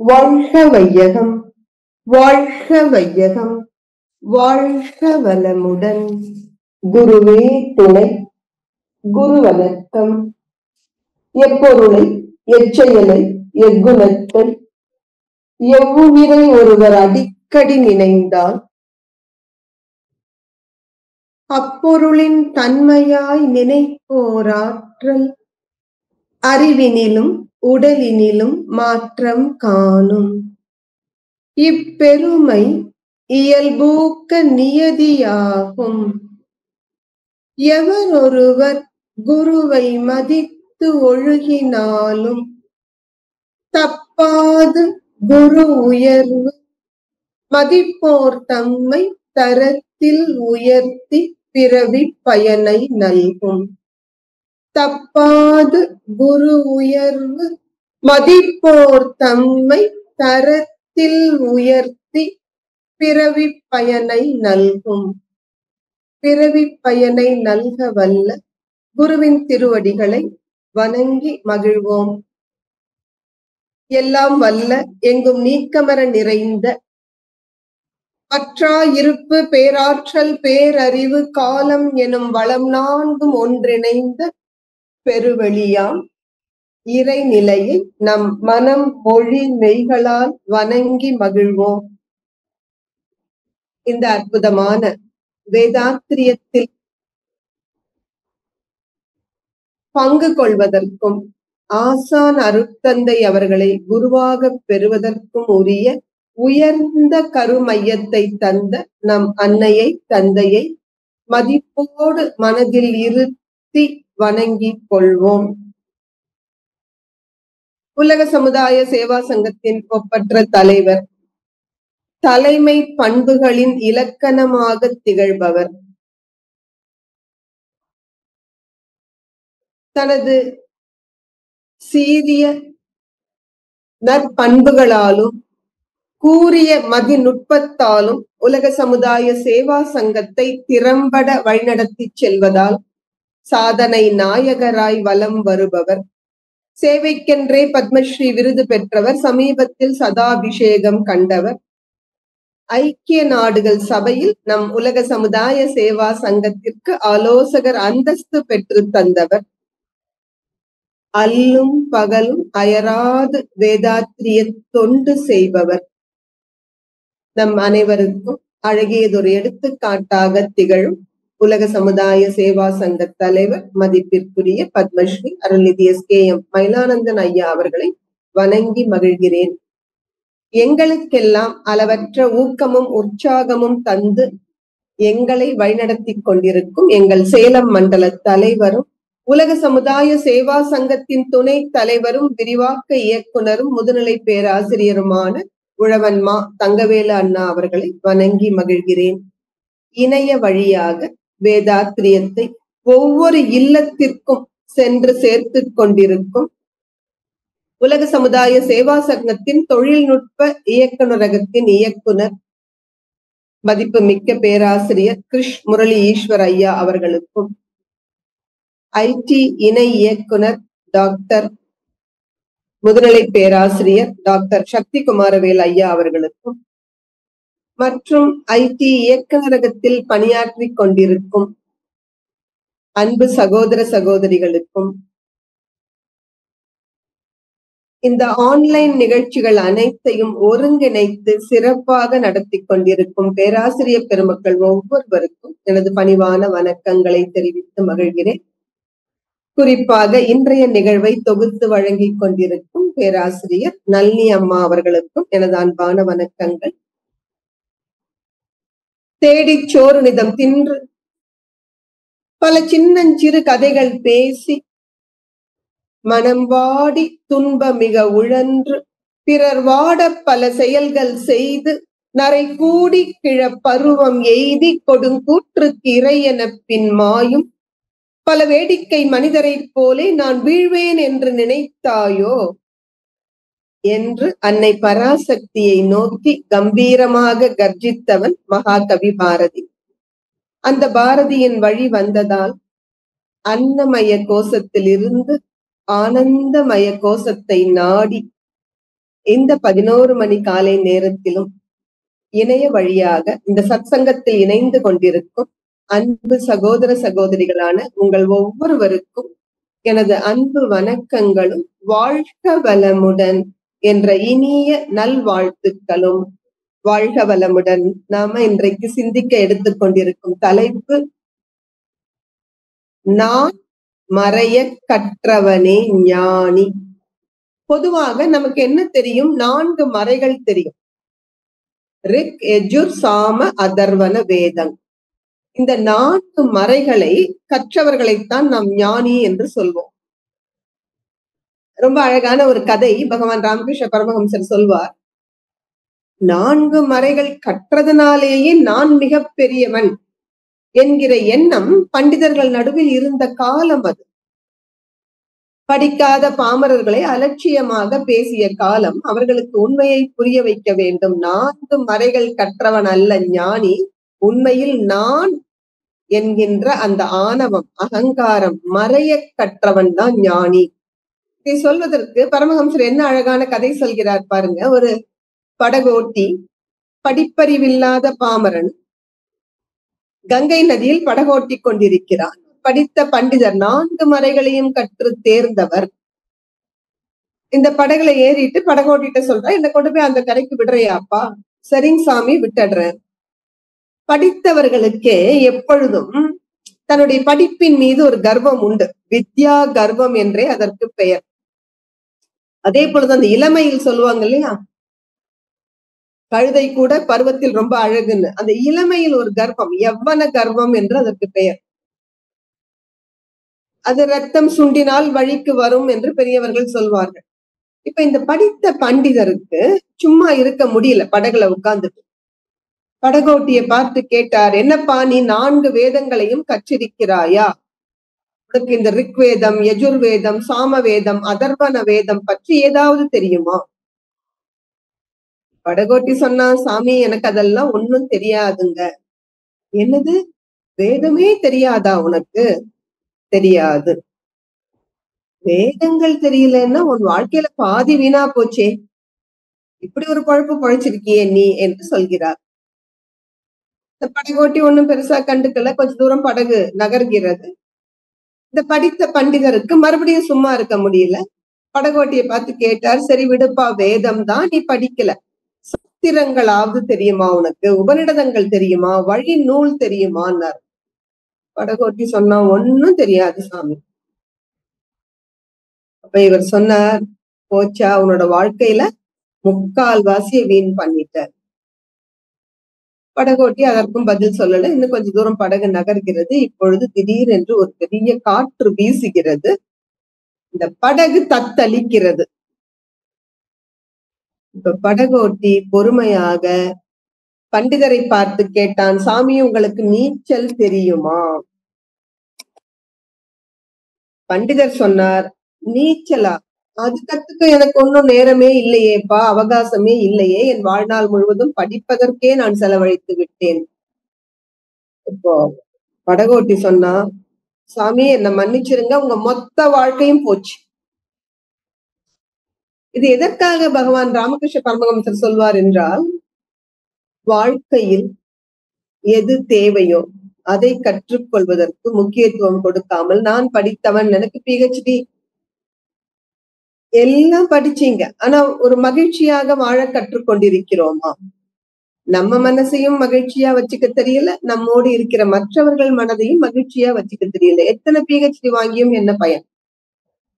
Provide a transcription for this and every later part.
வாழ்க வையகம், வாழ்க வையகம், வாழ்க வளமுடன். குருவே துணை. குரு வணக்கம். எப்பொருளை, எச்செயலை, எக்குணத்தை, எவ்வுயிரை ஒருவர் அடிக்கடி நினைந்தால் அப்பொருளின் தன்மையாய் நினைப்போராற்றல் அறிவினிலும் உடலினிலும் மாற்றம் காணும். இப்பெருமை இயல்பூக்க நியதியாகும். எவர் ஒருவர் குருவை மதித்து ஒழுகினாலும் தப்பாது குரு உயர்வு மதிப்போர் தம்மை தரத்தில் உயர்த்தி பிறவி பயனை நல்கும். தப்பாது குரு உயர்வு மதிப்போர் தம்மை தரத்தில் உயர்த்தி பிறவி பயனை நல்கும். பிறவி பயனை நல்க வல்ல குருவின் திருவடிகளை வணங்கி மகிழ்வோம். எல்லாம் வல்ல எங்கும் நீக்கமர நிறைந்த பற்றாயிருப்பு பேராற்றல் பேரறிவு காலம் எனும் வளம் நான்கும் ஒன்றிணைந்த பெருவெளியாம் இறைநிலையை நம் மனம் மொழி மெய்களால் வணங்கி மகிழ்வோம். இந்த அற்புதமான வேதாத்திரியத்தில் பங்கு கொள்வதற்கும் ஆசான் அருட்தந்தை அவர்களை குருவாக பெறுவதற்கும் உரிய உயர்ந்த கருமையத்தை தந்த நம் அன்னையை தந்தையை மதிப்போடு மனதில் இருத்தி வணங்கிக் கொள்வோம். உலக சமுதாய சேவா சங்கத்தின் ஒப்பற்ற தலைவர், தலைமை பண்புகளின் இலக்கணமாக திகழ்பவர், தனது சீரிய நற்பண்புகளாலும் கூறிய மதிநுட்பத்தாலும் உலக சமுதாய சேவா சங்கத்தை திறம்பட வழிநடத்தி செல்வதால் சாதனை நாயகராய் வலம் வருபவர், சேவைக்கென்றே பத்மஸ்ரீ விருது பெற்றவர், சமீபத்தில் சதாபிஷேகம் கண்டவர், ஐக்கிய நாடுகள் சபையில் நம் உலக சமுதாய சேவா சங்கத்திற்கு ஆலோசகர் அந்தஸ்து பெற்று தந்தவர், அல்லும் பகலும் அயராது வேதாத்திரிய தொண்டு செய்பவர், நம் அனைவருக்கும் அழகியதொரு எடுத்துக்காட்டாக திகழும் உலக சமுதாய சேவா சங்க தலைவர் மதிப்பிற்குரிய பத்மஸ்ரீ அருள்நிதி SKM மயிலானந்தன் ஐயா அவர்களை வணங்கி மகிழ்கிறேன். எங்களுக்கெல்லாம் அளவற்ற ஊக்கமும் உற்சாகமும் தந்து எங்களை வழிநடத்தி கொண்டிருக்கும் எங்கள் சேலம் மண்டல தலைவரும் உலக சமுதாய சேவா சங்கத்தின் துணை தலைவரும் விரிவாக்க இயக்குனரும் முதுநிலை பேராசிரியருமான உழவன் மா தங்கவேலு அண்ணா அவர்களை வணங்கி மகிழ்கிறேன். இணைய வழியாக வேதாத்திரியத்தை ஒவ்வொரு இல்லத்திற்கும் சென்று சேர்த்து கொண்டிருக்கும் உலக சமுதாய சேவா சங்கத்தின் தொழில்நுட்ப இயக்குநரகத்தின் இயக்குனர் மதிப்பு மிக்க பேராசிரியர் கிருஷ் முரளி ஈஸ்வர் ஐயா அவர்களுக்கும், IT இணை இயக்குனர் டாக்டர் முதுநிலை பேராசிரியர் டாக்டர் சக்தி குமாரவேல் ஐயா அவர்களுக்கும், மற்றும் IT இயக்குநரகத்தில் பணியாற்றி கொண்டிருக்கும் அன்பு சகோதர சகோதரிகளுக்கும், இந்த ஆன்லைன் நிகழ்ச்சிகள் அனைத்தையும் ஒருங்கிணைத்து சிறப்பாக நடத்தி கொண்டிருக்கும் பேராசிரியர் பெருமக்கள் ஒவ்வொருவருக்கும் எனது பணிவான வணக்கங்களை தெரிவித்து மகிழ்கிறேன். குறிப்பாக இன்றைய நிகழ்வை தொகுத்து வழங்கி கொண்டிருக்கும் பேராசிரியர் நளினி அம்மா அவர்களுக்கும் எனது அன்பான வணக்கங்கள். தேடி சோறு நிதம் தின்று பல சின்னஞ்சிறு கதைகள் பேசி மனம் வாடி துன்ப மிக உழன்று பிறர் வாட பல செயல்கள் செய்து நரை கூடி கிழ பருவம் எய்தி கொடுங்கூற்றுக்கு இறையென பின் மாயும் பல வேடிக்கை மனிதரைப் போலே நான் வீழ்வேன் என்று நினைத்தாயோ என்று அன்னை பராசக்தியை நோக்கி கம்பீரமாக கர்ஜித்தவன் மகாகவி பாரதி. அந்த பாரதியின் வழி வந்ததால் அன்னமய கோஷத்தில் இருந்து ஆனந்தமய கோஷத்தை நாடி இந்த 11 மணி காலை நேரத்திலும் இணைய வழியாக இந்த சத்சங்கத்தில் இணைந்து கொண்டிருக்கும் அன்பு சகோதர சகோதரிகளான உங்கள் ஒவ்வொருவருக்கும் எனது அன்பு வணக்கங்களும் வாழ்க வளமுடன் என்ற இனிய நல்வாழ்த்துக்களும். வாழ்க வளமுடன். நாம இன்றைக்கு சிந்திக்க எடுத்துக்கொண்டிருக்கும் தலைப்பு, நான் மறைய கற்றவனே ஞானி. பொதுவாக நமக்கு என்ன தெரியும்? 4 மறைகள் தெரியும். ரிக், யஜுர், சாம, அதர்வன, வேதம். இந்த 4 மறைகளை கற்றவர்களைத்தான் நாம் ஞானி என்று சொல்வோம். ரொம்ப அழகான ஒரு கதை பகவான் ராமகிருஷ்ண பரமஹம்சர் சொல்வார். 4 மறைகள் கற்றதனாலேயே நான் மிக பெரியவன் என்கிற எண்ணம் பண்டிதர்கள் நடுவில் இருந்த காலம் அது. படிக்காத பாமரர்களை அலட்சியமாக பேசிய காலம். அவர்களுக்கு உண்மையை புரிய வைக்க வேண்டும். 4 மறைகள் கற்றவன் அல்ல ஞானி, உண்மையில் நான் என்கின்ற அந்த ஆணவம், அகங்காரம் மறைய கற்றவன் தான் ஞானி. இதை சொல்வதற்கு பரமஹம்சர் என்ன அழகான கதை சொல்கிறார் பாருங்க. ஒரு படகோட்டி, படிப்பறிவில்லாத பாமரன், கங்கை நதியில் படகோட்டி கொண்டிருக்கிறான். படித்த பண்டிதர், 4 மறைகளையும் கற்று தேர்ந்தவர், இந்த படகுல ஏறிட்டு படகோட்டிட்ட சொல்றா, என்ன கொண்டு போய் அந்த கரைக்கு விடுறையாப்பா? சரிங்க சாமி, விட்டுடுறேன். படித்தவர்களுக்கே எப்பொழுதும் தன்னுடைய படிப்பின் மீது ஒரு கர்வம் உண்டு. வித்யா கர்வம் என்றே அதற்கு பெயர். அதே பொழுது அந்த இளமையில் சொல்லுவாங்க இல்லையா, கழுதை கூட பருவத்தில் ரொம்ப அழகுன்னு. அந்த இளமையில் ஒரு கர்வம், யவ்வன கர்வம் என்று அதற்கு பெயர். அது ரத்தம் சுண்டினால் வழிக்கு வரும் என்று பெரியவர்கள் சொல்வார்கள். இப்ப இந்த படித்த பண்டிதருக்கு சும்மா இருக்க முடியல. படகுல உட்கார்ந்துட்டு படகோட்டிய பார்த்து கேட்டார், என்னப்பா நீ 4 வேதங்களையும் கற்றிருக்கிறாயா? உனக்கு இந்த ரிக் வேதம், யஜுர் வேதம், சாம வேதம், அதர்வன வேதம் பற்றி ஏதாவது தெரியுமா? படகோட்டி சொன்னா, சாமி எனக்கு அதெல்லாம் ஒண்ணும் தெரியாதுங்க. என்னது, வேதமே தெரியாதா உனக்கு? தெரியாது. வேதங்கள் தெரியலன்னா உன் வாழ்க்கையில பாதி வீணா போச்சே. இப்படி ஒரு குழப்பு பழைச்சிருக்கியே நீ என்று சொல்கிறார். இந்த படகோட்டி ஒண்ணும் பெருசா கண்டுக்கல. கொஞ்ச தூரம் படகு நகர்கிறது. இந்த படித்த பண்டிதருக்கு மறுபடியும் சும்மா இருக்க முடியல. படகோட்டியை பார்த்து கேட்டார், சரி விடுப்பா, வேதம் தான் நீ படிக்கல, சத்திரங்களாவது தெரியுமா உனக்கு? உபநிடதங்கள் தெரியுமா? வழி நூல் தெரியுமான்னார். படகோட்டி சொன்னா, ஒன்னும் தெரியாது சாமி. அப்ப இவர் சொன்னார், போச்சா, உன்னோட வாழ்க்கையில 3/4 வீண் பண்ணிட்ட. படகோட்டி அதற்கும் பதில் சொல்லல. இன்னும் கொஞ்ச தூரம் படகு நகர்கிறது. இப்பொழுது திடீரென்று ஒரு பெரிய காற்று வீசுகிறது. இந்த படகு தத்தளிக்கிறது. இப்ப படகோட்டி பொறுமையாக பண்டிதரை பார்த்து கேட்டான், சாமி உங்களுக்கு நீச்சல் தெரியுமா? பண்டிதர் சொன்னார், நீச்சலா? அது கத்துக்க எனக்கு ஒன்னும் நேரமே இல்லையேப்பா, அவகாசமே இல்லையே. என் வாழ்நாள் முழுவதும் படிப்பதற்கே நான் செலவழித்து விட்டேன். இப்போ படகோட்டி சொன்னா, சாமி என்ன மன்னிச்சிருங்க, உங்க மொத்த வாழ்க்கையும் போச்சு. இது எதற்காக பகவான் ராமகிருஷ்ண பரமஹம்சர் சொல்வார் என்றால், வாழ்க்கையில் எது தேவையோ அதை கற்றுக்கொள்வதற்கு முக்கியத்துவம் கொடுக்காமல், நான் படித்தவன், எனக்கு PhD, எல்லாம் படிச்சீங்க, ஆனா ஒரு மகிழ்ச்சியாக வாழ கற்றுக்கொண்டிருக்கிறோமா? நம்ம மனசையும் மகிழ்ச்சியா வச்சுக்க தெரியல, நம்மோடு இருக்கிற மற்றவர்கள் மனதையும் மகிழ்ச்சியா வச்சுக்க தெரியல. எத்தனை PhD வாங்கியும் என்ன பயன்?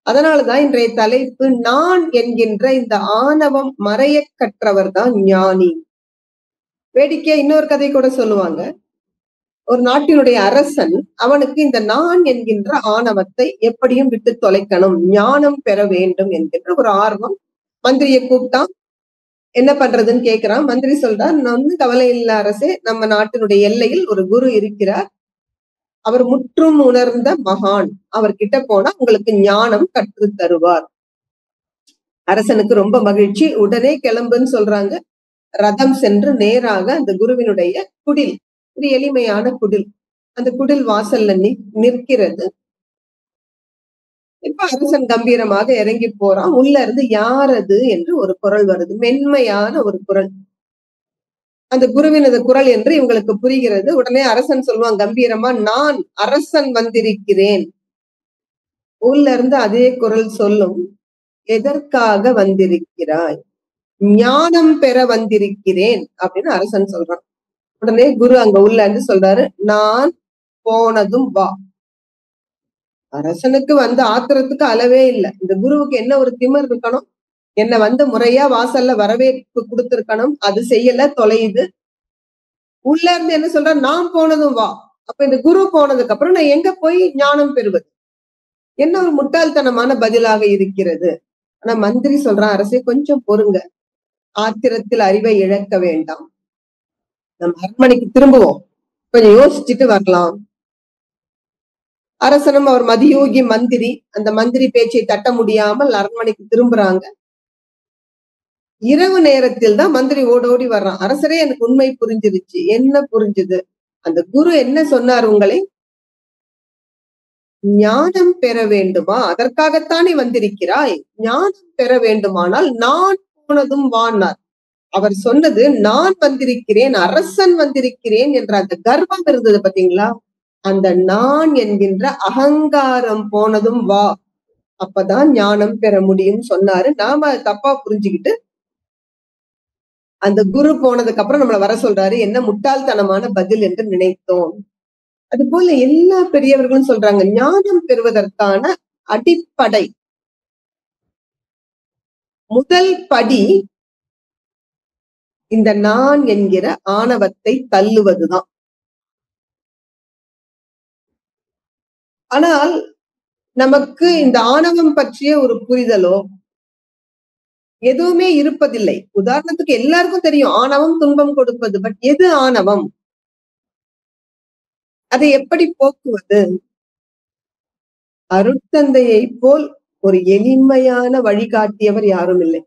அதனாலதான் இன்றைய தலைப்பு, நான் என்கின்ற இந்த ஆணவம் மறைய கற்றவர் தான் ஞானி. வேடிக்கையா இன்னொரு கதை கூட சொல்லுவாங்க. ஒரு நாட்டினுடைய அரசன், அவனுக்கு இந்த நான் என்கின்ற ஆணவத்தை எப்படியும் விட்டு தொலைக்கணும், ஞானம் பெற வேண்டும் என்கின்ற ஒரு ஆர்வம். மந்திரியை கூப்பிட்டான். என்ன பண்றதுன்னு கேட்கிறான். மந்திரி சொல்றார், நான் கவலை இல்ல அரசே, நம்ம நாட்டினுடைய எல்லையில் ஒரு குரு இருக்கிறார், அவர் முற்றும் உணர்ந்த மகான், அவர்கிட்ட போனா உங்களுக்கு ஞானம் கற்று தருவார். அரசனுக்கு ரொம்ப மகிழ்ச்சி. உடனே கிளம்புன்னு சொல்றாங்க. ரதம் சென்று நேராக அந்த குருவினுடைய குடில், ஒரு எளிமையான குடில், அந்த குடில் வாசல்ல நிற்கிறது. இப்ப அரசன் கம்பீரமாக இறங்கி போறான். உள்ள இருந்து யாரது என்று ஒரு குரல் வருது. மென்மையான ஒரு குரல். அந்த குருவினது குரல் என்று இவங்களுக்கு புரிகிறது. உடனே அரசன் சொல்லுவான் கம்பீரமா, நான் அரசன் வந்திருக்கிறேன். உள்ள இருந்து அதே குரல் சொல்லும், எதற்காக வந்திருக்கிறாய்? ஞானம் பெற வந்திருக்கிறேன் அப்படின்னு அரசன் சொல்றான். உடனே குரு அங்க உள்ள இருந்து சொல்றாரு, நான் போனதும் வா. அரசனுக்கு வந்து ஆத்திரத்துக்கு அளவே இல்லை. இந்த குருவுக்கு என்ன ஒரு திமிர் இருக்கணும், என்ன வந்து முறையா வாசல்ல வரவேற்பு கொடுத்திருக்கணும். அது செய்யல, தொலையுது. உள்ள இருந்து என்ன சொல்ற, நான் போனதும் வா. அப்ப இந்த குரு போனதுக்கு அப்புறம் நான் எங்க போய் ஞானம் பெறுவது? என்ன ஒரு முட்டாள்தனமான பதிலாக இருக்கிறது. ஆனா மந்திரி சொல்றான், அரசே கொஞ்சம் பொறுங்க, ஆத்திரத்தில் அறிவை இழக்க வேண்டாம், நம்ம அரண்மனைக்கு திரும்புவோம், கொஞ்சம் யோசிச்சுட்டு வரலாம். அரசனும் அவர் மதியோகி மந்திரி, அந்த மந்திரி பேச்சை தட்ட முடியாமல் அரண்மனைக்கு திரும்புறாங்க. இரவு நேரத்தில் தான் மந்திரி ஓடோடி வர்றான். அரசரே, எனக்கு உண்மை புரிஞ்சிருச்சு. என்ன புரிஞ்சுது? அந்த குரு என்ன சொன்னார் உங்களை? ஞானம் பெற வேண்டுமா? அதற்காகத்தானே வந்திருக்கிறாய்? ஞானம் பெற வேண்டுமானால் நான் போனதும் வானார். அவர் சொன்னது நான் வந்திருக்கிறேன், அரசன் வந்திருக்கிறேன் என்ற அந்த கர்வம் இருந்தது பாத்தீங்களா? அந்த நான் என்கின்ற அகங்காரம் போனதும் வா, அப்பதான் ஞானம் பெற முடியும் சொன்னாரு. நாம தப்பா புரிஞ்சுக்கிட்டு அந்த குரு போனதுக்கு அப்புறம் நம்மள வர சொல்றாரு, என்ன முட்டாள்தனமான பதில் என்று நினைத்தோம். அது போல எல்லா பெரியவர்களும் சொல்றாங்க, ஞானம் பெறுவதற்கான அடிப்படை முதல் படி இந்த நான் என்கிற ஆணவத்தை தள்ளுவதுதான். ஆனால் நமக்கு இந்த ஆணவம் பற்றிய ஒரு புரிதலோ எதுவுமே இருப்பதில்லை. உதாரணத்துக்கு எல்லாருக்கும் தெரியும் ஆணவம் துன்பம் கொடுப்பது. பட் எது ஆணவம்? அதை எப்படி போக்குவது? அருட்தந்தையை போல் ஒரு எளிமையான வழிகாட்டியவர் யாரும் இல்லை.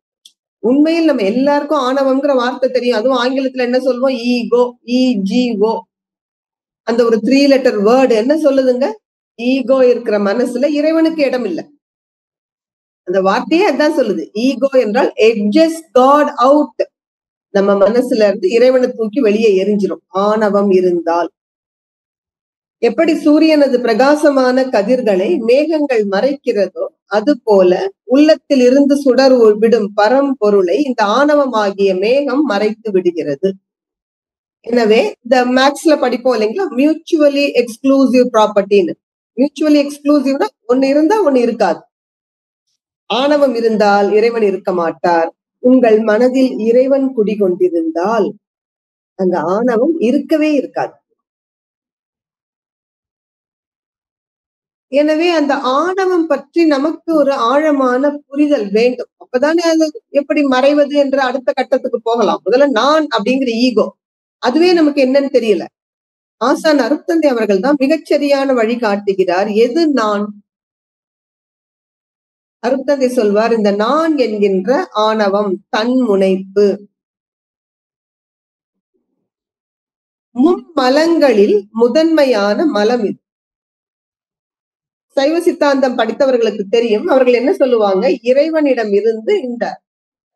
உண்மையில் நம்ம எல்லாருக்கும் ஆணவம்ங்கிற வார்த்தை தெரியும். அதுவும் ஆங்கிலத்துல என்ன சொல்லுவோம்? Ego, EGO. அந்த ஒரு 3 லெட்டர் வேர்டு என்ன சொல்லுதுங்க? ஈகோ இருக்கிற மனசுல இறைவனுக்கு இடம் இல்லை. அந்த வார்த்தையே அதான் சொல்லுது. ஈகோ என்றால் எட்ஜஸ் காட் அவுட். நம்ம மனசுல இருந்து இறைவனை தூக்கி வெளியே எரிஞ்சிரும் ஆணவம் இருந்தால். எப்படி சூரியனது பிரகாசமான கதிர்களை மேகங்கள் மறைக்கிறதோ அது போல உள்ளத்தில் இருந்து சுடர் விடும் பரம்பொருளை இந்த ஆணவம் ஆகிய மேகம் மறைத்து விடுகிறது. எனவே இந்த மேக்ஸ்ல படிப்போம் இல்லைங்களா, மியூச்சுவலி எக்ஸ்க்ளூசிவ் ப்ராப்பர்ட்டின்னு. மியூச்சுவலி எக்ஸ்க்ளூசிவ்னா ஒண்ணு இருந்தா ஒண்ணு இருக்காது. ஆணவம் இருந்தால் இறைவன் இருக்க மாட்டார். உங்கள் மனதில் இறைவன் குடிகொண்டிருந்தால் அங்க ஆணவம் இருக்கவே இருக்காது. எனவே அந்த ஆணவம் பற்றி நமக்கு ஒரு ஆழமான புரிதல் வேண்டும். அப்பதானே அது எப்படி மறைவது என்ற அடுத்த கட்டத்துக்கு போகலாம். முதல்ல நான் அப்படிங்கிற ஈகோ, அதுவே நமக்கு என்னன்னு தெரியல. ஆசான் அருட்தந்தை அவர்கள் தான் மிகச்சரியான வழி காட்டுகிறார். எது நான்? அருட்தந்தை சொல்வார், இந்த நான் என்கின்ற ஆணவம், தன்முனைப்பு, மும்மலங்களில் முதன்மையான மலம் இது. சைவ சித்தாந்தம் படித்தவர்களுக்கு தெரியும். அவர்கள் என்ன சொல்லுவாங்க, இறைவனிடம் இருந்து இந்த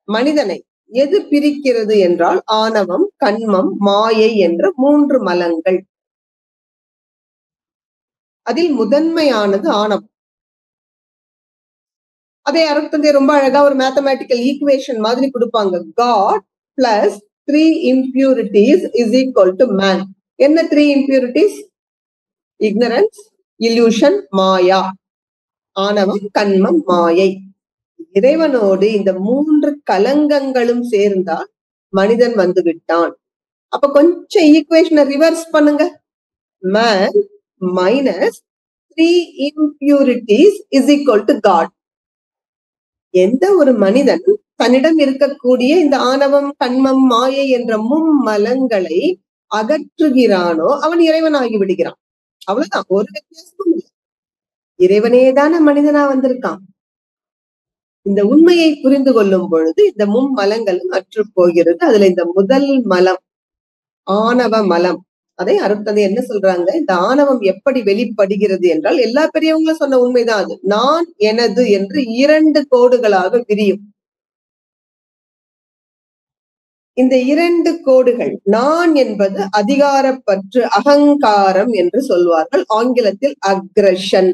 மனிதனை எது பிரிக்கிறது என்றால் ஆணவம், கண்மம், மாயை என்ற 3 மலங்கள். அதில் முதன்மையானது ஆணவம். அதே அருட்தந்தை ரொம்ப அழகா ஒரு மேத்தமேட்டிக்கல் ஈக்குவேஷன் மாதிரி கொடுப்பாங்க. God plus 3 impurities is equal to man. என்ன 3 impurities? Ignorance, illusion, மாயா. ஆணவம், கண்மம், மாயை. இறைவனோடு இந்த 3 கலங்கங்களும் சேர்ந்தால் மனிதன் வந்து விட்டான். அப்ப கொஞ்சம் ஈக்குவேஷனை ரிவர்ஸ் பண்ணுங்க. Man minus 3 impurities is equal to God. எந்த ஒரு மனிதன் தன்னிடம் இருக்கக்கூடிய இந்த ஆணவம், கண்மம், மாயை என்ற மும்மலங்களை அகற்றுகிறானோ அவன் இறைவனாகி விடுகிறான். அவ்வளவுதான், ஒரு வித்தியாசமும் இல்லை. இறைவனேதான மனிதனா வந்திருக்கான். இந்த உண்மையை புரிந்து கொள்ளும் பொழுது இந்த மும்மலங்களும் அற்று போகிறது. அதுல இந்த முதல் மலம் ஆணவ மலம், அதை அருட்தந்தை என்ன சொல்றாங்க, இந்த ஆணவம் எப்படி வெளிப்படுகிறது என்றால், எல்லா பெரியவங்களும் சொன்ன உண்மைதான் அது. நான் எனது என்று 2 கோடுகளாக விரியும். இந்த 2 கோடுகள், நான் என்பது அதிகாரப்பற்று, அகங்காரம் என்று சொல்வார்கள். ஆங்கிலத்தில் அக்ரஷன்.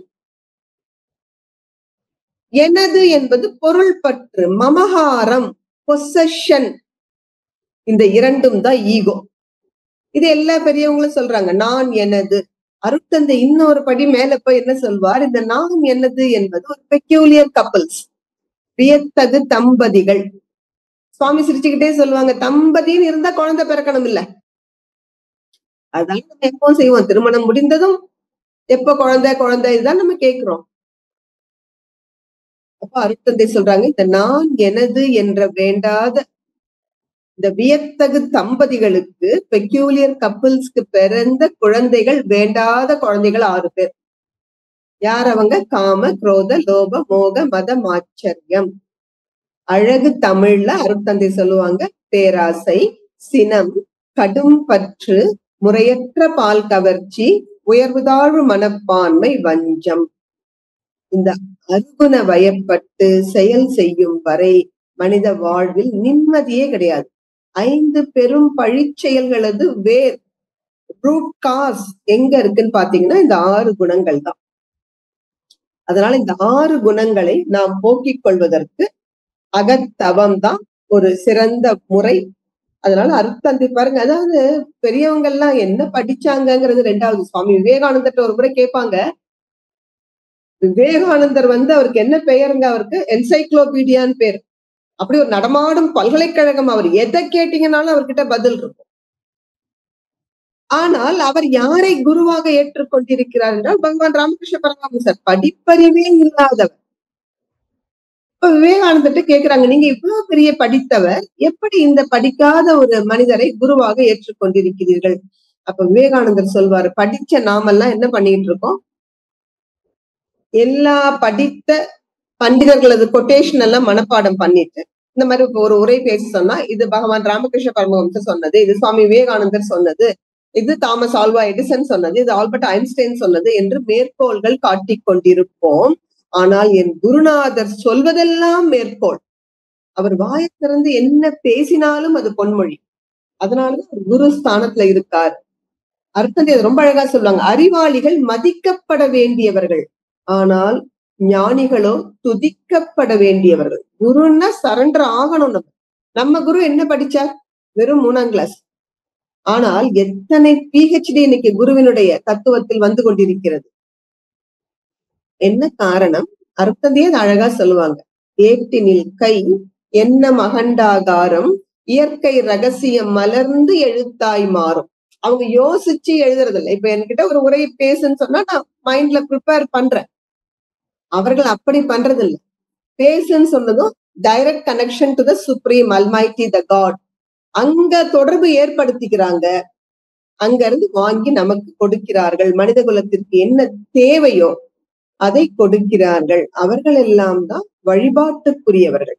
எனது என்பது பொருள் பற்று, மமகாரம், பொசஷன். இந்த 2ம் தான் ஈகோ. இது எல்லா பெரியவங்களும் சொல்றாங்க, நான் எனது. அருட்தந்தை இன்னொரு படி மேல போய் என்ன சொல்வார், இந்த நான் எனது என்பது ஒரு பெக்யூலியர் கப்பிள்ஸ், வியத்தகு தம்பதிகள். சுவாமி சிரிச்சுக்கிட்டே சொல்லுவாங்க, தம்பதின்னு இருந்தா குழந்தை பிறக்கணும் இல்ல. அதான் நம்ம எப்பவும் செய்வோம், திருமணம் முடிந்ததும் எப்ப குழந்தை இதுதான் நம்ம கேட்கிறோம். அப்ப அருட்தந்தை சொல்றாங்க, இந்த நான் எனது என்ற வேண்டாத இந்த வியத்தகு தம்பதிகளுக்கு, பெக்யூலியர் கப்பிள்ஸ்க்கு பிறந்த குழந்தைகள், வேண்டாத குழந்தைகள் 6 பேர். யார் அவங்க? காம, குரோத, லோப, மோக, மதம், ஆச்சரியம். அழகு தமிழ்ல அருட்தந்தை சொல்லுவாங்க, பேராசை, சினம், கடும் பற்று, முறையற்ற பால் கவர்ச்சி, உயர்வு தாழ்வு மனப்பான்மை, வஞ்சம். இந்த அருகுண வயப்பட்டு செயல் செய்யும் வரை மனித வாழ்வில் நிம்மதியே கிடையாது. 5 பெரும் பழிச்செயல்களது வேர், ரூட் காஸ் எங்க இருக்குன்னு பாத்தீங்கன்னா இந்த 6 குணங்கள் தான். அதனால இந்த 6 குணங்களை நாம் போக்கிக் கொள்வதற்கு அகத்தவம் தான் ஒரு சிறந்த முறை. அதனால அருட்தந்தை பாருங்க, அதாவது பெரியவங்க எல்லாம் என்ன படிச்சாங்கிறது 2வது. சுவாமி விவேகானந்தர்ட்ட ஒரு முறை கேட்பாங்க, விவேகானந்தர் அவருக்கு என்ன பெயருங்க? அவருக்கு என்சைக்ளோபீடியான்னு பேர். அப்படி ஒரு நடமாடும் பல்கலைக்கழகம். அவர் எதை கேட்டீங்கன்னாலும் அவர்கிட்ட பதில் இருக்கும். ஆனால் அவர் யாரை குருவாக ஏற்றுக்கொண்டிருக்கிறார் என்றால் பகவான் ராமகிருஷ்ண பரமஹம்சர். படிப்பறிவே இல்லாதவர். இப்ப விவேகானந்தர்ட்ட கேக்குறாங்க, நீங்க இவ்வளவு பெரிய படித்தவர், எப்படி இந்த படிக்காத ஒரு மனிதரை குருவாக ஏற்றுக்கொண்டிருக்கிறீர்கள்? அப்ப விவேகானந்தர் சொல்வாரு, படிச்ச நாமெல்லாம் என்ன பண்ணிட்டு இருக்கோம், எல்லா படித்த பண்டிதர்களது கொட்டேஷன் எல்லாம் மனப்பாடம் பண்ணிட்டு இந்த மாதிரி ஒரு உரை பேச சொன்னா, இது பகவான் ராமகிருஷ்ண பரமஹம்சர் சொன்னது, இது சுவாமி விவேகானந்தர் சொன்னது, இது தாமஸ் ஆல்வா எடிசன் சொன்னது, இது ஆல்பர்ட் ஐன்ஸ்டைன் சொன்னது என்று மேற்கோள்கள் காட்டிக் கொண்டிருப்போம். ஆனால் என் குருநாதர் சொல்வதெல்லாம் மேற்கோள். அவர் வாயை திறந்து என்ன பேசினாலும் அது பொன்மொழி. அதனாலதான் குரு ஸ்தானத்துல இருக்கார். அர்த்தத்தை ரொம்ப அழகா சொல்லுவாங்க, அறிவாளிகள் மதிக்கப்பட வேண்டியவர்கள், ஆனால் ஞானிகளோ துதிக்கப்பட வேண்டியவர்கள். குருன்னா சரண்டர் ஆகணும். நம்ம குரு என்ன படிச்சார்? வெறும் 3ஆம் கிளாஸ். ஆனால் எத்தனை PhD இன்னைக்கு குருவினுடைய தத்துவத்தில் வந்து கொண்டிருக்கிறது. என்ன காரணம்? அர்த்தத்தையே அழகா சொல்லுவாங்க, ஏட்டினில் கை என்ன மகண்டாகாரம், இயற்கை ரகசியம் மலர்ந்து எழுத்தாய் மாறும். அவங்க யோசிச்சு எழுதுறது இல்லை. இப்ப என்கிட்ட ஒரு உரை பேசுன்னு சொன்னா நான் மைண்ட்ல ப்ரிப்பேர் பண்றேன். அவர்கள் அப்படி பண்றது இல்லை. பேசுன்னு சொன்னதும் direct connection to the supreme almighty the God, அங்க தொடர்பு ஏற்படுத்திக்கிறாங்க. அங்க இருந்து வாங்கி நமக்கு கொடுக்கிறார்கள். மனித குலத்திற்கு என்ன தேவையோ அதை கொடுக்கிறார்கள். அவர்கள் எல்லாம் தான் வழிபாட்டுக்குரியவர்கள்,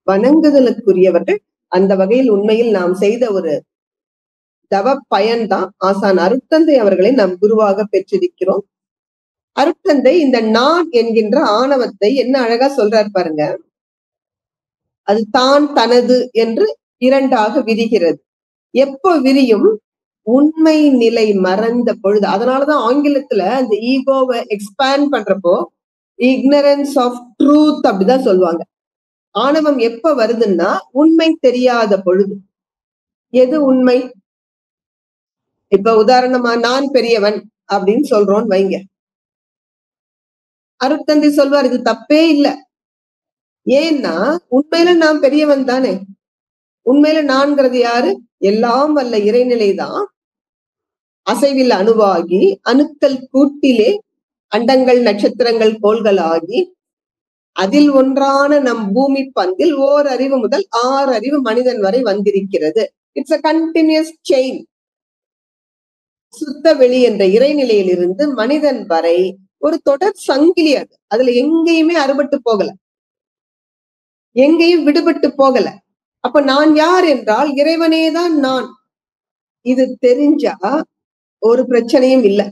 வணங்குதலுக்குரியவர்கள். அந்த வகையில் உண்மையில் நாம் செய்த ஒரு தவ பயன்தான் ஆசான் அருட்தந்தை அவர்களை நாம் குருவாக பெற்றிருக்கிறோம். அருட்தந்தை இந்த நான் என்கின்ற ஆணவத்தை என்ன அழகா சொல்றார் பாருங்க. அது தான் தனது என்று 2ஆக விரிகிறது. எப்போ விரியும்? உண்மை நிலை மறந்த பொழுது. அதனாலதான் ஆங்கிலத்துல அந்த ஈகோவை எக்ஸ்பேண்ட் பண்றப்போ இக்னரன்ஸ் ஆஃப் ட்ரூத் அப்படிதான் சொல்லுவாங்க. ஆணவம் எப்ப வருதுன்னா உண்மை தெரியாத பொழுது. எது உண்மை? இப்ப உதாரணமா நான் பெரியவன் அப்படின்னு சொல்றோம்னு வைங்க. அருட்தந்தை சொல்வார், இது தப்பே இல்லை. ஏன்னா உண்மையில நான் பெரியவன் தானே. உண்மையில நான்கிறது யாரு? எல்லாம் வல்ல இறைநிலைதான். அசைவில் அணுவாகி அணுக்கள் கூட்டிலே அண்டங்கள் நட்சத்திரங்கள் கோள்கள் ஆகி அதில் ஒன்றான நம் பூமி பந்தில் 1 அறிவு முதல் 6 அறிவு மனிதன் வரை வந்திருக்கிறது. It's a continuous chain. சுத்த வெளி என்ற இறைநிலையில் இருந்து மனிதன் வரை ஒரு தொடர் சங்கிலி. அது அதுல எங்கேயுமே அறுபட்டு போகல, எங்கேயும் விடுபட்டு போகல. அப்ப நான் யார் என்றால் இறைவனேதான் நான். இது தெரிஞ்சா ஒரு பிரச்சனையும் இல்ல.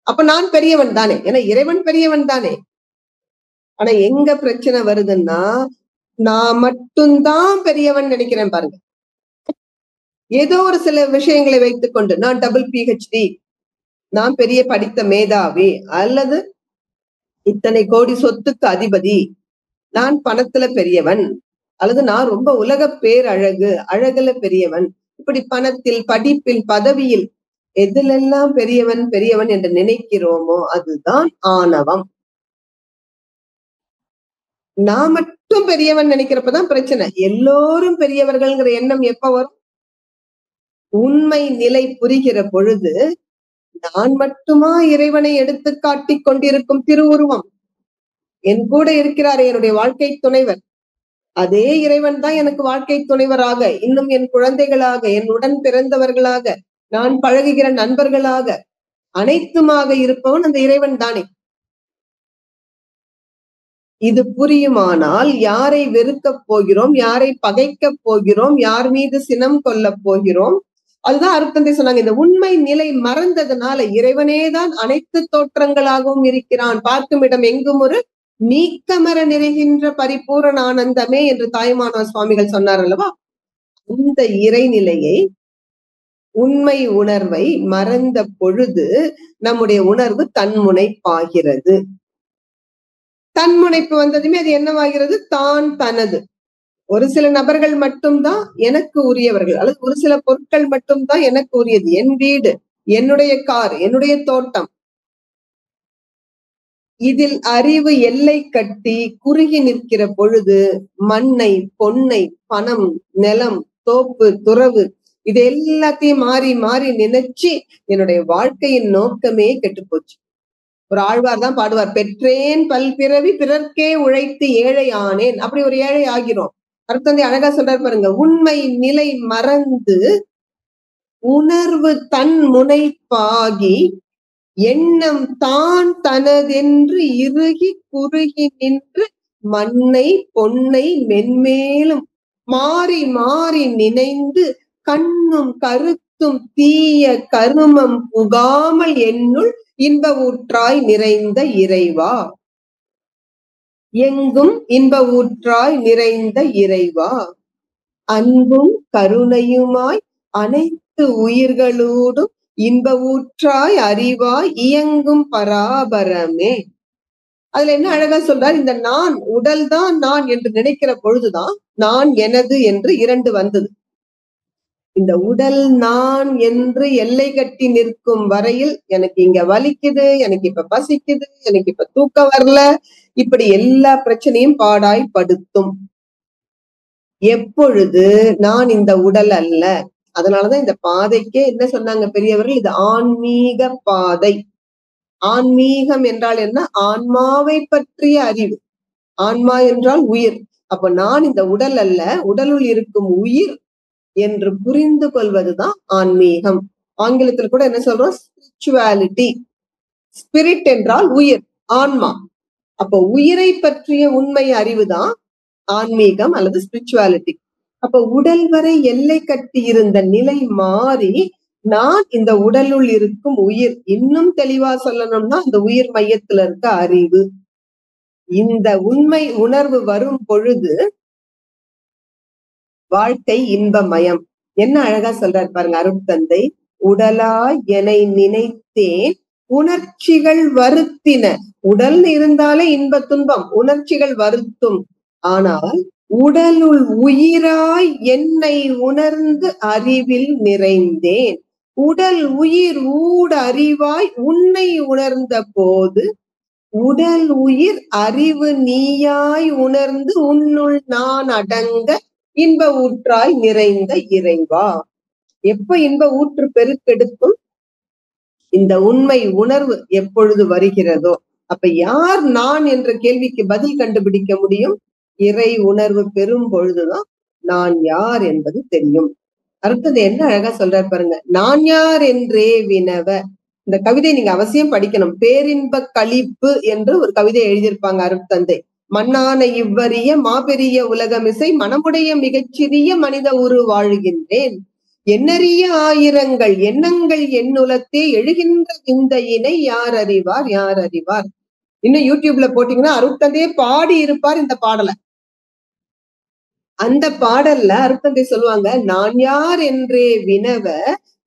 அப்ப நான் பெரியவன் தானே, ஏன்னா இறைவன் பெரியவன் தானே. ஆனா எங்க பிரச்சனை வருதுன்னா, நான் மட்டும்தான் பெரியவன் நினைக்கிறேன் பாருங்க. ஏதோ ஒரு சில விஷயங்களை வைத்துக் கொண்டு நான் டபுள் PhD, நான் பெரிய படித்த மேதாவி, அல்லது இத்தனை கோடி சொத்துக்கு அதிபதி, நான் பணத்துல பெரியவன், அல்லது நான் ரொம்ப உலக பேரழகு, அழகுல பெரியவன், இப்படி பணத்தில், படிப்பில், பதவியில் எதிலெல்லாம் பெரியவன் பெரியவன் என்று நினைக்கிறோமோ அதுதான் ஆணவம். நான் மட்டும் பெரியவன் நினைக்கிறப்பதான் பிரச்சனை. எல்லோரும் பெரியவர்கள்ங்கிற எண்ணம் எப்ப வரும்? உண்மை நிலை புரிகிற பொழுது நான் மட்டுமா இறைவனை எடுத்து காட்டிக் கொண்டிருக்கும் திருவுருவம்? என் கூட இருக்கிறாரே என்னுடைய வாழ்க்கை துணைவர், அதே இறைவன் தான் எனக்கு வாழ்க்கை துணைவராக, இன்னும் என் குழந்தைகளாக, என் உடன் பிறந்தவர்களாக, நான் பழகுகிற நண்பர்களாக, அனைத்துமாக இருப்பவன் அந்த இறைவன் தானே. இது புரியுமானால் யாரை வெறுக்கப் போகிறோம், யாரை பகைக்கப் போகிறோம், யார் மீது சினம் கொள்ளப் போகிறோம்? அதுதான் அருட்தந்தை சொன்னாங்க. இந்த உண்மை நிலை மறந்ததுனால இறைவனேதான் அனைத்து தோற்றங்களாகவும் இருக்கிறான், பார்க்கும் இடம் எங்கும் ஒரு நீக்கமர நிறைகின்ற பரிபூரண ஆனந்தமே என்று தாயுமானவர் சுவாமிகள் சொன்னார் அல்லவா. இந்த இறைநிலையை, உண்மை உணர்வை மறந்த பொழுது நம்முடைய உணர்வு தன்முனைப்பாகிறது. தன்முனைப்பு வந்ததுமே அது என்னவாகிறது? தான் தனது. ஒரு சில நபர்கள் மட்டும்தான் எனக்கு உரியவர்கள், அல்லது ஒரு சில பொருட்கள் மட்டும்தான் எனக்கு உரியது. என் வீடு, என்னுடைய கார், என்னுடைய தோட்டம். இதில் அறிவு எல்லை கட்டி குறுகி நிற்கிற பொழுது மண்ணை, பொன்னை, பணம், நிலம், தோப்பு, துறவு இது எல்லாத்தையும் மாறி மாறி நினைச்சு என்னுடைய வாழ்க்கையின் நோக்கமே கெட்டு போச்சு. ஒரு ஆழ்வார் தான் பாடுவார், பெற்றேன் பல்பிறவி பிறர்க்கே உழைத்து ஏழை ஆனேன். அப்படி ஒரு ஏழை ஆகிறோம். அருட்தந்தை அழகா சொல்றாரு பாருங்க, உண்மை நிலை மறந்து உணர்வு தன் முனைப்பாகி எண்ணம் தான் தனதென்று இறுகி குறுகி நின்று மண்ணை, பொன்னை மென்மேலும் மாறி மாறி நினைந்து கண்ணும் கருத்தும் தீய கருமம் புகாமல் என்னுள் இன்ப ஊற்றாய் நிறைந்த இறைவா, எங்கும் இன்ப ஊற்றாய் நிறைந்த இறைவா, அன்பும் கருணையுமாய் அனைத்து உயிர்களோடும் இன்ப ஊற்றாய் அறிவாய் இயங்கும் பராபரமே. அதுல என்ன அழகா சொல்றார், இந்த நான் உடல் தான் நான் என்று நினைக்கிற பொழுதுதான் நான் எனது என்று இரண்டு வந்தது. இந்த உடல் நான் என்று எல்லை கட்டி நிற்கும் வரையில் எனக்கு இங்க வலிக்குது, எனக்கு இப்ப பசிக்குது, எனக்கு இப்ப தூக்கம் வரல, இப்படி எல்லா பிரச்சனையும் பாடாய் படுத்தும். எப்பொழுது நான் இந்த உடல் அல்ல, அதனாலதான் இந்த பாதைக்கே என்ன சொன்னாங்க பெரியவர்கள், இது ஆன்மீக பாதை. ஆன்மீகம் என்றால் என்ன? ஆன்மாவை பற்றிய அறிவு. ஆன்மா என்றால் உயிர். அப்ப நான் இந்த உடல் அல்ல, உடலுள் இருக்கும் உயிர் என்று புரிந்து கொள்வதுதான் ஆன்மீகம். ஆங்கிலத்தில் கூட என்ன சொல்றோம்? ஸ்பிரிச்சுவாலிட்டி. ஸ்பிரிட் என்றால் உயிர், ஆன்மா. அப்ப உயிரை பற்றிய உண்மை அறிவுதான் ஆன்மீகம் அல்லது ஸ்பிரிச்சுவாலிட்டி. அப்ப உடல் வரை எல்லை கட்டி இருந்த நிலை மாறி நான் இந்த உடலுள் இருக்கும் உயிர், இன்னும் தெளிவா சொல்லணும்னா அந்த உயிர் மையத்துல இருக்க அறிவு. இந்த உண்மை உணர்வு வரும் பொழுது வாழ்க்கை இன்பமயம். என்ன அழகா சொல்றாரு பாருங்க அருட்தந்தை, உடலாய் என்னை நினைத்தேன் உணர்ச்சிகள் வருத்தின. உடல் இருந்தாலே இன்ப துன்பம், உணர்ச்சிகள் வருத்தும். ஆனால் உடலுள் உயிராய் என்னை உணர்ந்து அறிவில் நிறைந்தேன். உடல் உயிர் ஊட அறிவாய் உன்னை உணர்ந்த போது உடல் உயிர் அறிவு நீயாய் உணர்ந்து உன்னுள் நான் அடங்க இன்ப ஊற்றாய் நிறைந்த இறைவா. எப்ப இன்ப ஊற்று பெருக்கெடுக்கும்? இந்த உண்மை உணர்வு எப்பொழுது வருகிறதோ அப்ப யார் நான் என்ற கேள்விக்கு பதில் கண்டுபிடிக்க முடியும். இறை உணர்வு பெறும் பொழுதுதான் நான் யார் என்பது தெரியும். அடுத்தது என்ன அழகா சொல்றாரு பாருங்க, நான் யார் என்றே வினவ. இந்த கவிதை நீங்க அவசியம் படிக்கணும். பேரின்ப களிப்பு என்று ஒரு கவிதை எழுதியிருப்பாங்க அருட்தந்தை. மண்ணான இவ்வறிய மாபெரிய உலகமிசை மனமுடைய மிகச்சிறிய மனித உரு வாழ்கின்றேன். எண்ணறிய ஆயிரங்கள் எண்ணங்கள் எண்ணுலத்தே எழுகின்ற விந்தையினை யார் அறிவார் யார் அறிவார். இன்னும் யூடியூப்ல போட்டீங்கன்னா அருட்தந்தையே பாடி இருப்பார் இந்த பாடலை. அந்த பாடல்ல அருட்தந்தை சொல்லுவாங்க, நான் யார் என்றே வினவ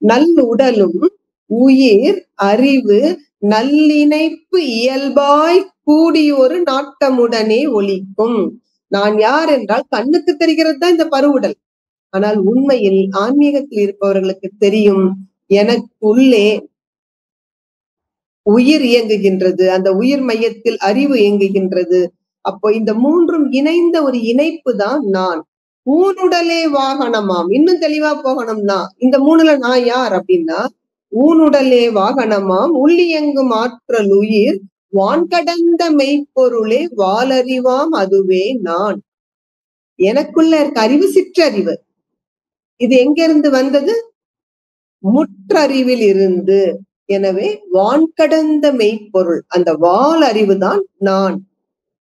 நல் உடலும் உயிர் அறிவு நல்லிணைப்பு இயல்பாய் கூடி ஒரு நாட்டமுடனே ஒலிக்கும். நான் யார் என்றால் கண்ணுக்கு தெரிகிறது தான் இந்த பருவுடல். ஆனால் உண்மையில் ஆன்மீகத்தில் இருப்பவர்களுக்கு தெரியும், எனக்குள்ளே உயிர் இயங்குகின்றது, அந்த உயிர் மையத்தில் அறிவு இயங்குகின்றது. அப்போ இந்த மூன்றும் இணைந்த ஒரு இணைப்பு தான் நான். ஊனுடலே வாகனமாம். இன்னும் தெளிவா போகணும்னா இந்த மூணுல நான் யார் அப்படின்னா, ஊனுடலே வாகனமாம் உள்ளியங்கும் ஆற்றல் உயிர் வான்கடந்த மெய்ப்பொருளே வாலறிவாம் அதுவே நான். எனக்குள்ள இருக்க அறிவு சிற்றறிவு. இது எங்க இருந்து வந்தது? முற்றறிவில் இருந்து. எனவே வான்கடந்த மெய்ப்பொருள், அந்த வால் அறிவுதான் நான்.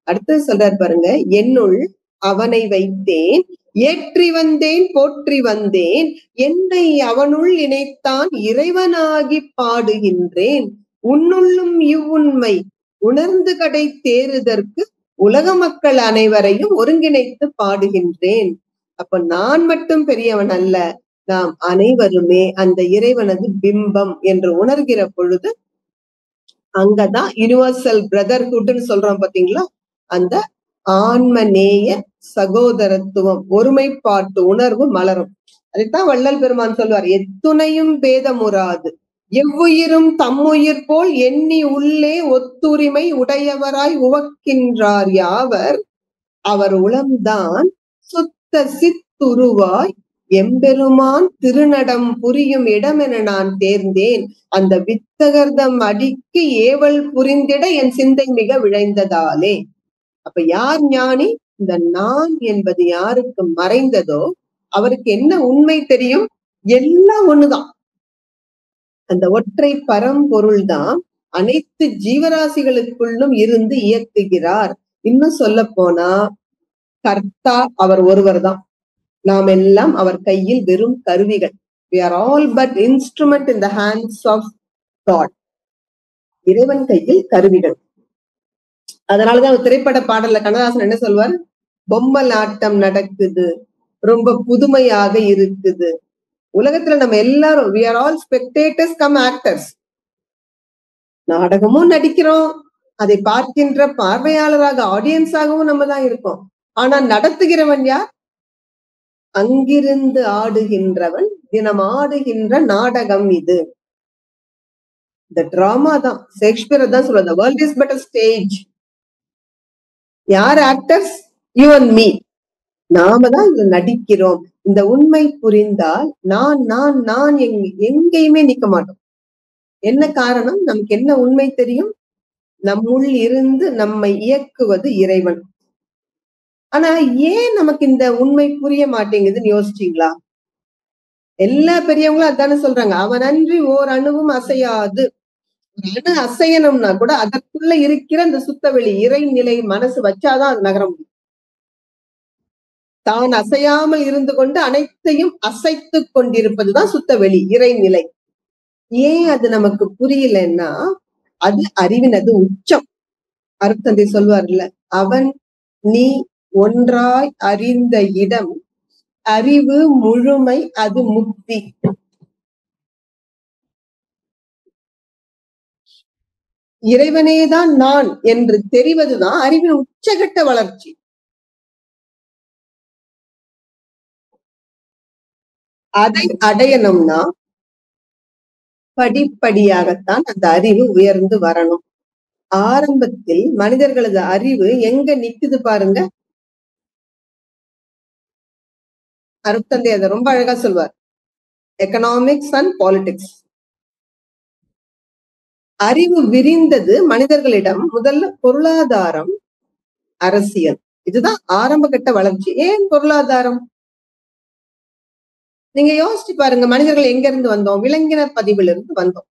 அடுத்து சொல்றார் பாருங்க, என்னுள் அவனை வைத்தேன் ஏற்றி வந்தேன் போற்றி வந்தேன் என்னை அவனுள் இணைத்தான் இறைவனாகி பாடுகின்றேன் உன்னுள்ளும் இவ்வுண்மை உணர்ந்து கடை தேறுதற்கு உலக மக்கள் அனைவரையும் ஒருங்கிணைத்து பாடுகின்றேன். அப்ப நான் மட்டும் பெரியவன் அல்ல, நாம் அனைவருமே அந்த இறைவனது பிம்பம் என்று உணர்கிற பொழுது அங்கதான் யுனிவர்சல் பிரதர்ஹுட்னு சொல்றோம் பாத்தீங்களா, அந்த ஆன்மநேய சகோதரத்துவம் ஒருமைப்பாட்டு உணர்வு மலரும். அதைத்தான் வள்ளல் பெருமான் சொல்வார், எத்துணையும் பேதமுறாது எவ்வுயிரும் தம்முயிர் போல் எண்ணி உள்ளே ஒத்துரிமை உடையவராய் உவக்கின்றார் யாவர் அவர் உளம்தான் சுத்த சித்துருவாய் எம்பெருமான் திருநடம் புரியும் இடமென நான் தேர்ந்தேன் அந்த வித்தகர்தம் அடிக்கு ஏவல் புரிந்திட என் சிந்தை மிக விழைந்ததாலே. அப்ப யார் ஞானி? இந்த நான் என்பது யாருக்கு மறைந்ததோ அவருக்கு என்ன உண்மை தெரியும்? எல்லாம் ஒண்ணுதான். அந்த ஒற்றை பரம்பொருள் தான் அனைத்து ஜீவராசிகளுக்குள்ளும் இருந்து இயக்குகிறார். இன்னும் சொல்ல போனா கர்த்தா அவர் ஒருவர் தான். நாம் எல்லாம் அவர் கையில் வெறும் கருவிகள். We are all but instrument in the hands of God. இறைவன் கையில் கருவிகள். அதனாலதான் ஒரு திரைப்பட பாடல்ல கண்ணதாசன் என்ன சொல்வார்? பொம்மல் ஆட்டம் நடக்குது, ரொம்ப புதுமையாக இருக்குது. உலகத்துல நம்ம எல்லாரும் we are all spectators come actors. நாடகமும் நடிக்கிறோம், அதை பார்க்கின்ற பார்வையாளராக ஆடியன்ஸாகவும் நம்ம தான் இருக்கோம். ஆனா நடத்துகிறவன் யார்? அங்கிருந்து ஆடுகின்றவன், தினம் ஆடுகின்ற நாடகம் இது. இந்த டிராமா தான். ஷேக்ஸ்பியர் தான் சொல்லுவாங்க, the world is but a stage. யார் ஆக்டர்ஸ்? You and me. நாம தான் இதுல நடிக்கிறோம். இந்த உண்மை புரிந்தால் நான் நான் நான் எங்கேயுமே நிக்க மாட்டோம். என்ன காரணம்? நமக்கு என்ன உண்மை தெரியும்? நம்முள் இருந்து நம்மை இயக்குவது இறைவன். ஆனா ஏன் நமக்கு இந்த உண்மை புரிய மாட்டேங்குதுன்னு யோசிச்சீங்களா? எல்லா பெரியவங்களும் அதானே சொல்றாங்க, அவன் அன்றி ஓர் அணுவும் அசையாது. ஒரு அணு அசையணும்னா கூட அதற்குள்ள இருக்கிற அந்த சுத்தவெளி இறைநிலை மனசு வச்சாதான் அது நகர முடியும். தான் அசையாமல் இருந்து கொண்டு அனைத்தையும் அசைத்து கொண்டிருப்பதுதான் சுத்தவெளி இறைநிலை. ஏன் அது நமக்கு புரியலன்னா, அது அறிவினது உச்சம். அருட்தந்தை சொல்வார்ல, அவன் நீ ஒன்றாய் அறிந்த இடம் அறிவு முழுமை, அது முக்தி. இறைவனேதான் நான் என்று தெரிவதுதான் அறிவின் உச்சகட்ட வளர்ச்சி. அதை அடையணும்னா படிப்படியாகத்தான் அந்த அறிவு உயர்ந்து வரணும். ஆரம்பத்தில் மனிதர்களது அறிவு எங்க நிக்குது பாருங்க. அருட்தந்தை அதை ரொம்ப அழகா சொல்வார், எக்கனாமிக்ஸ் அண்ட் பாலிடிக்ஸ். அறிவு விரிந்தது மனிதர்களிடம் முதல்ல பொருளாதாரம், அரசியல். இதுதான் ஆரம்ப கட்ட வளர்ச்சி. ஏன் பொருளாதாரம்? நீங்க யோசிச்சு பாருங்க, மனிதர்கள் எங்க இருந்து வந்தோம்? விலங்கின பதிவுல இருந்து வந்தோம்.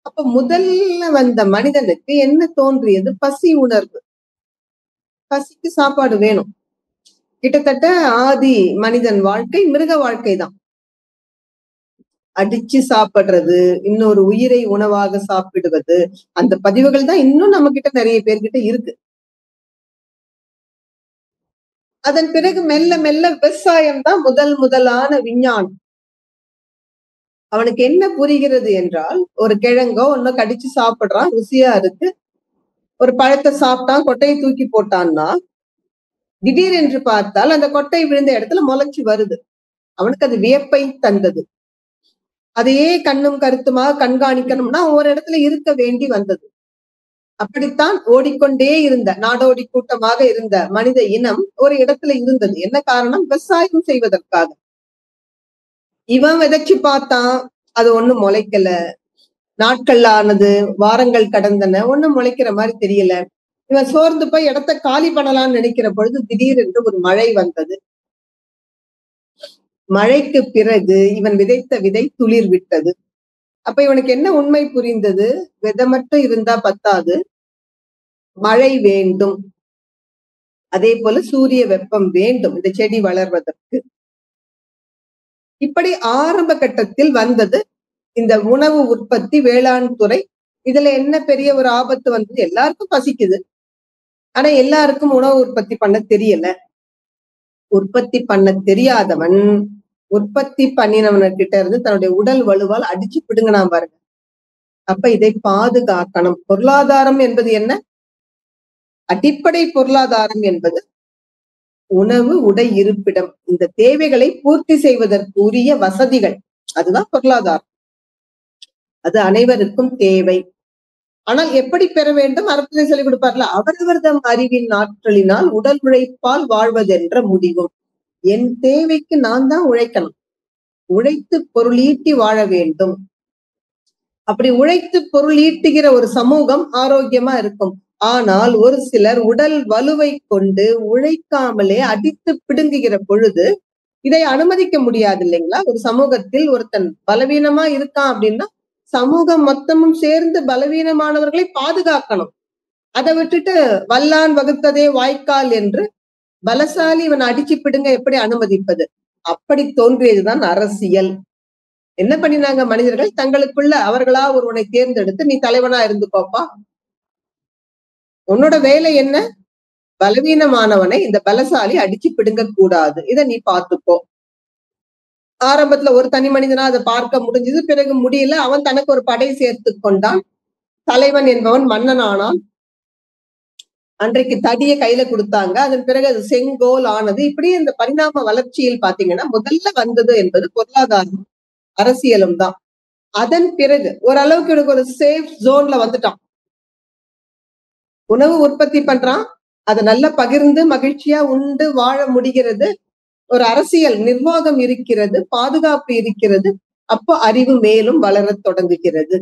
அப்ப முதல்ல வந்த மனிதனுக்கு என்ன தோன்றியது? பசி உணர்வு. பசிக்கு சாப்பாடு வேணும். கிட்டத்தட்ட ஆதி மனிதன் வாழ்க்கை மிருக வாழ்க்கை தான். அடிச்சு சாப்பிடுறது, இன்னொரு உயிரை உணவாக சாப்பிடுவது, அந்த பதிவுகள் தான் இன்னும் நம்ம கிட்ட நிறைய பேர்கிட்ட இருக்கு. அதன் பிறகு மெல்ல மெல்ல விவசாயம் தான் முதலான விஞ்ஞானம். அவனுக்கு என்ன புரிகிறது என்றால், ஒரு கிழங்கோ ஒண்ணு கடிச்சு சாப்பிடுறான், ருசியா இருக்கு. ஒரு பழத்தை சாப்பிட்டான், கொட்டையை தூக்கி போட்டான்னா, திடீரென்று பார்த்தால் அந்த கொட்டை விழுந்த இடத்துல முளைச்சு வருது. அவனுக்கு அது வியப்பை தந்தது. அதையே கண்ணும் கருத்துமாக கண்காணிக்கணும்னா ஒரு இடத்துல இருக்க வேண்டி வந்தது. அப்படித்தான் ஓடிக்கொண்டே இருந்த நாடோடி கூட்டமாக இருந்த மனித இனம் ஒரு இடத்துல இருந்தது. என்ன காரணம்? விவசாயம் செய்வதற்காக. இவன் விதைச்சு பார்த்தான், அது ஒண்ணும் முளைக்கல. நாட்கள் ஆனது, வாரங்கள் கடந்தன, ஒண்ணும் முளைக்கிற மாதிரி தெரியல. இவன் சோர்ந்து போய் இடத்த காலி பண்ணலாம்னு நினைக்கிற பொழுது திடீரென்று ஒரு மழை வந்தது. மழைக்கு பிறகு இவன் விதைத்த விதை துளிர் விட்டது. அப்ப இவனுக்கு என்ன உண்மை புரிந்தது? விதை மட்டும் இருந்தா பத்தாது, மழை வேண்டும். அதே போல சூரிய வெப்பம் வேண்டும் இந்த செடி வளர்வதற்கு. இப்படி ஆரம்ப கட்டத்தில் வந்தது இந்த உணவு உற்பத்தி, வேளாண் துறை. இதுல என்ன பெரிய ஒரு ஆபத்து வந்தது? எல்லாருக்கும் பசிக்குது, ஆனா எல்லாருக்கும் உணவு உற்பத்தி பண்ண தெரியல. உற்பத்தி பண்ண தெரியாதவன் உற்பத்தி பண்ணினவன்கிட்ட இருந்து தன்னுடைய உடல் வலுவால் அடிச்சு பிடுங்கினா பாருங்க. அப்ப இதை பாதுகாக்கணும். பொருளாதாரம் என்பது என்ன? அடிப்படை பொருளாதாரம் என்பது உணவு, உடை, இருப்பிடம். இந்த தேவைகளை பூர்த்தி செய்வதற்கு உரிய வசதிகள், அதுதான் பொருளாதாரம். அது அனைவருக்கும் தேவை. ஆனால் எப்படி பெற வேண்டும்? அறத்திலே சொல்லிக் கொடுப்பார்ல, அவரவர் தம் அறிவின் ஆற்றலினால் உடல் உழைப்பால் வாழ்வதென்ற முடிவும். என் தேவைக்கு நான் தான் உழைக்கணும். உழைத்து பொருள் ஈட்டி வாழ வேண்டும். அப்படி உழைத்து பொருள் ஈட்டுகிற ஒரு சமூகம் ஆரோக்கியமா இருக்கும். ஆனால் ஒரு சிலர் உடல் வலுவை கொண்டு உழைக்காமலே அடித்து பிடுங்குகிற பொழுது இதை அனுமதிக்க முடியாது இல்லைங்களா? ஒரு சமூகத்தில் ஒருத்தன் பலவீனமா இருக்கான் அப்படின்னா சமூகம் மொத்தமும் சேர்ந்து பலவீனமானவர்களை பாதுகாக்கணும். அதை விட்டுட்டு வல்லான் வகுத்ததே வாய்க்கால் என்று பலசாலி இவன் அடிச்சு பிடுங்க எப்படி அனுமதிப்பது? அப்படி தோன்றியதுதான் அரசியல். என்ன பண்ணினாங்க மனிதர்கள்? தங்களுக்குள்ள அவர்களா ஒருவனை தேர்ந்தெடுத்து, நீ தலைவனா இருந்துக்கோப்பா, உன்னோட வேலை என்ன? பலவீனமானவனை இந்த பலசாலி அடிச்சு பிடுங்க கூடாது, இதை நீ பார்த்துக்கோ. ஆரம்பத்துல ஒரு தனி மனிதனா அதை பார்க்க முடிஞ்சது, பிறகு முடியல. அவன் தனக்கு ஒரு படை சேர்த்து கொண்டான். தலைவன் என்பவன் மன்னன் ஆனான். அன்றைக்கு தடியை கையில கொடுத்தாங்க. அதன் பிறகு அது செங்கோல் ஆனது. இப்படி இந்த பரிணாம வளர்ச்சியில் பாத்தீங்கன்னா முதல்ல வந்தது என்பது பொருளாதாரம், அரசியலும் தான். அதன் பிறகு ஓரளவுக்கு எனக்கு ஒரு சேஃப் ஜோன்ல வந்துட்டான். உணவு உற்பத்தி பண்றான், அதை நல்லா பகிர்ந்து மகிழ்ச்சியா உண்டு வாழ முடிகிறது. ஒரு அரசியல் நிர்வாகம் இருக்கிறது, பாதுகாப்பு இருக்கிறது. அப்போ அறிவு மேலும் வளரத் தொடங்குகிறது.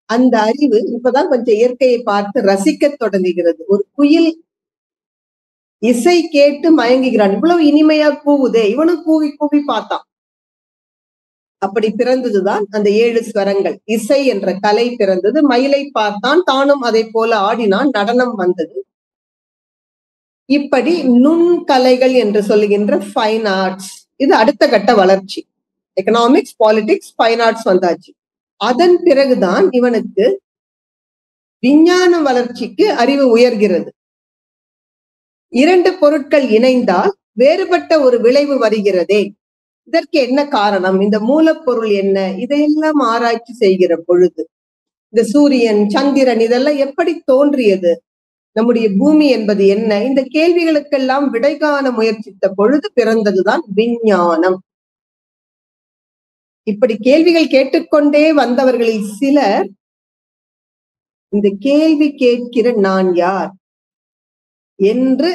அந்த அறிவு இப்பதான் கொஞ்சம் இயற்கையை பார்த்து ரசிக்க தொடங்குகிறது. ஒரு குயில் இசை கேட்டு மயங்குகிறான். இவ்வளவு இனிமையா கூவுதே, இவனும் கூவி கூவி பார்த்தான். அப்படி பிறந்ததுதான் அந்த 7 ஸ்வரங்கள். இசை என்ற கலை பிறந்தது. மயிலை பார்த்தான், தானும் அதை போல ஆடினான், நடனம் வந்தது. இப்படி நுண்கலைகள் என்று சொல்லுகின்ற ஃபைன் ஆர்ட்ஸ், இது அடுத்த கட்ட வளர்ச்சி. எக்கனாமிக்ஸ், பாலிடிக்ஸ், ஃபைன் ஆர்ட்ஸ் வந்தாச்சு. அதன் பிறகுதான் இவனுக்கு விஞ்ஞான வளர்ச்சிக்கு அறிவு உயர்கிறது. 2 பொருட்கள் இணைந்தால் வேறுபட்ட ஒரு விளைவு வருகிறதே, இதற்கு என்ன காரணம்? இந்த மூலப்பொருள் என்ன? இதையெல்லாம் ஆராய்ச்சி செய்கிற பொழுது இந்த சூரியன், சந்திரன் இதெல்லாம் எப்படி தோன்றியது? நம்முடைய பூமி என்பது என்ன? இந்த கேள்விகளுக்கெல்லாம் விடை காண முயற்சித்த பொழுது பிறந்ததுதான் விஞ்ஞானம். இப்படி கேள்விகள் கேட்டுக்கொண்டே வந்தவர்களில் சிலர் இந்த கேள்வி கேட்கிற நான் யார் என்று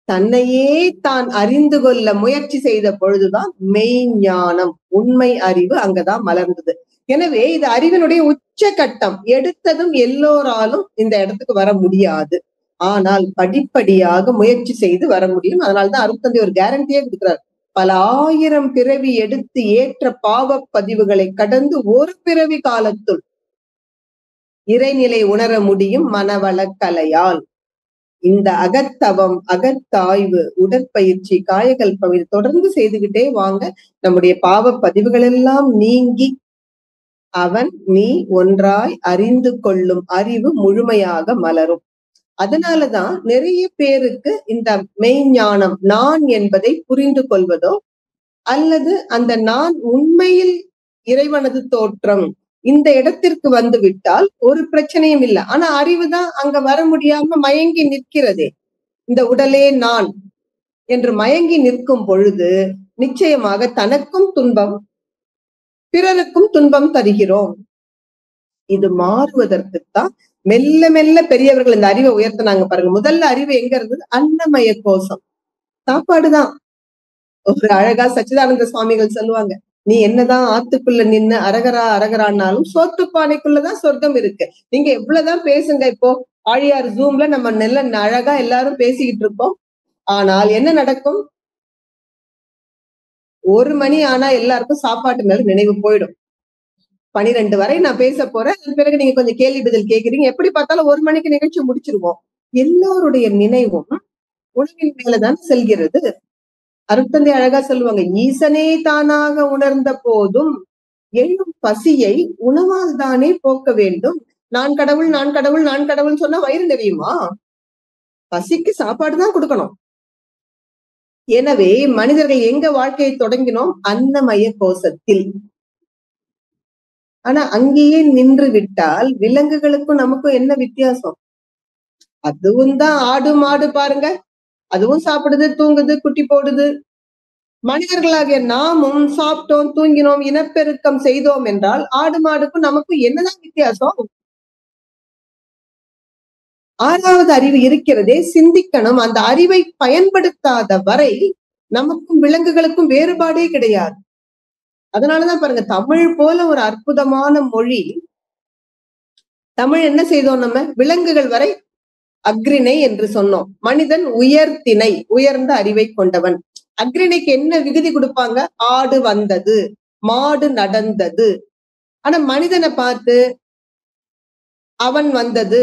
தன்னையே தான் அறிந்து கொள்ள முயற்சி செய்த பொழுதுதான் மெய்ஞானம், உண்மை அறிவு அங்கதான் மலர்ந்தது. எனவே இது அறிவினுடைய உச்சகட்டம். எடுத்ததும் எல்லோராலும் இந்த இடத்துக்கு வர முடியாது. ஆனால் படிப்படியாக முயற்சி செய்து வர முடியும். அதனால்தான் அருட்தந்தை ஒரு கேரண்டியே கொடுக்கிறார். பல ஆயிரம் பிறவி எடுத்து ஏற்ற பாவ பதிவுகளை கடந்து ஒரு பிறவி காலத்துள் இறைநிலை உணர முடியும் மனவள கலையால். இந்த அகத்தவம், அகத்தாய்வு, உடற்பயிற்சி, காயகல்பம் இது தொடர்ந்து செய்துகிட்டே வாங்க. நம்முடைய பாவ பதிவுகள் எல்லாம் நீங்கி அவன் நீ ஒன்றாய் அறிந்து கொள்ளும் அறிவு முழுமையாக மலரும். அதனாலதான் நிறைய பேருக்கு இந்த மெய்ஞானம் நான் என்பதை புரிந்து கொள்வதோ அல்லது அந்த நான் உண்மையில் இறைவனது தோற்றம் இந்த இடத்திற்கு வந்து விட்டால் ஒரு பிரச்சனையும் இல்லை. ஆனா அறிவுதான் அங்க வர முடியாம மயங்கி நிற்கிறதே. இந்த உடலே நான் என்று மயங்கி நிற்கும் பொழுது நிச்சயமாக தனக்கும் துன்பம், பிறருக்கும் துன்பம் தருகிறோம். இது மாறுவதற்குத்தான் மெல்ல மெல்ல பெரியவர்கள் இந்த அறிவை உயர்த்தினாங்க பாருங்க. முதல்ல அறிவு எங்க இருந்தது? அன்னமய கோஷம், சாப்பாடுதான். ஒரு அழகா சச்சிதானந்த சுவாமிகள் சொல்லுவாங்க, நீ என்னதான் ஆத்துக்குள்ள நின்னு அரகரா அரகரான்னாலும் சோத்துப்பானைக்குள்ளதான் சொர்க்கம் இருக்கு. நீங்க எவ்வளவுதான் பேசுங்க. இப்போ ஆழியார் ஜூம்ல நம்ம நல்ல அழகா எல்லாரும் பேசிக்கிட்டு இருக்கோம். ஆனால் என்ன நடக்கும்? 1 மணி ஆனா எல்லாருக்கும் சாப்பாட்டு மேல நினைவு போயிடும். 12 வரை நான் பேச போறேன். அதன் பிறகு நீங்க கொஞ்சம் கேள்வி பதில் கேக்குறீங்க. எப்படி பார்த்தாலும் 1 மணிக்கு நிகழ்ச்சி முடிச்சிருவோம். எல்லோருடைய நினைவும் உணவின் மேலதான் செல்கிறது. அருட்தந்தை அழகா சொல்லுவாங்க, ஈசனே தானாக உணர்ந்த போதும் எழும் பசியை உணவால் தானே போக்க வேண்டும். நான் கடவுள், நான் கடவுள், நான் கடவுள் சொன்னா வயிறு நிறையுமா? பசிக்கு சாப்பாடுதான் கொடுக்கணும். எனவே மனிதர்கள் எங்க வாழ்க்கையை தொடங்கினோம்? அன்னமய கோஷத்தில். ஆனா அங்கேயே நின்று விட்டால் விலங்குகளுக்கும் நமக்கும் என்ன வித்தியாசம்? அதுவும் தான் ஆடு மாடு பாருங்க, அதுவும் சாப்பிடுது, தூங்குது, குட்டி போடுது. மனிதர்களாகிய நாமும் சாப்பிட்டோம், தூங்கினோம், இனப்பெருக்கம் செய்தோம் என்றால் ஆடு மாடுக்கும் நமக்கும் என்னதான் வித்தியாசம்? 6வது அறிவு இருக்கிறதே, சிந்திக்கணும். அந்த அறிவை பயன்படுத்தாத வரை நமக்கும் விலங்குகளுக்கும் வேறுபாடே கிடையாது. அதனாலதான் பாருங்க, தமிழ் போல ஒரு அற்புதமான மொழி. தமிழ் என்ன செய்தோம்? நம்ம விலங்குகள் வரை அக்ரிணை என்று சொன்னோம். மனிதன் உயர்த்திணை, உயர்ந்த அறிவை கொண்டவன். அக்ரிணைக்கு என்ன விகுதி கொடுப்பாங்க? ஆடு வந்தது, மாடு நடந்தது. ஆனா மனிதனை பார்த்து அவன் வந்தது,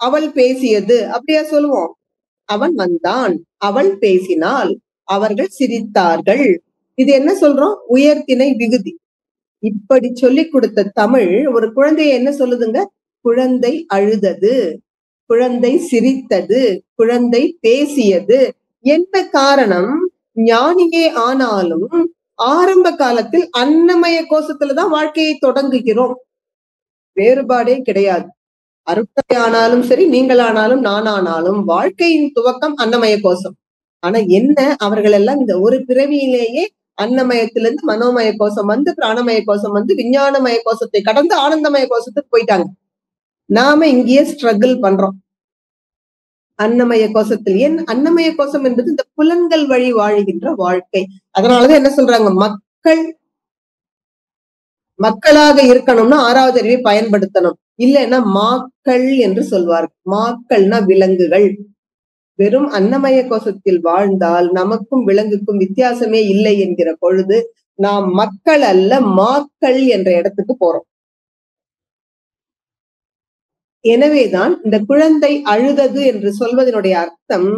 அவள் பேசியது அப்படியா சொல்லுவோம்? அவன் வந்தான், அவள் பேசினாள், அவர்கள் சிரித்தார்கள். இது என்ன சொல்றோம்? உயர்த்திணை விகுதி. இப்படி சொல்லி கொடுத்த தமிழ் ஒரு குழந்தைய என்ன சொல்லுதுங்க? குழந்தை அழுதது, குழந்தை சிரித்தது, குழந்தை பேசியது. என்ன காரணம்? ஞானியே ஆனாலும் ஆரம்ப காலத்தில் அன்னமய கோஷத்துலதான் வாழ்க்கையை தொடங்குகிறோம். வேறுபாடே கிடையாது. அருட்தந்தை ஆனாலும் சரி, நீங்களானாலும் நானானாலும் வாழ்க்கையின் துவக்கம் அன்னமய கோஷம். ஆனா என்ன, அவர்கள் எல்லாம் இந்த ஒரு பிறவியிலேயே அன்னமயத்திலிருந்து மனோமய கோஷம் வந்து, பிராணமய கோஷம் வந்து, விஞ்ஞானமய கோஷத்தை கடந்து ஆனந்தமய கோஷத்துக்கு போயிட்டாங்க. நாம இங்கேயே ஸ்ட்ரகிள் பண்றோம் அன்னமய கோஷத்தில். ஏன் அன்னமய கோஷம் என்பது இந்த புலன்கள் வழி வாழுகின்ற வாழ்க்கை. அதனாலதான் என்ன சொல்றாங்க, மக்களாக இருக்கணும்னா 6வது அறிவை பயன்படுத்தணும். இல்லைன்னா மாக்கள் என்று சொல்வார்கள். மாக்கள்னா விலங்குகள். வெறும் அன்னமய கோஷத்தில் வாழ்ந்தால் நமக்கும் விலங்குக்கும் வித்தியாசமே இல்லை என்கிற பொழுது நாம் மக்கள் அல்ல, மாக்கள் என்ற இடத்துக்கு போறோம். எனவேதான் இந்த குழந்தை அழுதது என்று சொல்வதனுடைய அர்த்தம்,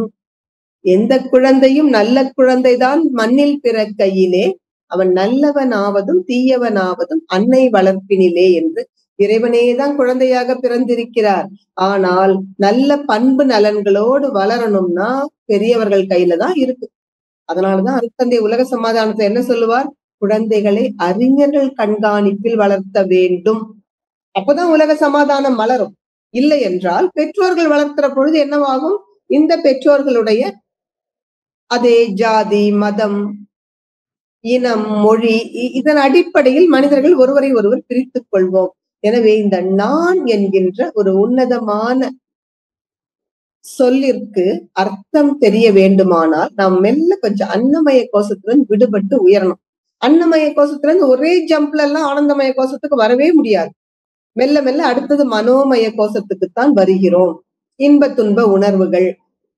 எந்த குழந்தையும் நல்ல குழந்தைதான் மண்ணில் பிறக்கையிலே அவன் நல்லவனாவதும் தீயவனாவதும் அன்னை வளர்ப்பினிலே என்று இறைவனேதான் குழந்தையாக பிறந்திருக்கிறார். ஆனால் நல்ல பண்பு நலன்களோடு வளரணும்னா பெரியவர்கள் கையில தான் இருக்கு. அதனாலதான் அருட்தந்தை உலக சமாதானத்தை என்ன சொல்லுவார்? குழந்தைகளை அறிஞர்கள் கண்காணிப்பில் வளர்த்த வேண்டும். அப்பதான் உலக சமாதானம் மலரும். இல்லை என்றால் பெற்றோர்கள் வளர்க்கிற பொழுது என்னவாகும்? இந்த பெற்றோர்களுடைய அதே ஜாதி, மதம், இனம், மொழி இதன் அடிப்படையில் மனிதர்கள் ஒருவரை ஒருவர் பிரித்துக் கொள்வோம். எனவே இந்த நான் என்கின்ற ஒரு உன்னதமான சொல்லிற்கு அர்த்தம் தெரிய வேண்டுமானால் நாம் மெல்ல கொஞ்சம் அன்னமய கோஷத்துடன் விடுபட்டு உயரணும். அன்னமய கோஷத்துல இருந்து ஒரே ஜம்ப்ல எல்லாம் ஆனந்தமய கோஷத்துக்கு வரவே முடியாது. மெல்ல மெல்ல அடுத்தது மனோமய கோஷத்துக்குத்தான் வருகிறோம். இன்ப துன்ப உணர்வுகள்,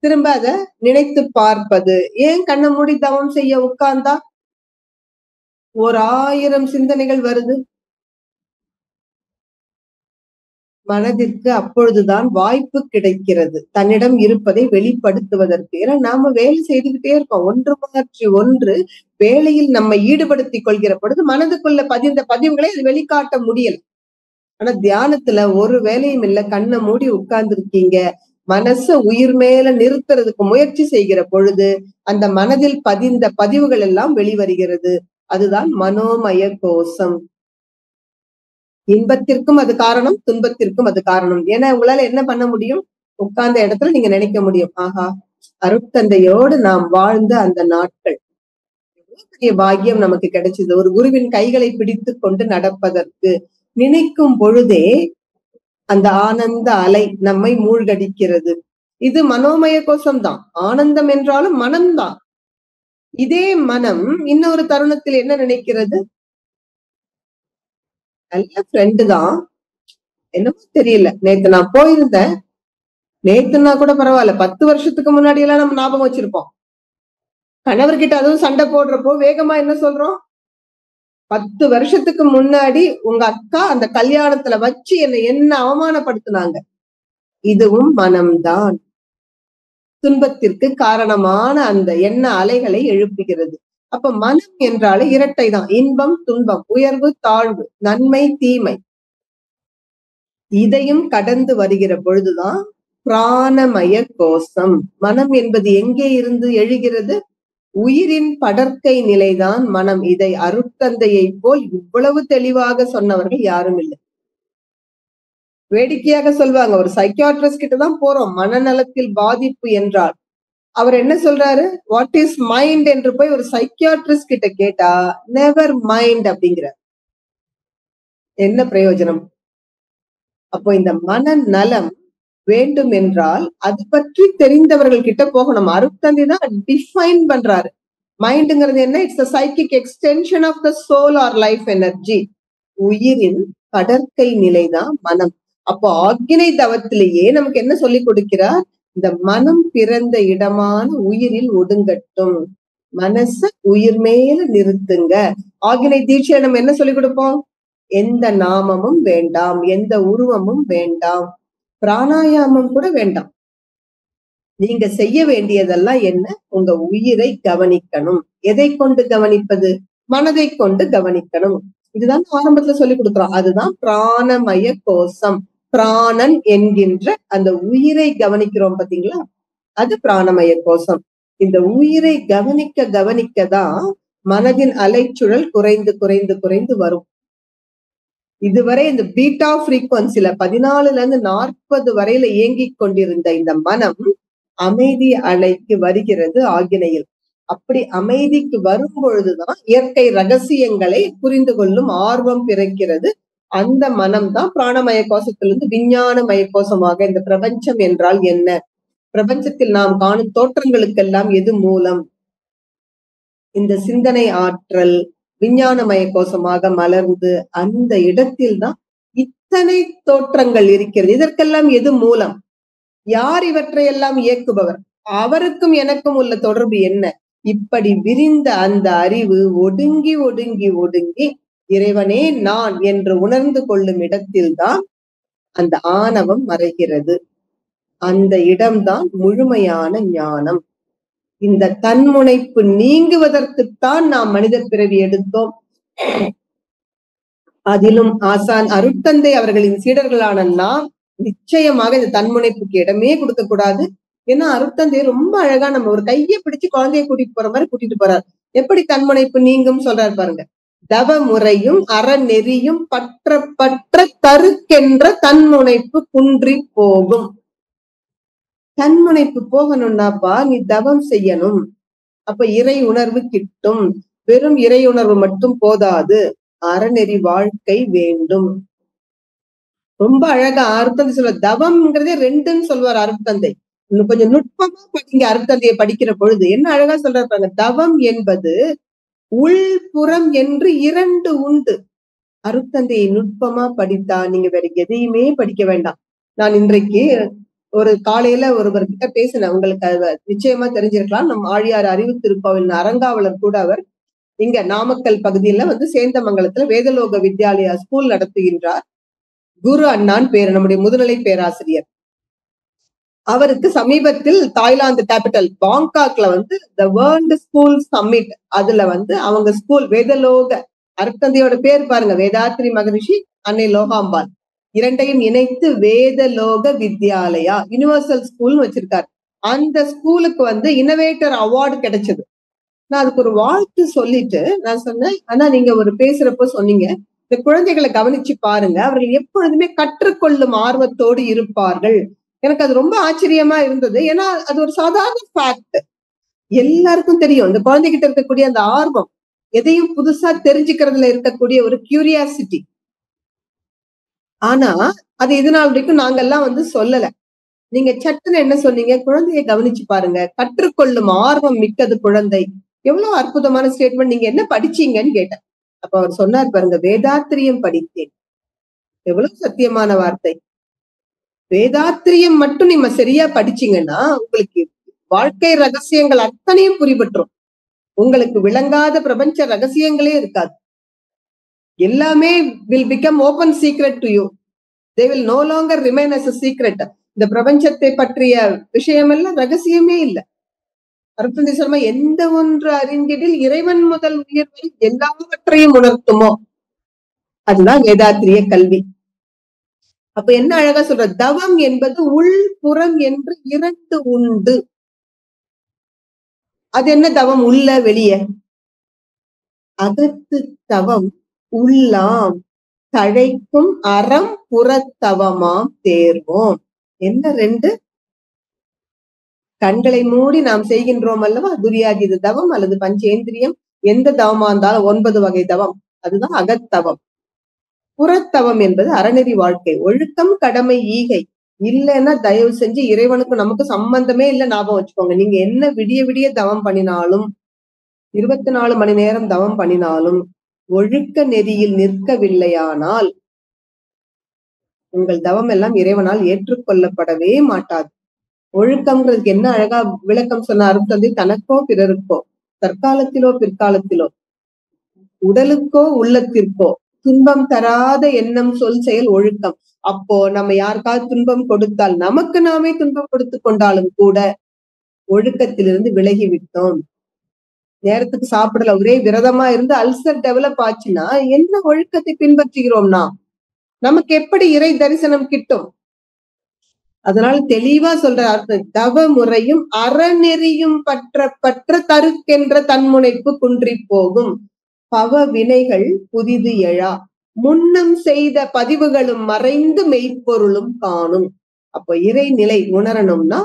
திரும்ப அதை நினைத்து பார்ப்பது. ஏன் கண்ணை மூடி தவம் செய்ய உட்கார்ந்தா 1000 சிந்தனைகள் வருது? மனதிற்கு அப்பொழுதுதான் வாய்ப்பு கிடைக்கிறது தன்னிடம் இருப்பதை வெளிப்படுத்துவதற்கு. ஏன்னா நாம வேலை செய்துகிட்டே இருக்கோம், ஒன்று மாற்றி ஒன்று வேலையில் நம்ம ஈடுபடுத்திக் கொள்கிற பொழுது மனதுக்குள்ள பதிந்த பதிவுகளை அது வெளிக்காட்ட முடியல. ஆனா தியானத்துல ஒரு வேலையும் இல்ல, கண்ணை மூடி உட்கார்ந்து இருக்கீங்க, மனச உயிர் மேல நிறுத்துறதுக்கு முயற்சி செய்கிற பொழுது அந்த மனதில் பதிந்த பதிவுகள் எல்லாம் வெளிவருகிறது. அதுதான் மனோமய கோஷம். இன்பத்திற்கும் அது காரணம், துன்பத்திற்கும் அது காரணம். ஏன்னா உங்களால என்ன பண்ண முடியும்? உட்கார்ந்த இடத்துல நீங்க நினைக்க முடியும், ஆஹா அருட்தந்தையோடு நாம் வாழ்ந்த அந்த நாட்கள் பெரிய பாக்கியம் நமக்கு கிடைச்சது, ஒரு குருவின் கைகளை பிடித்து கொண்டு நடப்பதற்கு. நினைக்கும் பொழுதே அந்த ஆனந்த அலை நம்மை மூழ்கடிக்கிறது. இது மனோமய கோஷம் தான். ஆனந்தம் என்றாலும் மனம்தான். இதே மனம் இன்னொரு தருணத்தில் என்ன நினைக்கிறது? நல்ல ஃப்ரெண்டு தான், என்னமோ தெரியல, நேத்து நான் போயிருந்தேன், நேத்துன்னா கூட பரவாயில்ல, 10 வருஷத்துக்கு முன்னாடி எல்லாம் நம்ம ஞாபகம் வச்சிருப்போம். கணவர்கிட்ட அதுவும் சண்டை போடுறப்போ வேகமா என்ன சொல்றோம்? 10 வருஷத்துக்கு முன்னாடி உங்க அக்கா அந்த கல்யாணத்துல வச்சு என்ன அவமானப்படுத்தினாங்க. இதுவும் மனம்தான். துன்பத்திற்கு காரணமான அந்த எண்ண அலைகளை எழுப்புகிறது. அப்ப மனம் என்றாலே இரட்டை தான், இன்பம் துன்பம், உயர்வு தாழ்வு, நன்மை தீமை. இதையும் கடந்து வருகிற பொழுதுதான் பிராணமய கோஷம். மனம் என்பது எங்கே இருந்து எழுகிறது? உயிரின் படற்கை நிலைதான் மனம். இதை அருட்தந்தையை போல் இவ்வளவு தெளிவாக சொன்னவர்கள் யாரும் இல்லை. வேடிக்கையாக சொல்வாங்க, ஒரு சைக்கியாட்ரிஸ்ட் கிட்ட தான் போறோம் மனநலத்தில் பாதிப்பு என்றால். அவர் என்ன சொல்றாரு? வாட் இஸ் மைண்ட் என்று போய் ஒரு சைக்கியாட்ரிஸ்ட் கிட்ட கேட்டா நெவர் மைண்ட் அப்படிங்கிறார். என்ன பிரயோஜனம்? அப்போ இந்த மனநலம் வேண்டும் என்றால் அது பற்றி தெரிந்தவர்கள் கிட்ட போகணும். அருட்தந்தை தான் டிஃபைன் பண்றாரு. மைண்டுங்கிறது என்ன? It's a psychic extension of the soul or life energy. உயிரின் படற்கை நிலைதான் மனம். அப்போ ஆக்கினை தவத்திலேயே நமக்கு என்ன சொல்லி கொடுக்கிறார்? இந்த மனம் பிறந்த இடமான உயிரில் ஒடுங்கட்டும், மனச உயிர் மேல நிறுத்துங்க. ஆக்கினை தீட்சை நம்ம என்ன சொல்லி கொடுப்போம்? எந்த நாமமும் வேண்டாம், எந்த உருவமும் வேண்டாம், பிராணாயாமம் கூட வேண்டாம். நீங்க செய்ய வேண்டியதெல்லாம் என்ன? உங்க உயிரை கவனிக்கணும். எதை கொண்டு கவனிப்பது? மனதை கொண்டு கவனிக்கணும். இதுதான் ஆரம்பத்துல சொல்லி கொடுக்குறோம். அதுதான் பிராணமய கோஷம். பிராணன் என்கின்ற அந்த உயிரை கவனிக்கிறோம் பாத்தீங்களா, அது பிராணமய கோஷம். இந்த உயிரை கவனிக்க கவனிக்கதான் மனதின் அலைச்சுழல் குறைந்து குறைந்து குறைந்து வரும். இதுவரை இந்த பீட்டா ஃப்ரீக்வன்சில 14ல இருந்து 40 வரையில இயங்கிக் கொண்டிருந்த இந்த மனம் அமைதி அலைக்கு வருகிறது ஆகினையில். அப்படி அமைதிக்கு வரும் பொழுதுதான் இயற்கை ரகசியங்களை புரிந்து கொள்ளும் ஆர்வம் பிறக்கிறது. அந்த மனம்தான் பிராணமய கோஷத்திலிருந்து விஞ்ஞானமய கோஷமாக, இந்த பிரபஞ்சம் என்றால் என்ன, பிரபஞ்சத்தில் நாம் காணும் தோற்றங்களுக்கெல்லாம் எது மூலம், இந்த சிந்தனை ஆற்றல் விஞ்ஞானமய கோஷமாக மலர்ந்து அந்த இடத்தில் தான் இத்தனை தோற்றங்கள் இருக்கிறது. இதற்கெல்லாம் எது மூலம்? யார் இவற்றையெல்லாம் இயக்குபவர்? அவருக்கும் எனக்கும் உள்ள தொடர்பு என்ன? இப்படி விரிந்த அந்த அறிவு ஒடுங்கி ஒடுங்கி ஒடுங்கி இறைவனே நான் என்று உணர்ந்து கொள்ளும் இடத்தில்தான் அந்த ஆணவம் மறைகிறது. அந்த இடம்தான் முழுமையான ஞானம். இந்த தன்முனைப்பு நீங்குவதற்குத்தான் நாம் மனித பிறவி எடுத்தோம். அதிலும் ஆசான் அருட்தந்தை அவர்களின் சீடர்களான நாம் நிச்சயமாக இந்த தன்முனைப்புக்கு இடமே கொடுக்க கூடாது. ஏன்னா அருட்தந்தை ரொம்ப அழகா நம்ம ஒரு கையை பிடிச்சு குழந்தைய கூட்டிட்டு போற மாதிரி கூட்டிட்டு போறார். எப்படி தன்முனைப்பு நீங்கும் சொல்றாரு பாருங்க. தவ முறையும் அறநெறியும் பற்ற பற்ற தருக்கென்ற தன்முனைப்பு குன்றி போகும். தன்முனைப்பு போகணும்னாப்பா நீ தவம் செய்யணும். அப்ப இறை உணர்வு கிட்டும். வெறும் இறை உணர்வு மட்டும் போதாது, அறநெறி வாழ்க்கை வேண்டும். ரொம்ப அழகா அருட்தந்தை சொல்ல, தவம்ங்கிறதே ரெண்டுன்னு சொல்வார் அருட்தந்தை. இன்னும் கொஞ்சம் நுட்பமா படிங்க அருட்தந்தையை படிக்கிற பொழுது என்ன அழகா சொல்றாரு. தவம் என்பது உள்புறம் என்று 2 உண்டு. அருட்தந்தையை நுட்பமா படித்தா நீங்க வேற எதையுமே படிக்க வேண்டாம். நான் இன்றைக்கு ஒரு காலையில ஒருவர்கிட்ட பேசினேன், உங்களுக்கு நிச்சயமா தெரிஞ்சிருக்கலாம். நம் ஆழியார் அறிவு திருக்கோவில் அறங்காவலர் கூட அவர் இங்க நாமக்கல் பகுதியில சேந்தமங்கலத்துல வேதலோக வித்யாலயா ஸ்கூல் நடத்துகின்றார். குரு அண்ணான் பேரு, நம்முடைய முதுநிலை பேராசிரியர். அவருக்கு சமீபத்தில் தாய்லாந்து கேபிட்டல் பாங்காக்ல த வேர்ல்ட் ஸ்கூல் சம்மிட், அதுல அவங்க ஸ்கூல் வேதலோக, அருட்தந்தையோட பேர் பாருங்க, வேதாத்ரி மகரிஷி, அன்னை லோகாம்பாள் இரண்டையும் இணைத்து வேதலோக வித்யாலயா யூனிவர்சல் ஸ்கூல்னு வச்சிருக்காரு. அந்த ஸ்கூலுக்கு இன்னோவேட்டர் அவார்டு கிடைச்சது. நான் அதுக்கு ஒரு வாழ்த்து சொல்லிட்டு நான் சொன்னேன், ஆனா நீங்க ஒரு பேசுறப்போ சொன்னீங்க, இந்த குழந்தைகளை கவனிச்சு பாருங்க, அவர்கள் எப்பொழுதுமே கற்றுக்கொள்ளும் ஆர்வத்தோடு இருப்பார்கள். எனக்கு அது ரொம்ப ஆச்சரியமா இருந்தது. ஏன்னா அது ஒரு சாதாரண ஃபேக்ட், எல்லாருக்கும் தெரியும். இந்த குழந்தைகிட்ட இருக்கக்கூடிய அந்த ஆர்வம், எதையும் புதுசா தெரிஞ்சுக்கிறதுல இருக்கக்கூடிய ஒரு கியூரியாசிட்டி. ஆனா அது இது நாள் வரைக்கும் நாங்கெல்லாம் சொல்லல. நீங்க சட்டுன்னு என்ன சொன்னீங்க, குழந்தையை கவனிச்சு பாருங்க, கற்றுக்கொள்ளும் ஆர்வம் மிக்கது குழந்தை. எவ்வளவு அற்புதமான ஸ்டேட்மெண்ட். நீங்க என்ன படிச்சீங்கன்னு கேட்டேன். அப்ப அவர் சொன்னார் பாருங்க, வேதாத்திரியம் படித்தேன். எவ்வளவு சத்தியமான வார்த்தை. வேதாத்திரியம் மட்டும் நீங்க சரியா படிச்சீங்கன்னா உங்களுக்கு வாழ்க்கை ரகசியங்கள் அத்தனையும் புரிபற்றும். உங்களுக்கு விளங்காத பிரபஞ்ச ரகசியங்களே இருக்காது. எல்லாமே will become open secret to you. They will no longer remain as a secret. இந்த பிரபஞ்சத்தை பற்றிய விஷயம் எல்லாம் ரகசியமே இல்லை. அருட்தந்தை சொல்மா, எந்த ஒன்று அறிந்திடில் இறைவன் முதல் உயிர் வரை எல்லாவற்றையும் உணர்த்துமோ அதுதான் வேதாத்திரிய கல்வி. அப்ப என்ன அழகா சொல்ற, தவம் என்பது உள் புறம் என்று இரண்டு உண்டு. அது என்ன தவம்? உள்ள வெளிய. அகத்து தவம் உள்ளாம், தழைக்கும் அறம் புறத்தவமாம் தேர்வோம். என்ன ரெண்டு? கண்களை மூடி நாம் செய்கின்றோம் அல்லவா துரியாதீத தவம் அல்லது பஞ்சேந்திரியம், எந்த தவமா இருந்தாலும் 9 வகை தவம், அதுதான் அகத்தவம். புறத்தவம் என்பது அறநெறி வாழ்க்கை, ஒழுக்கம், கடமை, ஈகை. இல்லைன்னா தயவு செஞ்சு இறைவனுக்கு நமக்கு சம்பந்தமே இல்லை, ஞாபகம் வச்சுக்கோங்க. நீங்க என்ன விடிய விடிய தவம் பண்ணினாலும், 24 மணி நேரம் தவம் பண்ணினாலும், ஒழுக்க நெறியில் நிற்கவில்லையானால் உங்கள் தவம் எல்லாம் இறைவனால் ஏற்றுக்கொள்ளப்படவே மாட்டாது. ஒழுக்கம்ங்கிறதுக்கு என்ன அழகா விளக்கம் சொன்ன அருட்தந்தை, தனக்கோ பிறருக்கோ, தற்காலத்திலோ பிற்காலத்திலோ, உடலுக்கோ உள்ளத்திற்கோ துன்பம் தராத எண்ணம், சொல், செயல் ஒழுக்கம். அப்போ நம்ம யாருக்காவது துன்பம் கொடுத்தால், நமக்கு நாமே துன்பம் கொடுத்து கொண்டாலும் கூட ஒழுக்கத்திலிருந்து விலகி விட்டோம். நேரத்துக்கு சாப்பிடல, ஒரே விரதமா இருந்து அல்சர் டெவலப் ஆச்சுன்னா என்ன ஒழுக்கத்தை பின்பற்றுகிறோம்னா நமக்கு எப்படி இறை தரிசனம் கிட்டும்? அதனால தெளிவா சொல்ற தவ முறையும் அறநெறியும் பற்ற தருக்கென்ற தன்முனைப்பு குன்றி போகும். பவ வினைகள் புதிது எழா, முன்னம் செய்த பதிவுகளும் மறைந்து மெய்ப்பொருளும் காணும். அப்போ இறைநிலை உணரணும்னா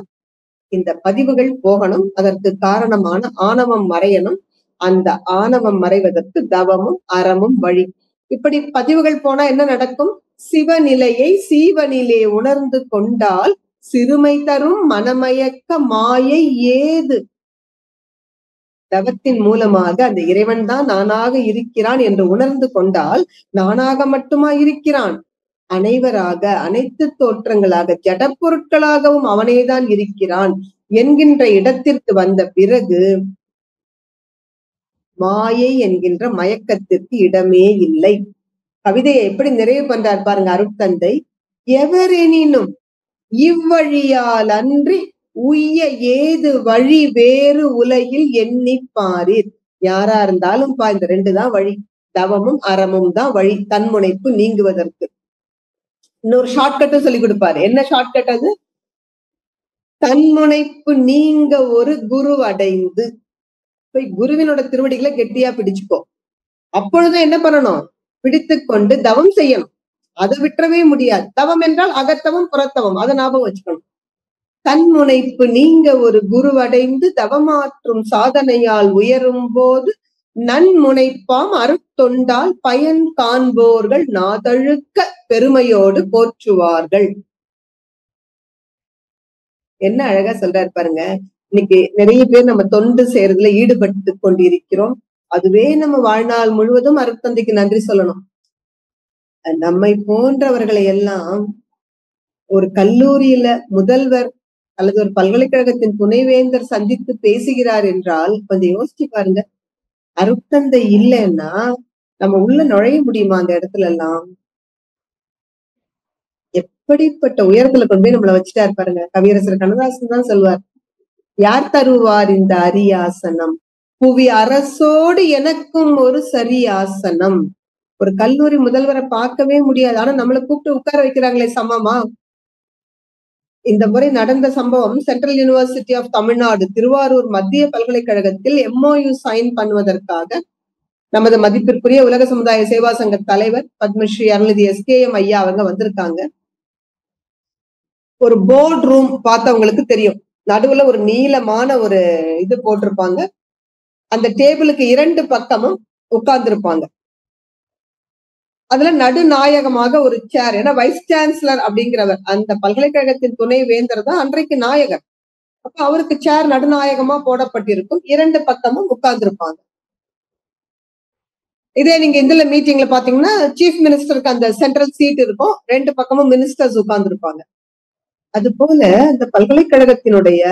இந்த பதிவுகள் போகணும், அதற்கு காரணமான ஆணவம் மறையணும். அந்த ஆணவம் மறைவதற்கு தவமும் அறமும் வழி. இப்படி பதிவுகள் போனா என்ன நடக்கும்? சிவநிலையை சீவனிலே உணர்ந்து கொண்டால் சிறுமை தரும் மனமயக்க மாயை ஏது. தவத்தின் மூலமாக அந்த இறைவன் தான் நானாக இருக்கிறான் என்று உணர்ந்து கொண்டால், நானாக மட்டுமா இருக்கிறான், அனைவராக, அனைத்து தோற்றங்களாக, ஜட பொருட்களாகவும் அவனேதான் இருக்கிறான் என்கின்ற இடத்திற்கு வந்த பிறகு மாயை என்கின்ற மயக்கத்திற்கு இடமே இல்லை. கவிதையை எப்படி நிறைவு பண்றார் பாருங்க அருட்தந்தை. எவரெனினும் இவ்வழியால் அன்றி உய்ய ஏது வழி வேறு உலகில் எண்ணி பாரீர். யாரா இருந்தாலும் இந்த 2 தான் வழி, தவமும் அறமும் தான் வழி தன்முனைப்பு நீங்குவதற்கு. இன்னொரு ஷார்ட்கட்டும் சொல்லி கொடுப்பாரு. என்ன ஷார்ட்கட் அது? தன்முனைப்பு நீங்க ஒரு குரு அடைந்து போய் குருவினோட திருவடிகளை கெட்டியா பிடிச்சுக்கோ. அப்பொழுது என்ன பண்ணணும்? பிடித்து கொண்டு தவம் செய்யணும். அதை விட்டுறவே முடியாது. தவம் என்றால் அகத்தவம் புறத்தவம், அதை ஞாபகம் வச்சுக்கணும். தன்முனைப்பு நீங்க ஒரு குருவடைந்து தவமாற்றும் சாதனையால் உயரும் போது நன்முனைப்பாம் அருத்தொண்டால் பயன் காண்போர்கள் நாதழுக்க பெருமையோடு போற்றுவார்கள். என்ன அழகா சொல்றாரு பாருங்க. இன்னைக்கு நிறைய பேர் நம்ம தொண்டு செய்யறதுல ஈடுபட்டு கொண்டிருக்கிறோம். அதுவே நம்ம வாழ்நாள் முழுவதும் அருட்தந்தைக்கு நன்றி சொல்லணும். நம்மை போன்றவர்களை எல்லாம் ஒரு கல்லூரியில முதல்வர் அல்லது ஒரு பல்கலைக்கழகத்தின் துணைவேந்தர் சந்தித்து பேசுகிறார் என்றால் கொஞ்சம் யோசிச்சு பாருங்க. அருட்தந்தை இல்லைன்னா நம்ம உள்ள நுழைய முடியுமா அந்த இடத்துல எல்லாம்? அப்படிப்பட்ட உயரத்துல கொண்டு போய் நம்மளை வச்சுட்டா பாருங்க. கவியரசர் கண்ணதாசன் தான் சொல்வார், யார் தருவார் இந்த அரியாசனம், புவி அரசோடு எனக்கும் ஒரு சரியாசனம். ஒரு கல்லூரி முதல்வரை பார்க்கவே முடியாது, ஆனா நம்மளை கூப்பிட்டு உட்கார வைக்கிறாங்களே சமமா. இந்த முறை நடந்த சம்பவம் central university of Tamil Nadu Thiruvarur மத்திய பல்கலைக்கழகத்தில் MOU சைன் பண்ணுவதற்காக நமது மதிப்பிற்குரிய உலக சமுதாய சேவா சங்க தலைவர் பத்மஸ்ரீ அருள்நிதி SKM ஐயா அவங்க வந்திருக்காங்க. ஒரு போர்ட் ரூம் பார்த்தவங்களுக்கு தெரியும், நடுவுல ஒரு நீளமான ஒரு இது போட்டிருப்பாங்க, அந்த டேபிளுக்கு 2 பக்கமும் உட்கார்ந்து இருப்பாங்க. அதுல நடுநாயகமாக ஒரு சேர், ஏன்னா வைஸ் சான்சலர் அப்படிங்கிறவர் அந்த பல்கலைக்கழகத்தின் துணை வேந்தர் தான் அன்றைக்கு நாயகர். அப்ப அவருக்கு சேர் நடுநாயகமா போடப்பட்டிருக்கும், 2 பக்கமும் உட்கார்ந்து இருப்பாங்க. இதே நீங்க இதுல மீட்டிங்ல பாத்தீங்கன்னா சீஃப் மினிஸ்டருக்கு அந்த சென்ட்ரல் சீட் இருக்கும், 2 பக்கமும் மினிஸ்டர்ஸ் உட்கார்ந்து இருப்பாங்க. அது போல அந்த பல்கலைக்கழகத்தினுடைய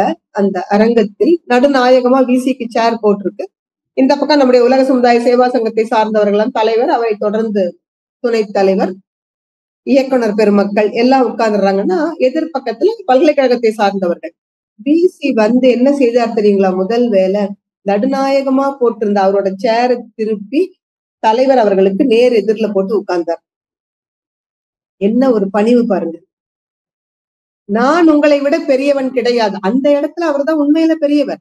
அந்த அரங்கத்தில் நடுநாயகமா VCக்கு சேர் போட்டிருக்கு. இந்த பக்கம் நம்முடைய உலக சமுதாய சேவா சங்கத்தை சார்ந்தவர்கள் தலைவர், அவரை தொடர்ந்து துணைத் தலைவர், இயக்குனர் பெருமக்கள் எல்லாம் உட்கார்ந்துடுறாங்கன்னா எதிர்பக்கத்துல பல்கலைக்கழகத்தை சார்ந்தவர்கள். VC வந்து என்ன செய்தார் தெரியுங்களா? முதல் வேலை நடுநாயகமா போட்டிருந்த அவரோட சேரை திருப்பி தலைவர் அவர்களுக்கு நேர் எதிரில போட்டு உட்கார்ந்தார். என்ன ஒரு பணிவு பாருங்க. நான் உங்களை விட பெரியவன் கிடையாது, அந்த இடத்துல அவர் தான் உண்மையில பெரியவர்.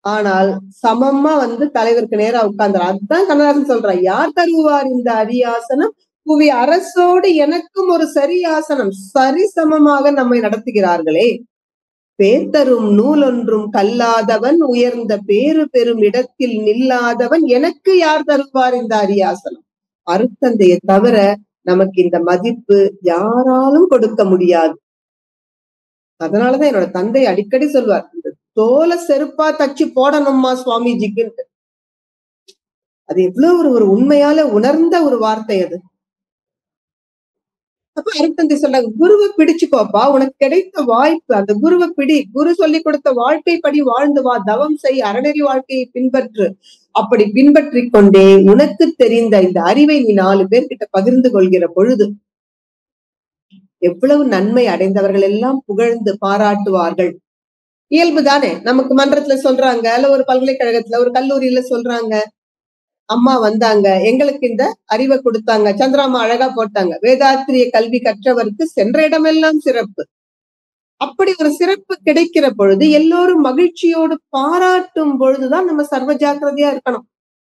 ஆனால் சமமா வந்து தலைவருக்கு நேரா உட்கார்ந்தார். அதுதான் கண்ணதாசன் சொல்றார், யார் தருவார் இந்த அரியாசனம், புவி அரசோடு எனக்கும் ஒரு சரியாசனம். சரிசமமாக நம்மை நடத்துகிறார்களே. பேத்தரும் நூலொன்றும் கல்லாதவன், உயர்ந்த பேரு பெரும் இடத்தில் நில்லாதவன், எனக்கு யார் தருவார் இந்த அரியாசனம். அருட்தந்தையை தவிர நமக்கு இந்த மதிப்பு யாராலும் கொடுக்க முடியாது. அதனாலதான் என்னோட தந்தை அடிக்கடி சொல்வார், இந்த தோலை செருப்பா தச்சு போடணும்மா சுவாமிஜிக்கு. அது எவ்வளவு ஒரு உண்மையால உணர்ந்த ஒரு வார்த்தை அது. அப்ப அருட்தந்தை சொல்றாங்க, குருவை பிடிச்சுக்கோப்பா, உனக்கு கிடைத்த வாய்ப்பு, அந்த குருவை பிடி, குரு சொல்லி கொடுத்த வாழ்க்கைப்படி வாழ்ந்து வா, தவம் செய், அறநெறி வாழ்க்கையை பின்பற்று. அப்படி பின்பற்றி கொண்டே உனக்கு தெரிந்த இந்த அறிவை நீ 4 பேர்கிட்ட பகிர்ந்து கொள்கிற பொழுது எவ்வளவு நன்மை அடைந்தவர்கள் எல்லாம் புகழ்ந்து பாராட்டுவார்கள். இயல்புதானே. நமக்கு மன்றத்துல சொல்றாங்க, அல்ல ஒரு பல்கலைக்கழகத்துல ஒரு கல்லூரியில சொல்றாங்க, அம்மா வந்தாங்க, எங்களுக்கு இந்த அறிவை கொடுத்தாங்க. சந்திராமா அழகா போட்டாங்க, வேதாத்திரிய கல்வி கற்றவருக்கு சென்ற இடமெல்லாம் சிறப்பு. அப்படி ஒரு சிறப்பு கிடைக்கிற பொழுது எல்லோரும் மகிழ்ச்சியோடு பாராட்டும் பொழுதுதான் நம்ம சர்வ ஜாக்கிரதையா இருக்கணும்.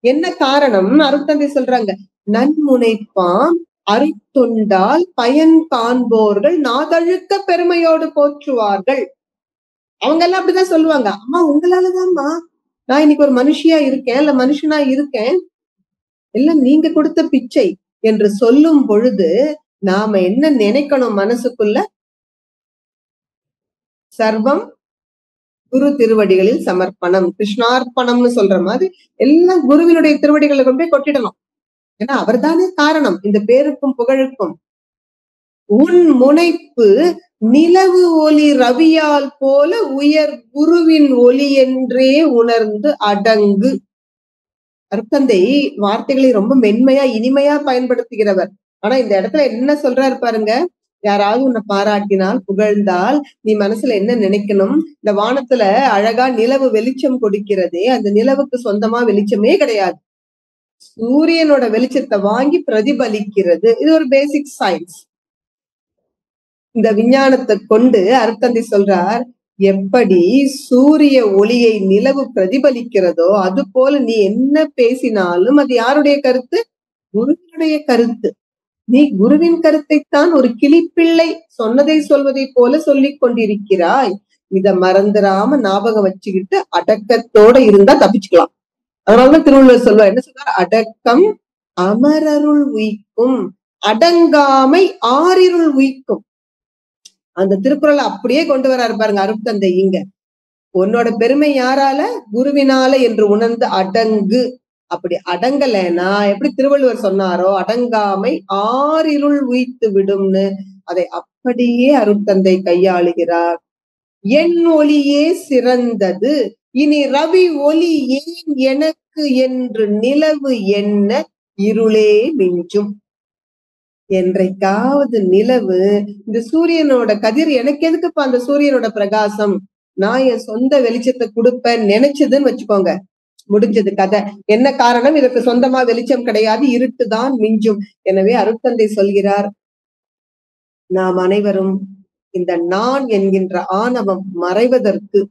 என்ன காரணம்? அருட்தந்தை சொல்றாங்க, நன்முனைப்பாம் அருட்தொண்டால் பயன் காண்போர்கள் நாதழுக்க பெருமையோடு போற்றுவார்கள். அவங்க எல்லாம் அப்படிதான் சொல்லுவாங்க, அம்மா உங்களாலதான்மா நான் இன்னைக்கு ஒரு மனுஷியா இருக்கேன், இல்ல மனுஷனா இருக்கேன், எல்லாம் நீங்க கொடுத்த பிச்சை என்று சொல்லும் பொழுது நாம என்ன நினைக்கணும் மனசுக்குள்ள? சர்வம் குரு திருவடிகளில் சமர்ப்பணம், கிருஷ்ணார்ப்பணம்னு சொல்ற மாதிரி எல்லாம் குருவினுடைய திருவடிகளை கொண்டு போய் கொட்டிடணும். ஏன்னா அவர் தானே காரணம் இந்த பேருக்கும் புகழுக்கும். உன் முனைப்பு நிலவு ஒளி ரவியால் போல உயர் குருவின் ஒளி என்றே உணர்ந்து அடங்கு. அருட்தந்தை வார்த்தைகளை ரொம்ப மென்மையா இனிமையா பயன்படுத்துகிறவர். ஆனா இந்த இடத்துல என்ன சொல்றாரு பாருங்க, யாராவது உன்னை பாராட்டினால் புகழ்ந்தால் நீ மனசுல என்ன நினைக்கணும்? இந்த வானத்துல அழகா நிலவு வெளிச்சம் கொடுக்கிறதே, அந்த நிலவுக்கு சொந்தமா வெளிச்சமே கிடையாது, சூரியனோட வெளிச்சத்தை வாங்கி பிரதிபலிக்கிறது. இது ஒரு பேசிக் சயின்ஸ். இந்த விஞ்ஞானத்தை கொண்டு அருட்தந்தை சொல்றார், எப்படி சூரிய ஒளியை நிலவு பிரதிபலிக்கிறதோ அது போல நீ என்ன பேசினாலும் அது யாருடைய கருத்து? குருவினுடைய கருத்து. நீ குருவின் கருத்தைத்தான் ஒரு கிளிப்பிள்ளை சொன்னதை சொல்வதை போல சொல்லிக் கொண்டிருக்கிறாய். இத மறந்துடாம ஞாபகம் வச்சுக்கிட்டு அடக்கத்தோட இருந்தா தப்பிச்சுக்கலாம். அதனாலதான் திருவள்ளுவர் சொல்வார், என்ன சொல்றார்? அடக்கம் அமரருள் உய்க்கும், அடங்காமை ஆறிருள் உய்க்கும். அந்த திருக்குறளை அப்படியே கொண்டு வராரு பாருங்க அருட்தந்தை இங்க. உன்னோட பெருமை யாரால? குருவினால என்று உணர்ந்து அடங்கு. அப்படி அடங்கலைன்னா எப்படி திருவள்ளுவர் சொன்னாரோ, அடங்காமை ஆறிருள் உய்த்து விடும்னு, அதை அப்படியே அருட்தந்தை கையாளுகிறார். என் ஒளியே சிறந்தது, இனி ரவி ஒளி ஏன் எனக்கு என்று நிலவு என்ன இருளே மிஞ்சும். என்றைக்காவது நிலவு இந்த சூரியனோட கதிர் எனக்கு எதுக்குப்பா அந்த சூரியனோட பிரகாசம், நான் என் சொந்த வெளிச்சத்தை கொடுப்பேன் நினைச்சதுன்னு வச்சுக்கோங்க, முடிஞ்சது கதை. என்ன காரணம்? இதற்கு சொந்தமா வெளிச்சம் கிடையாது, இருட்டுதான் மிஞ்சும். எனவே அருட்தந்தை சொல்கிறார், நாம் அனைவரும் இந்த நான் என்கின்ற ஆணவம் மறைவதற்கு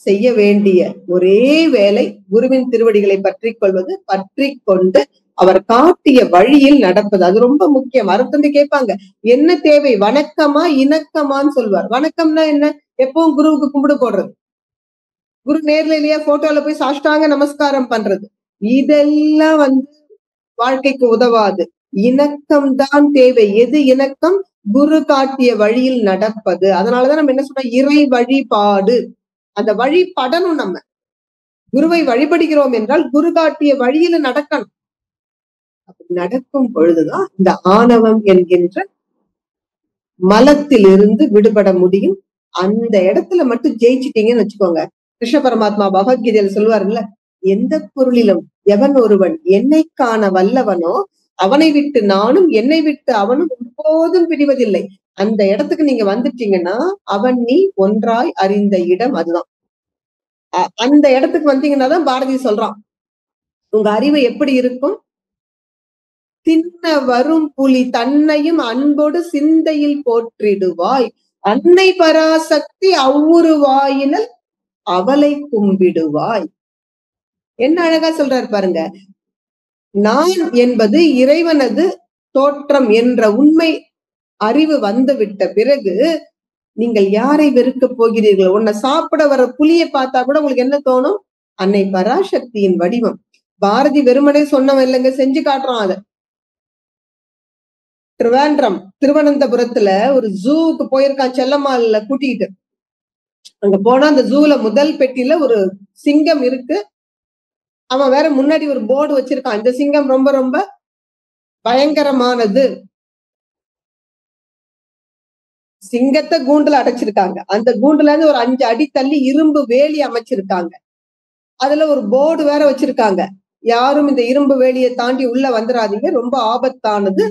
செய்ய வேண்டிய ஒரே வேலை குருவின் திருவடிகளை பற்றி கொள்வது, பற்றி கொண்டு அவர் காட்டிய வழியில் நடப்பது. அது ரொம்ப முக்கியம். அருட்தந்தை கேட்பாங்க, என்ன தேவை, வணக்கமா இணக்கமான்னு சொல்வார். வணக்கம்னா என்ன? எப்பவும் குருவுக்கு கும்பிடு போடுறது, குரு நேர்ல இல்லையா போட்டோல போய் சாஷ்டாங்க நமஸ்காரம் பண்றது, இதெல்லாம் வாழ்க்கைக்கு உதவாது. இணக்கம் தான் தேவை. எது இணக்கம்? குரு காட்டிய வழியில் நடப்பது. அதனாலதான் நம்ம என்ன சொல்றோம், இறை வழிபாடு. அந்த வழிபடணும். நம்ம குருவை வழிபடுகிறோம் என்றால் குரு காட்டிய வழியில நடக்கணும். அப்படி நடக்கும் பொழுதுதான் இந்த ஆணவம் என்கின்ற மலத்திலிருந்து விடுபட முடியும். அந்த இடத்துல மட்டும் ஜெயிச்சிட்டீங்கன்னு வச்சுக்கோங்க. கிருஷ்ண பரமாத்மா பகவத்கீதையில சொல்லுவாருல்ல, எந்த பொருளிலும் எவன் ஒருவன் என்னை காண வல்லவனோ அவனை விட்டு நானும் என்னை விட்டு அவனும் ஒருபோதும் பிரிவதில்லை. அந்த இடத்துக்கு நீங்க வந்துட்டீங்கன்னா அவன் நீ ஒன்றாய் அறிந்த இடம் அதுதான். அந்த இடத்துக்கு வந்தீங்கன்னா தான் பாரதி சொல்றான், உங்க அறிவு எப்படி இருக்கும்? தின்ன வரும் புலி தன்னையும் அன்போடு சிந்தையில் போற்றிடுவாய், அன்னை பராசக்தி அவ்வுருவாயினல் அவளை கும்பிடுவாய். என்ன அழகா சொல்றாரு பாருங்க. நான் என்பது இறைவனது தோற்றம் என்ற உண்மை அறிவு வந்து விட்ட பிறகு நீங்கள் யாரை வெறுக்க போகிறீர்கள்? உன்னை சாப்பிட வர புலியை பார்த்தா கூட உங்களுக்கு என்ன தோணும்? அன்னை பராசக்தியின் வடிவம். பாரதி வெறுமனே சொன்னவன் இல்லைங்க, செஞ்சு காட்டுறான். அத திருவனந்தபுரத்துல ஒரு ஜூவுக்கு போயிருக்கான் செல்லம்மாள்ல கூட்டிக்கிட்டு. அங்க போனா அந்த ஜூல முதல் பெட்டியில ஒரு சிங்கம் இருக்கு. அவன் வேற முன்னாடி ஒரு போர்டு வச்சிருக்கான், இந்த சிங்கம் ரொம்ப ரொம்ப பயங்கரமானது. சிங்கத்தை கூண்டுல அடைச்சிருக்காங்க. அந்த கூண்டுல இருந்து ஒரு 5 அடி தள்ளி இரும்பு வேலி அமைச்சிருக்காங்க. அதுல ஒரு போர்டு வேற வச்சிருக்காங்க, யாரும் இந்த இரும்பு வேலியை தாண்டி உள்ள வந்துடாதீங்க, ரொம்ப ஆபத்தானது,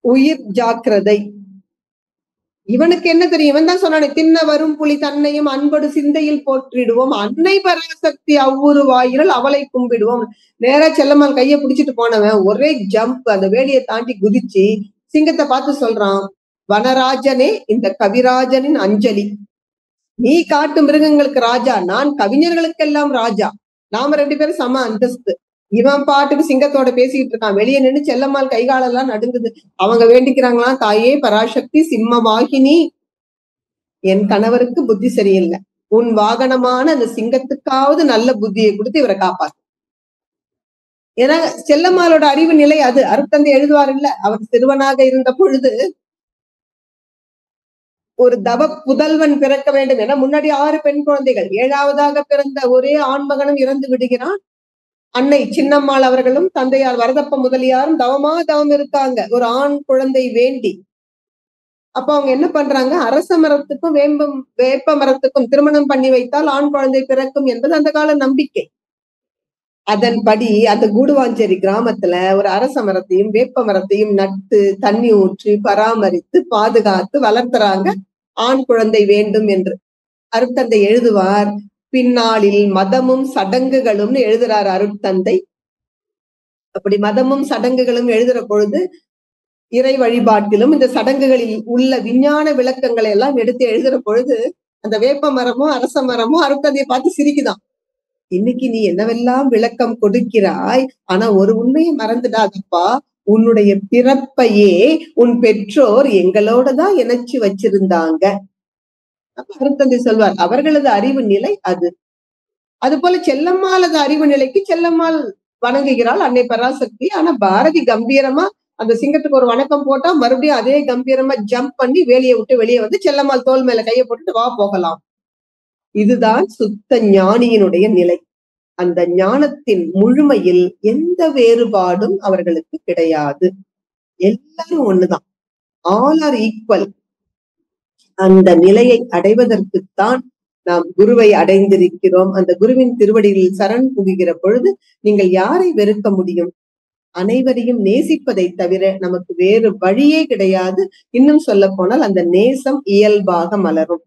உயிர் ஜாக்கிரதை. இவனுக்கு என்ன தெரியும்? இவன் தான் சொன்னானே, தின்ன வரும் புலி தன்னையும் அன்போடு சிந்தையில் போற்றிடுவோம், அன்னை பராசக்தி அவ்வுரு வாயிரல் அவளை கும்பிடுவோம். நேரா செல்லம்மாள் கைய பிடிச்சிட்டு போனவன் ஒரே ஜம்ப் அந்த வேலியை தாண்டி குதிச்சு சிங்கத்தை பார்த்து சொல்றான், வனராஜனே இந்த கவிராஜனின் அஞ்சலி, நீ காட்டு மிருகங்களுக்கு ராஜா, நான் கவிஞர்களுக்கெல்லாம் ராஜா, நாம 2 பேரும் சம அந்தஸ்து. இவன் பாட்டுக்கு சிங்கத்தோட பேசிக்கிட்டு இருக்கான். வெளியே நின்று செல்லம்மாள் கைகாலெல்லாம் நடுங்குது. அவங்க வேண்டிக்கிறாங்களாம், தாயே பராசக்தி சிம்மவாகினி, என் கணவருக்கு புத்தி சரியில்லை, உன் வாகனமான அந்த சிங்கத்துக்காவது நல்ல புத்தியை கொடுத்து இவரை காப்பாத்து. ஏன்னா செல்லம்மாளோட அறிவு நிலை அது. அருட்தந்தை எழுதுவார் இல்ல, அவர் சிறுவனாக இருந்த பொழுது ஒரு தவ புதல்வன் பிறக்க வேண்டும் என முன்னாடி 6 பெண் குழந்தைகள், 7வதாக பிறந்த ஒரே ஆண்மகனும் இறந்து விடுகிறான். அன்னை சின்னம்மாள் அவர்களும் தந்தையார் வரதப்ப முதலியாரும் தவம் இருக்காங்க ஒரு ஆண் குழந்தை வேண்டி. அப்ப அவங்க என்ன பண்றாங்க, அரச மரத்துக்கும் வேப்ப மரத்துக்கும் திருமணம் பண்ணி வைத்தால் ஆண் குழந்தை பிறக்கும் என்பது அந்த கால நம்பிக்கை. அதன்படி அந்த கூடுவாஞ்சேரி கிராமத்துல ஒரு அரச மரத்தையும் வேப்ப மரத்தையும் நட்டு தண்ணி ஊற்றி பராமரித்து பாதுகாத்து வளர்த்துறாங்க, ஆண் குழந்தை வேண்டும் என்று. அருட்தந்தை எழுதுவார், பின்னாளில் மதமும் சடங்குகளும்னு எழுதுறாரு அருட்தந்தை. அப்படி மதமும் சடங்குகளும் எழுதுற பொழுது இறை வழிபாட்டிலும் இந்த சடங்குகளில் உள்ள விஞ்ஞான விளக்கங்களை எல்லாம் எடுத்து எழுதுற பொழுது அந்த வேப்ப மரமும் அரச மரமும் அருட்தந்தையை பார்த்து சிரிக்குதான். இன்னைக்கு நீ என்னவெல்லாம் விளக்கம் கொடுக்கிறாய், ஆனா ஒரு உண்மையை மறந்துடாதப்பா, உன்னுடைய பிறப்பையே உன் பெற்றோர் எங்களோட தான் இணைச்சு வச்சிருந்தாங்க. அப்ப அருட்தந்தை சொல்வார், அவர்களது அறிவு நிலை அது. அது போல செல்லம்மாளது அறிவு நிலைக்கு செல்லம்மாள் வணங்குகிறாள் அன்னை பராசக்தி. ஆனா பாரதி கம்பீரமா அந்த சிங்கத்துக்கு ஒரு வணக்கம் போட்டா மறுபடியும் அதே கம்பீரமா ஜம்ப் பண்ணி வேலியை விட்டு வெளியே வந்து செல்லம்மாள் தோல் மேல கையை போட்டுட்டு வா போகலாம். இதுதான் சுத்த ஞானியினுடைய நிலை. அந்த ஞானத்தின் முழுமையில் எந்த வேறுபாடும் அவர்களுக்கு கிடையாது. எல்லாரும் ஒண்ணுதான், ஆல் ஆர் ஈக்குவல். அந்த நிலையை அடைவதற்குத்தான் நாம் குருவை அடைந்திருக்கிறோம். அந்த குருவின் திருவடிகளில் சரண் புகுகிற பொழுது நீங்கள் யாரை வெறுக்க முடியும்? அனைவரையும் நேசிப்பதை தவிர நமக்கு வேறு வழியே கிடையாது. இன்னும் சொல்ல போனால் அந்த நேசம் இயல்பாக மலரும்.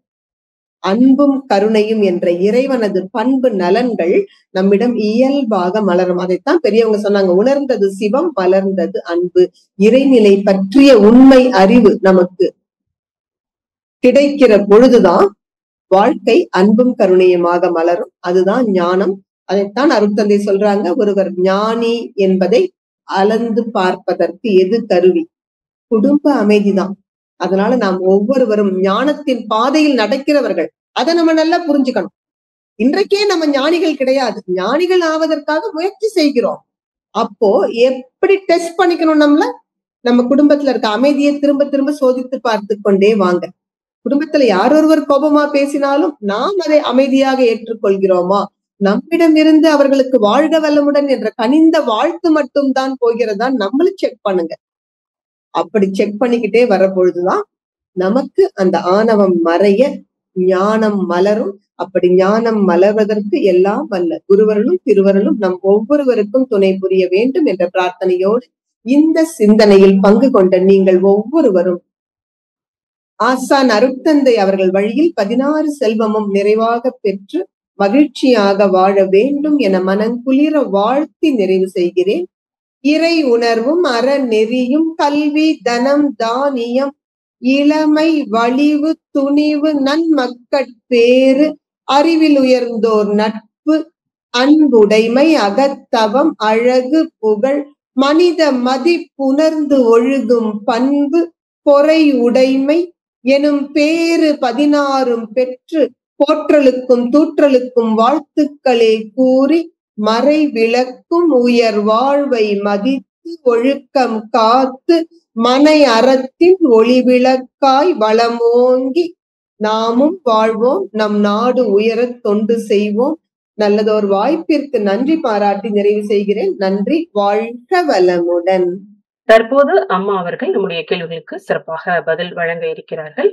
அன்பும் கருணையும் என்ற இறைவனது பண்பு நலன்கள் நம்மிடம் இயல்பாக மலரும். அதைத்தான் பெரியவங்க சொன்னாங்க, உணர்ந்தது சிவம், மலர்ந்தது அன்பு. இறைநிலை பற்றிய உண்மை அறிவு நமக்கு கிடைக்கிற பொழுதுதான் வாழ்க்கை அன்பும் கருணையுமாக மலரும். அதுதான் ஞானம். அதைத்தான் அருட்தந்தை சொல்றாங்க, ஒருவர் ஞானி என்பதை அளந்து பார்ப்பதற்கு எது கருவி? குடும்ப அமைதிதான். அதனால நாம் ஒவ்வொருவரும் ஞானத்தின் பாதையில் நடக்கிறவர்கள். அதை நம்ம நல்லா புரிஞ்சுக்கணும். இன்றைக்கே நம்ம ஞானிகள் கிடையாது, ஞானிகள் ஆவதற்காக முயற்சி செய்கிறோம். அப்போ எப்படி டெஸ்ட் பண்ணிக்கணும்? நம்ம குடும்பத்துல இருக்க அமைதியை திரும்ப திரும்ப சோதித்து பார்த்து கொண்டே வாங்க. குடும்பத்துல யார் ஒருவர் கோபமா பேசினாலும் நாம் அதை அமைதியாக ஏற்றுக்கொள்கிறோமா? நம்மிடமிருந்து அவர்களுக்கு வாழ்க வளமுடன் என்ற கனிந்த வாழ்த்து மட்டும் தான் போகிறதா? நம்மளும் செக் பண்ணுங்க. அப்படி செக் பண்ணிக்கிட்டே வர பொழுதுதான் நமக்கு அந்த ஆணவம் மறைய ஞானம் மலரும். அப்படி ஞானம் மலர்வதற்கு எல்லாம் வல்ல குருவர்களும் திருவர்களும் நம் ஒவ்வொருவருக்கும் துணை புரிய வேண்டும் என்ற பிரார்த்தனையோடு இந்த சிந்தனையில் பங்கு கொண்ட நீங்கள் ஒவ்வொருவரும் ஆசான் அருட்தந்தை அவர்கள் வழியில் 16 செல்வமும் நிறைவாக பெற்று மகிழ்ச்சியாக வாழ வேண்டும் என மனங்குளிர வாழ்த்தி நிறைவு செய்கிறேன். இறை உணர்வும் அறநெறியும் கல்வி தனம் தானியம் இளமை வலிவு துணிவு நன்மக்கட்பேறு அறிவில் உயர்ந்தோர் நட்பு அன்புடைமை அகத்தவம் அழகு புகழ் மனித மதிப்புணர்ந்து ஒழுகும் பண்பு பொறை உடைமை எனும் பேறு 16 பெற்று போற்றலுக்கும் தூற்றலுக்கும் வாழ்த்துக்களே கூறி மறை விளக்கும் உயர் வாழ்வை மதித்து ஒழுக்கம் காத்து மனை அறத்தின் ஒளிவிளக்காய் வளமோங்கி நாமும் வாழ்வோம், நம் நாடு உயர தொண்டு செய்வோம். நல்லதோர் வாய்ப்பிற்கு நன்றி பாராட்டி நிறைவு செய்கிறேன். நன்றி. வாழ்க வளமுடன். தற்போது அம்மா அவர்கள் நம்முடைய கேள்விகளுக்கு சிறப்பாக பதில் வழங்க இருக்கிறார்கள்.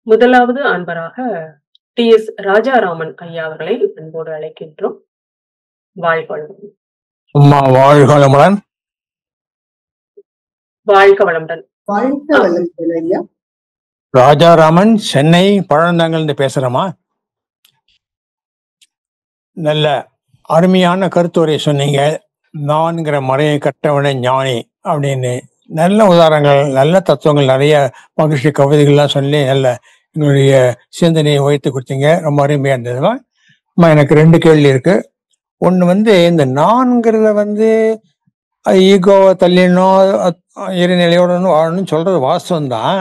முதலாவது அன்பராக TS ராஜாராமன் ஐயா அவர்களை அன்போடு அழைக்கின்றோம். வாழ்க வளமுடன். அம்மா வாழ்க வளமுடன். வாழ்க வளமுடன். வாழ்க வளமுடன் ஐயா. ராஜாராமன், சென்னை பழந்தங்கள்னு பேசுறமா. நல்ல அருமையான கருத்துரை சொன்னீங்க. நான்கிற மறையை கட்டவன ஞானி அப்படின்னு நல்ல உதாரணங்கள், நல்ல தத்துவங்கள், நிறைய மகிழ்ச்சி கவிதைகள்லாம் சொல்லி நல்ல எங்களுடைய சிந்தனையை உயர்த்தி கொடுத்தீங்க. ரொம்ப அருமையா இருந்ததுமா. எனக்கு 2 கேள்வி இருக்கு. ஒன்று இந்த நான்கிறத ஈகோவை தள்ளிடணும், இறைநிலையோட வாழணும்னு சொல்றது வாஸ்தவம் தான்.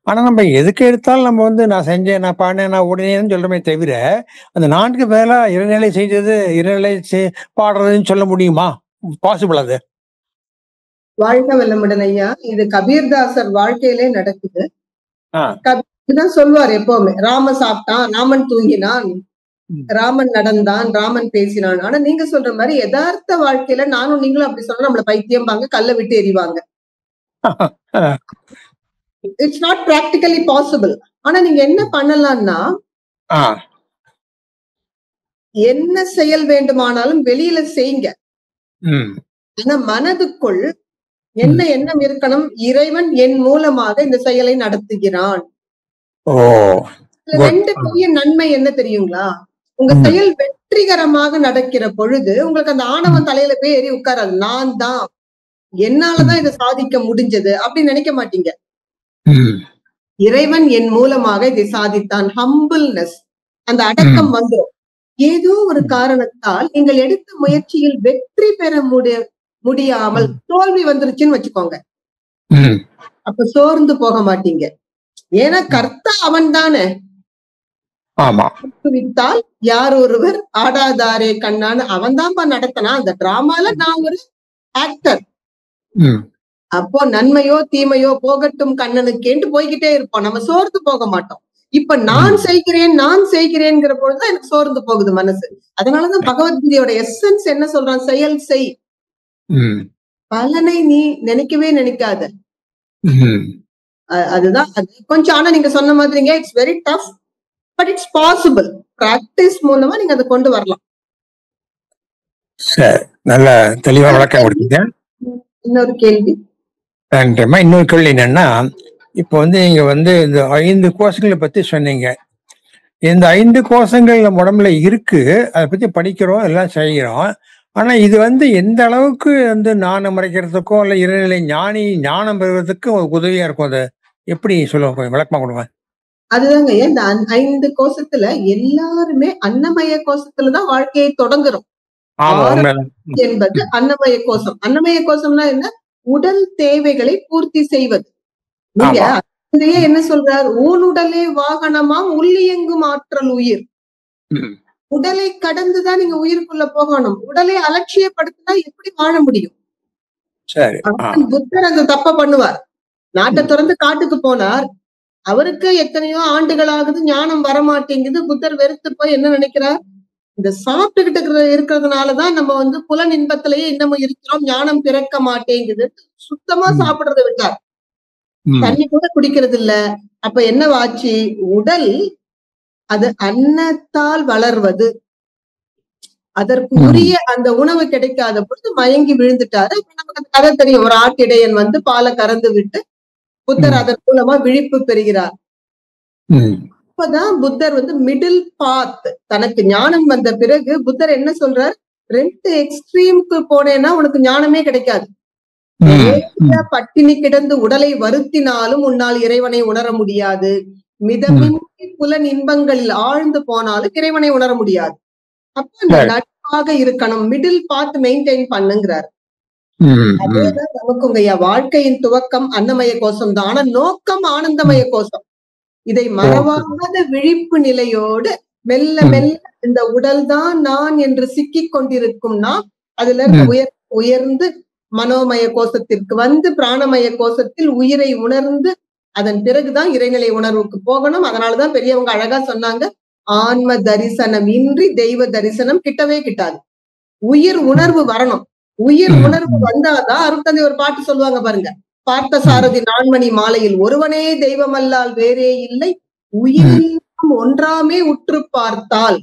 ஆனா நம்ம எதுக்கு எடுத்தாலும் நம்ம நான் செஞ்சேன், நான் பாடினேன், நான் உடனேன்னு சொல்றமே தவிர அந்த 4 மேல இறைநிலை செஞ்சது, இறைநிலை பாடுறதுன்னு சொல்ல முடியுமா? பாசிபிள் அது? வாழ்க வளமுடன் ஐயா. இது கபீர்தாசர் வாழ்க்கையிலே நடக்குது. கபீர்தான் சொல்வார் எப்பவுமே, ராமன் சாப்பிட்டான், ராமன் தூங்கினான், ராமன் நடந்தான், ராமன் பேசினான். ஆனா நீங்க சொல்ற மாதிரி யதார்த்த வாழ்க்கையில நானும் நீங்களும் அப்படி சொன்னா நம்மள பைத்தியம்பாங்க, கல்ல விட்டு எறிவாங்க. It's not practically possible. ஆனா நீங்க என்ன பண்ணலாம்னா, என்ன செயல் வேண்டுமானாலும் வெளியில செய்யுங்க. ஆனா மனதுக்குள் என்ன எண்ணம் இருக்கணும்? இறைவன் என் மூலமாக இந்த செயலை நடத்துகிறான். 2 பெரிய நன்மை என்ன தெரியுங்களா? உங்க செயல் வெற்றிகரமாக நடக்கிற பொழுது உங்களுக்கு அந்த ஆணவம் தலையில போய் ஏறி உட்காராது. நான் தான், என்னாலதான் இதை சாதிக்க முடிஞ்சது அப்படின்னு நினைக்க மாட்டீங்க. இறைவன் என் மூலமாக இதை சாதித்தான். ஹம்பிள்னஸ், அந்த அடக்கம் வந்துடும். ஏதோ ஒரு காரணத்தால் நீங்கள் எடுத்த முயற்சியில் வெற்றி பெற முடியாமல் தோல்வி வந்துருச்சுன்னு வச்சுக்கோங்க. அப்ப சோர்ந்து போக மாட்டீங்க. ஏன்னா கர்த்தா அவன் தானே. விட்டால் யார் ஒருவர் ஆடாதாரே கண்ணான்னு அவன் தான்ப்பா நடத்தினா. அந்த டிராமால நான் ஒரு ஆக்டர். அப்போ நன்மையோ தீமையோ போகட்டும் கண்ணனுக்கேன்ட்டு போய்கிட்டே இருப்போம். நம்ம சோர்ந்து போக மாட்டோம். இப்ப நான் செய்கிறேன்ங்கிற பொழுதுதான் எனக்கு சோர்ந்து போகுது மனசு. அதனாலதான் பகவத்கீதையோட எசன்ஸ் என்ன சொல்றான்? செயல் செய், பலனை நீ நினைக்கவே நினைக்காத. அதுதான் அது கொஞ்சம். ஆனா நீங்க சொன்ன மாதிரிங்க, it's very tough, but it's possible. Practice மூலமா நீங்க அதை கொண்டு வரலாம். நல்ல தெளிவா விளக்கம் கொடுத்தீங்க. இன்னொரு கேள்வி. நன்றிம்மா. இன்னொரு கேள்வி என்னன்னா, இப்போ நீங்க இந்த 5 கோஷங்களை பத்தி சொன்னீங்க. இந்த 5 கோஷங்கள் நம்ம உடம்புல இருக்கு. அதை பத்தி படிக்கிறோம், எல்லாம் செய்கிறோம். ஆனா இது எந்த அளவுக்கு நாணம் மறைக்கிறதுக்கோ இல்ல இறைநிலை ஞானம் பெறுவதற்கு உதவியா இருக்கும்? அதை எப்படி சொல்லுங்க, கொஞ்சம் விளக்கமா கொடுங்க. அதுதாங்க இந்த 5 கோஷத்துல எல்லாருமே அன்னமய கோஷத்துலதான் வாழ்க்கையை தொடங்குறோம். என்பது அன்னமய கோஷம். அன்னமய கோஷம்னா என்ன? உடல் தேவைகளை பூர்த்தி செய்வது. நீங்க இதையே என்ன சொல்றார்? ஊனுடலே வாகனமாம் உள்ளியங்கும் ஆற்றல் உயிர். உடலை கடந்துதான் நீங்க உயிருக்குள்ள போகணும். உடலை அலட்சியப்படுத்தினா எப்படி வாழ முடியும்? புத்தர் அந்த தப்ப பண்ணுவார். நாட்டை திறந்து காட்டுக்கு போனார். அவருக்கு எத்தனையோ ஆண்டுகள் ஆகுது, ஞானம் வரமாட்டேங்குது. புத்தர் வெறுத்து போய் என்ன நினைக்கிறார்? இந்த சாப்பிட்டுக்கிட்டு இருக்கிறதுனாலதான் நம்ம புலன் இன்பத்திலேயே இன்னமும் இருக்கிறோம், ஞானம் பிறக்க மாட்டேங்குது. சுத்தமா சாப்பிடுறத விட்டார். தண்ணி கூட குடிக்கிறது இல்ல. அப்ப என்னவாச்சு? உடல் அது அன்னத்தால் வளர்வது. அதற்கு உரிய அந்த உணவு கிடைக்காத பொழுது மயங்கி விழுந்துட்டாரு. நமக்கு அந்த கதை தெரியும். ஒரு ஆட்டிடையன் பாலை கறந்து விட்டு புத்தர் அதன் மூலமா விழிப்பு பெறுகிறார். அப்பதான் புத்தர் மிடில் பாத், தனக்கு ஞானம் வந்த பிறகு புத்தர் என்ன சொல்றார்? 2 எக்ஸ்ட்ரீமுக்கு போனேன்னா உனக்கு ஞானமே கிடைக்காது. பட்டினி கிடந்து உடலை வருத்தினாலும் உன்னால் இறைவனை உணர முடியாது. மிதமின்றி புலன் இன்பங்களில் ஆழ்ந்து போனாலும் இறைவனை உணர முடியாது. அப்ப அந்த நட்பாக இருக்கணும், மிடில் பாத் மெயின்டைன் பண்ணுங்கிறார். அதேதான் நமக்குங்க வாழ்க்கையின் துவக்கம் அன்னமய கோஷம் தான். ஆனா நோக்கம் ஆனந்தமய கோஷம். இதை மறவாத விழிப்பு நிலையோடு மெல்ல மெல்ல இந்த உடல் தான் நான் என்று சிக்கிக் கொண்டிருக்கும்னா அதுல இருந்து உயர்ந்து மனோமய கோஷத்திற்கு பிராணமய கோஷத்தில் உயிரை உணர்ந்து அதன் பிறகுதான் இறைநிலை உணர்வுக்கு போகணும். அதனாலதான் பெரியவங்க அழகா சொன்னாங்க, ஆன்ம தரிசனம் இன்றி தெய்வ தரிசனம் கிட்டவே கிட்டாது. உயிர் உணர்வு வரணும். உயிர் உணர்வு வந்தாதான் அருட்தந்தை ஒரு பாட்டு சொல்லுவாங்க பாருங்க, பார்த்த சாரதி நான்மணி மாலையில், ஒருவனே தெய்வமல்லால் வேறே இல்லை, உயிரிலும் ஒன்றாமே உற்று பார்த்தால்.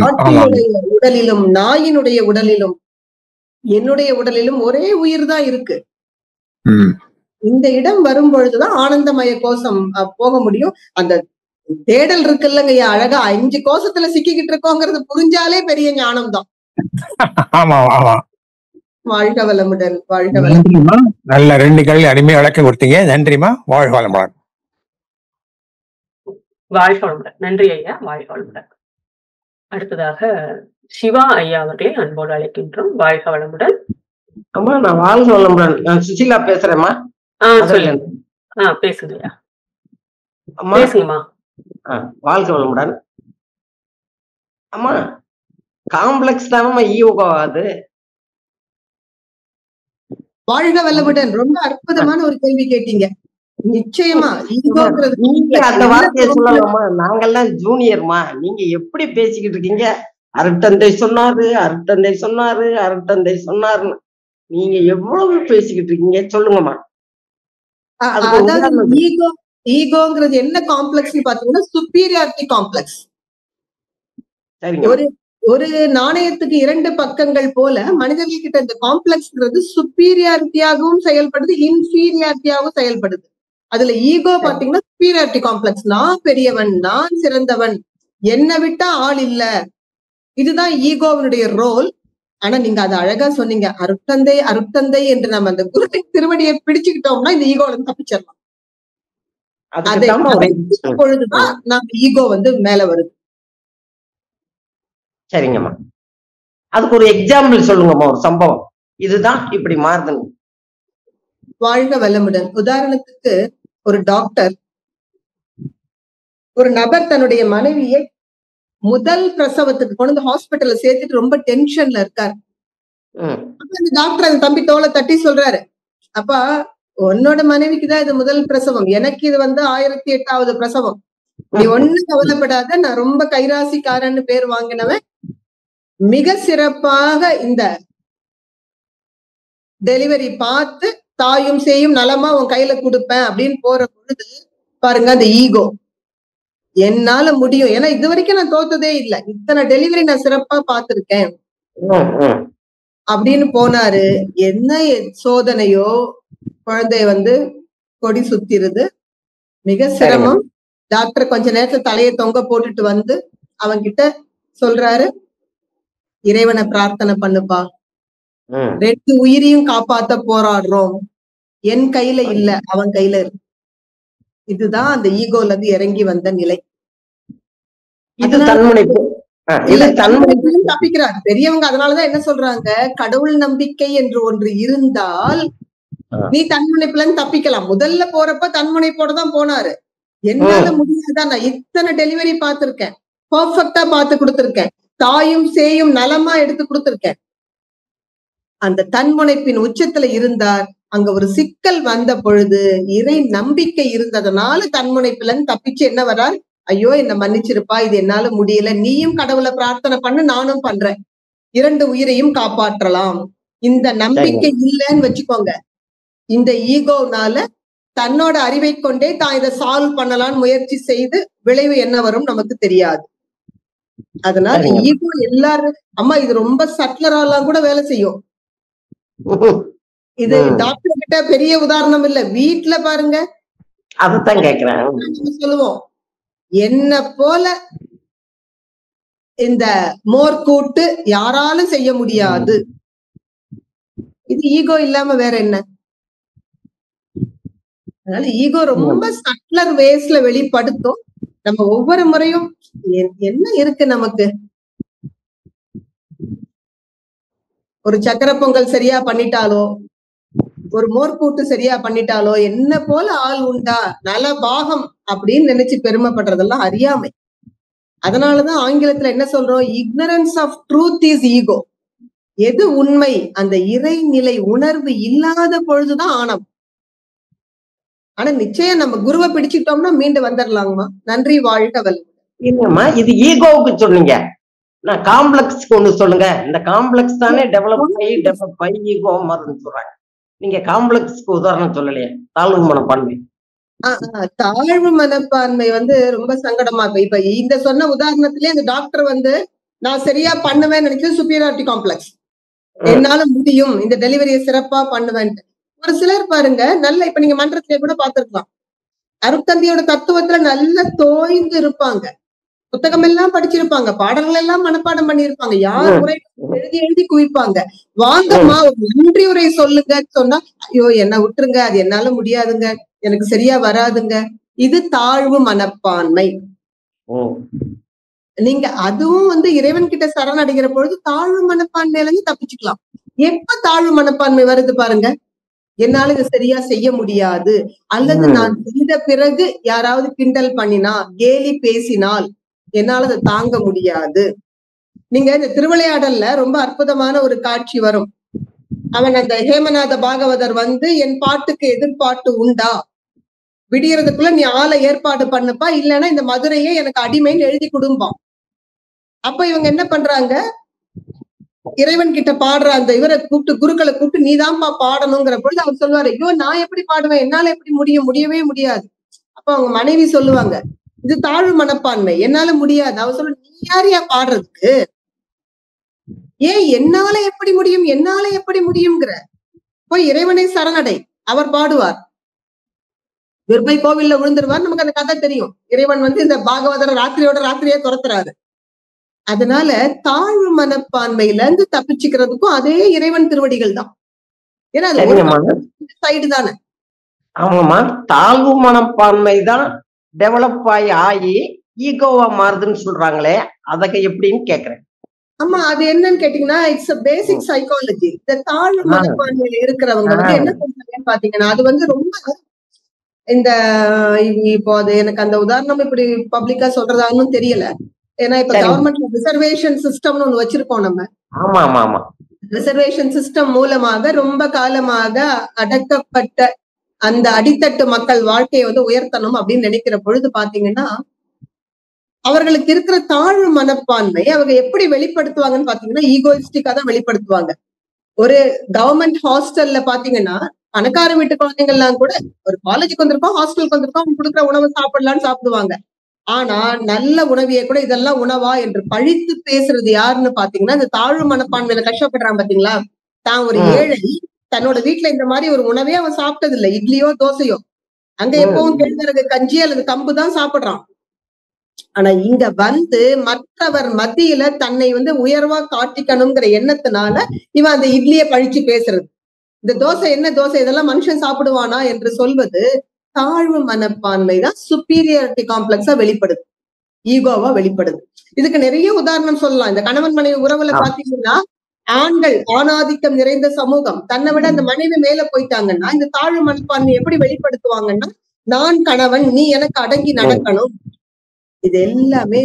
ஆட்டினுடைய உடலிலும் நாயினுடைய உடலிலும் என்னுடைய உடலிலும் ஒரே உயிர் தான் இருக்கு. இந்த இடம் வரும் பொழுதுதான் ஆனந்தமய கோஷம் போக முடியும். அந்த தேடல் இருக்குல்லங்க, அழகா 5 கோஷத்துல சிக்கிக்கிட்டு இருக்கோங்கிறது புரிஞ்சாலே பெரிய ஞானம் தான். வாழ்க வளமுடன். வாழ்க வளமுடன். நல்ல 2 கேள்வி அருமையா விளக்கம் கொடுத்தீங்க. நன்றிமா. வாழ்க வளமுடன். வாழ்க வளமுடன். நன்றி ஐயா. வாழ்க வளமுடன். அடுத்ததாக சிவா ஐயா அவர்களை அன்போடு அழைக்கின்றோம். வாழ்க வளமுடன். அம்மா நான் வாழ்க வளமுடன். நான் சுசிலா பேசுறேம்மா. பேசுங்கய்யா. பேசுங்கம்மா. வாழ்க வளமுடன். அம்மா காம்ப்ளெக்ஸ் தானம்மா ஈகோ அது? வாழ்க வளமுடன். ரொம்ப அற்புதமான ஒரு கேள்வி கேட்டீங்க. நிச்சயமா நீங்க அந்த வார்த்தையை சொல்லலாமா? நாங்கெல்லாம் ஜூனியர்மா, நீங்க எப்படி பேசிக்கிட்டு இருக்கீங்க? அருட்தந்தை சொன்னாரு, அருட்தந்தை சொன்னாரு, அருட்தந்தை சொன்னாருன்னு நீங்க எவ்வளவு பேசிக்கிட்டு இருக்கீங்க? சொல்லுங்கம்மா. ஈகோங்கிறது என்ன காம்ப்ளெக்ஸ் பாத்தீங்கன்னா சுப்பீரியாரிட்டி காம்ப்ளெக்ஸ். ஒரு நாணயத்துக்கு 2 பக்கங்கள் போல மனிதர்கள் கிட்ட இந்த காம்ப்ளெக்ஸ்ங்கிறது சுப்பீரியாரிட்டியாகவும் செயல்படுது, இன்ஃபீரியாரிட்டியாகவும் செயல்படுது. அதுல ஈகோ பாத்தீங்கன்னா சுப்பீரியாரிட்டி காம்ப்ளெக்ஸ். நான் பெரியவன், நான் சிறந்தவன், என்னை விட்டா ஆள் இல்ல, இதுதான் ஈகோவினுடைய ரோல். ஆனா நீங்க அதை அழகா சொன்னீங்க, அருட்தந்தை அருட்தந்தை என்று நம்ம அந்த குருவின் திருவடியை பிடிச்சுக்கிட்டோம்னா இந்த ஈகோல தப்பிச்சிடலாம். அதை பொழுதுதான் நம்ம ஈகோ மேல வருது. சரிங்கம்மா, அதுக்கு ஒரு எக்ஸாம்பிள் சொல்லுங்கம்மா, ஒரு சம்பவம் இதுதான் இப்படி மாறுதுங்க. வாழ்க வளமுடன். உதாரணத்துக்கு ஒரு டாக்டர், ஒரு நபர் தன்னுடைய மனைவியை முதல் பிரசவத்துக்கு கொண்டு ஹாஸ்பிட்டல்ல சேர்த்துட்டு ரொம்ப டென்ஷன்ல இருக்காரு. அந்த டாக்டர் அந்த தம்பி தோலை தட்டி சொல்றாரு, அப்பா உன்னோட மனைவிக்குதான் இது முதல் பிரசவம், எனக்கு இது 1008வது பிரசவம், நீ ஒண்ணு கவலைப்படாத, நான் ரொம்ப கைராசிக்காரன்னு பேர் வாங்கினவன், மிக சிறப்பாக இந்த டெலிவரி பார்த்து தாயும் சேயும் நலமா உன் கையில கொடுப்பேன் அப்படின்னு போற பொழுது பாருங்க அந்த ஈகோ, என்னால முடியும், ஏன்னா இது வரைக்கும் நான் தோத்ததே இல்லை, இத்தனை டெலிவரி நான் சிறப்பா பார்த்திருக்கேன், அப்படின்னு போனாரு. என்ன சோதனையோ, குழந்தைய வந்து கொடி சுத்திருது, மிக சிரமம். டாக்டர் கொஞ்ச நேரத்துல தலையை தொங்க போட்டுட்டு வந்து அவன்கிட்ட சொல்றாரு, இறைவனை பிரார்த்தனை பண்ணுப்பா, 2 உயிரையும் காப்பாத்த போராடுறோம், என் கையில இல்ல அவன் கையில இருக்கு. இதுதான் அந்த ஈகோல இருந்து இறங்கி வந்த நிலை. தப்பிக்கிறார் பெரியவங்க. அதனாலதான் என்ன சொல்றாங்க, கடவுள் நம்பிக்கை என்று ஒன்று இருந்தால் நீ தன்முனைப்புல இருந்து தப்பிக்கலாம். முதல்ல போறப்ப தன்முனைப்போட தான் போனாரு. என்னால முடியாதா, நான் இத்தனை டெலிவரி பார்த்திருக்கேன், பர்ஃபெக்டா பார்த்து கொடுத்திருக்கேன், தாயும் சேயும் நலமா எடுத்து கொடுத்திருக்கேன். அந்த தன்முனைப்பின் உச்சத்துல இருந்தார். அங்க ஒரு சிக்கல் வந்த பொழுது இறை நம்பிக்கை இருந்ததுனால தன்முனைப்புல இருந்து தப்பிச்சு என்ன வர்றார், ஐயோ என்ன மன்னிச்சிருப்பா, இது என்னால முடியல, நீயும் கடவுளை பிரார்த்தனை பண்ணு, நானும் பண்றேன், 2 உயிரையும் காப்பாற்றலாம். இந்த நம்பிக்கை இல்லைன்னு வச்சுக்கோங்க, இந்த ஈகோனால தன்னோட அறிவை கொண்டே தான் இதை சால்வ் பண்ணலாம்னு முயற்சி செய்து விளைவு என்ன வரும் நமக்கு தெரியாது. அதனால ஈகோ எல்லாரும் அம்மா இது ரொம்ப சட்லராலாம் கூட வேலை செய்யும். இது டாக்டர் கிட்ட பெரிய உதாரணம் இல்ல, வீட்டுல பாருங்க. அதத்தான் கேக்குறேன். சொல்லுவோம், என்ன போல இந்த மோர் கூட்டு யாராலும் செய்ய முடியாது. இது ஈகோ இல்லாம வேற என்ன? அதனால ஈகோ ரொம்ப சட்லர் வேஸ்ல வெளிப்படுத்தும். நம்ம ஒவ்வொரு முறையும் என்ன இருக்கு நமக்கு, ஒரு சக்கரை பொங்கல் சரியா பண்ணிட்டாலோ, ஒரு மோர்கூட்டு சரியா பண்ணிட்டாலோ, என்ன போல ஆள் உண்டா, நல பாகம் அப்படின்னு நினைச்சு பெருமைப்படுறதெல்லாம் அறியாமை. அதனாலதான் ஆங்கிலத்துல என்ன சொல்றோம், ignorance of truth is ego. எது உண்மை, அந்த இறைநிலை உணர்வு இல்லாத பொழுதுதான் ஆணவம். ஆனா நிச்சயம் நம்ம குருவை பிடிச்சிட்டோம்னா மீண்டு வந்துடலாங்கம்மா. நன்றி, வாழ்க வளமுடன். இல்லம்மா, இது ஈகோவுக்கு சொன்னீங்க, நான் காம்ப்ளெக்ஸ்க்கு ஒண்ணு சொல்லுங்க. இந்த காம்ப்ளெக்ஸ் தானே டெவலப் ஆகி ஈகோ மாறுன்னு சொல்றாங்க. நீங்க காம்ப்ளெக்ஸ்க்கு உதாரணம் சொல்லலையே, தாழ்வு மனப்பான்மை. தாழ்வு மனப்பான்மை வந்து ரொம்ப சங்கடமா இருக்கு. இப்ப இந்த சொன்ன உதாரணத்திலே அந்த டாக்டர் வந்து நான் சரியா பண்ணுவேன்னு நினைச்சது சுப்பீரியாரிட்டி காம்ப்ளெக்ஸ், என்னால முடியும், இந்த டெலிவரியை சிறப்பா பண்ணுவேன். ஒரு சிலர் பாருங்க, நல்ல இப்ப நீங்க மன்றத்திலே கூட பார்த்திருக்கலாம், அருட்தந்தையோட தத்துவத்துல நல்ல தோய்ந்து இருப்பாங்க, புத்தகம் எல்லாம் படிச்சிருப்பாங்க, பாடல்கள் எல்லாம் மனப்பாடம் பண்ணிருப்பாங்க, யார் உரை எழுதி எழுதி குவிப்பாங்க. வாங்கம்மா ஒரு நன்றி உரை சொல்லுங்க சொன்னா, ஐயோ என்ன விட்டுருங்க, அது என்னால முடியாதுங்க, எனக்கு சரியா வராதுங்க. இது தாழ்வு மனப்பான்மை. நீங்க அதுவும் வந்து இறைவன் கிட்ட சரணடைகிற பொழுது தாழ்வு மனப்பான்மையில இருந்து தப்பிச்சுக்கலாம். எப்ப தாழ்வு மனப்பான்மை வருது பாருங்க, என்னால இதை சரியா செய்ய முடியாது, அல்லது நான் செய்த பிறகு யாராவது கிண்டல் பண்ணினா, கேலி பேசினால் என்னால அதை தாங்க முடியாது. நீங்க இந்த திருவிளையாடல்ல ரொம்ப அற்புதமான ஒரு காட்சி வரும். அவன் அந்த ஹேமநாத பாகவதர் வந்து, என் பாட்டுக்கு எதிர்பாட்டு உண்டா, விடியறதுக்குள்ள நீ ஆளை ஏற்பாடு பண்ணுப்பா, இல்லைன்னா இந்த மதுரையே எனக்கு அடிமைன்னு எழுதி கொடுப்பான். அப்ப இவங்க என்ன பண்றாங்க, இறைவன் கிட்ட பாடுற அந்த இவரை கூப்பிட்டு, குருக்களை கூப்பிட்டு, நீதான்ப்பா பாடணுங்கிற பொழுது அவர் சொல்லுவாரு, ஐயோ நான் எப்படி பாடுவேன், என்னால எப்படி முடியும், முடியவே முடியாது. அப்ப அவங்க மனைவி சொல்லுவாங்க, இது தாழ்வு மனப்பான்மை, என்னால முடியாது. அவர் சொல்ல, நீ யாரையா பாடுறதுக்கு, ஏன் என்னால எப்படி முடியும், என்னால எப்படி முடியுங்கிற, போய் இறைவனை சரணடை, அவர் பாடுவார். இவர் போய் கோவில்ல விழுந்துருவார். நமக்கு அந்த கதை தெரியும். இறைவன் வந்து இந்த பாகவதரை ராத்திரியோட ராத்திரியே துரத்துறாரு. அதனால தாழ்வு மனப்பான்மையில இருந்து தப்பிச்சுக்கிறதுக்கும் அதே இறைவன் திருவடிகள் தான். ஏன்னா சைடு தானே. ஆமாமா, தாழ்வு மனப்பான்மை தான் டெவலப் ஆகி ஈகோவா மாறுதுன்னு சொல்றாங்களே, அதற்கு எப்படின்னு கேக்குறேன். ஆமா, அது என்னன்னு கேட்டீங்கன்னா, இட்ஸ் a பேசிக் சைக்காலஜி. இந்த தாழ்வு மனப்பான்மையில இருக்கிறவங்க வந்து என்ன பண்றாங்கன்னு பாத்தீங்கன்னா, அது வந்து ரொம்ப இந்த இப்போ அது எனக்கு அந்த உதாரணம் இப்படி பப்ளிக்கா சொல்றதான்னு தெரியல. ஏன்னா இப்ப கவர்மெண்ட் ரிசர்வேஷன் சிஸ்டம்னு ஒண்ணு வச்சிருக்கோம் நம்ம. ஆமா ஆமா ஆமா. ரிசர்வேஷன் சிஸ்டம் மூலமாக ரொம்ப காலமாக அடக்கப்பட்ட அந்த அடித்தட்டு மக்கள் வாழ்க்கையை வந்து உயர்த்தணும் அப்படின்னு நினைக்கிற பொழுது பாத்தீங்கன்னா, அவர்களுக்கு இருக்கிற தாழ்வு மனப்பான்மை அவங்க எப்படி வெளிப்படுத்துவாங்கன்னு பாத்தீங்கன்னா, ஈகோயிஸ்டிக்கா தான் வெளிப்படுத்துவாங்க. ஒரு கவர்மெண்ட் ஹாஸ்டல்ல பாத்தீங்கன்னா, பணக்கார வீட்டு குழந்தைங்க எல்லாம் கூட ஒரு காலேஜுக்கு வந்திருக்கோம், ஹாஸ்டலுக்கு வந்திருக்கோம், அவங்க கொடுக்குற உணவு சாப்பிடலான்னு சாப்பிடுவாங்க. ஆனா நல்ல உணவியை கூட இதெல்லாம் உணவா என்று பழித்து பேசுறது யாருன்னு பாத்தீங்கன்னா, இந்த தாழ்வு மனப்பான்மையில கஷ்டப்படுறான் பாத்தீங்களா, தான் ஒரு ஏழை, தன்னோட வீட்டுல இந்த மாதிரி ஒரு உணவே அவன் சாப்பிட்டது இல்லை, இட்லியோ தோசையோ. அங்க எப்பவும் கேழ்வரகு கஞ்சி அல்லது கம்பு தான் சாப்பிடுறான். ஆனா இங்க வந்து மற்றவர் மத்தியில தன்னை உயர்வா காட்டிக்கணுங்கிற எண்ணத்தினால இவன் அந்த இட்லியை பழிச்சு பேசுறது. இந்த தோசை என்ன தோசை, இதெல்லாம் மனுஷன் சாப்பிடுவானா என்று சொல்வது தாழ்வு மனப்பான்மை தான் சுப்பீரியாரிட்டி காம்ப்ளெக்ஸா வெளிப்படுது, ஈகோவா வெளிப்படுது. இதுக்கு நிறைய உதாரணம் சொல்லலாம். இந்த கணவன் மனைவி உறவுல பாத்தீங்கன்னா, ஆண்கள் ஆணாதிக்கம் நிறைந்த சமூகம், தன்னை விட அந்த மனைவி மேல போயிட்டாங்கன்னா இந்த தாழ்வு மனப்பான்மை எப்படி வெளிப்படுத்துவாங்கன்னா, நான் கணவன், நீ எனக்கு அடங்கி நடக்கணும். இது எல்லாமே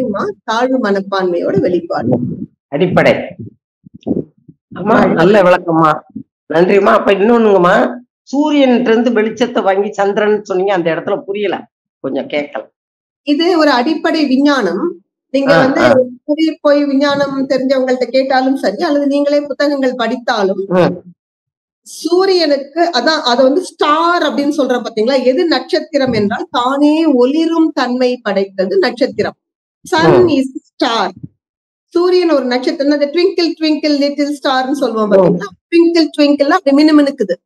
தாழ்வு மனப்பான்மையோட வெளிப்பாடு, அடிப்படை. அம்மா நல்ல விளக்கம்மா, நன்றிம்மா. அப்ப இன்னொன்னுங்கம்மா, சூரியன் இருந்து வெளிச்சத்தை வாங்கி சந்திரன் சொன்னீங்க, அந்த இடத்துல புரியல, கொஞ்சம் கேட்கல. இது ஒரு அடிப்படை விஞ்ஞானம். நீங்க போய் விஞ்ஞானம் தெரிஞ்சவங்கள்ட்ட கேட்டாலும் சரி, அல்லது நீங்களே புத்தகங்கள் படித்தாலும், சூரியனுக்கு அதான் அதை ஸ்டார் அப்படின்னு சொல்றோம் பாத்தீங்களா. எது நட்சத்திரம் என்றால் தானே ஒளிரும் தன்மை படைத்தது நட்சத்திரம். Sun is star. சூரியன் ஒரு நட்சத்திரம். அந்த ட்விங்கிள் ட்விங்கிள் லிட்டில் ஸ்டார்னு சொல்லுவோம் பாத்தீங்களா. ட்விங்கிள் ட்விங்கிள் அப்படி மினுமினுக்குது.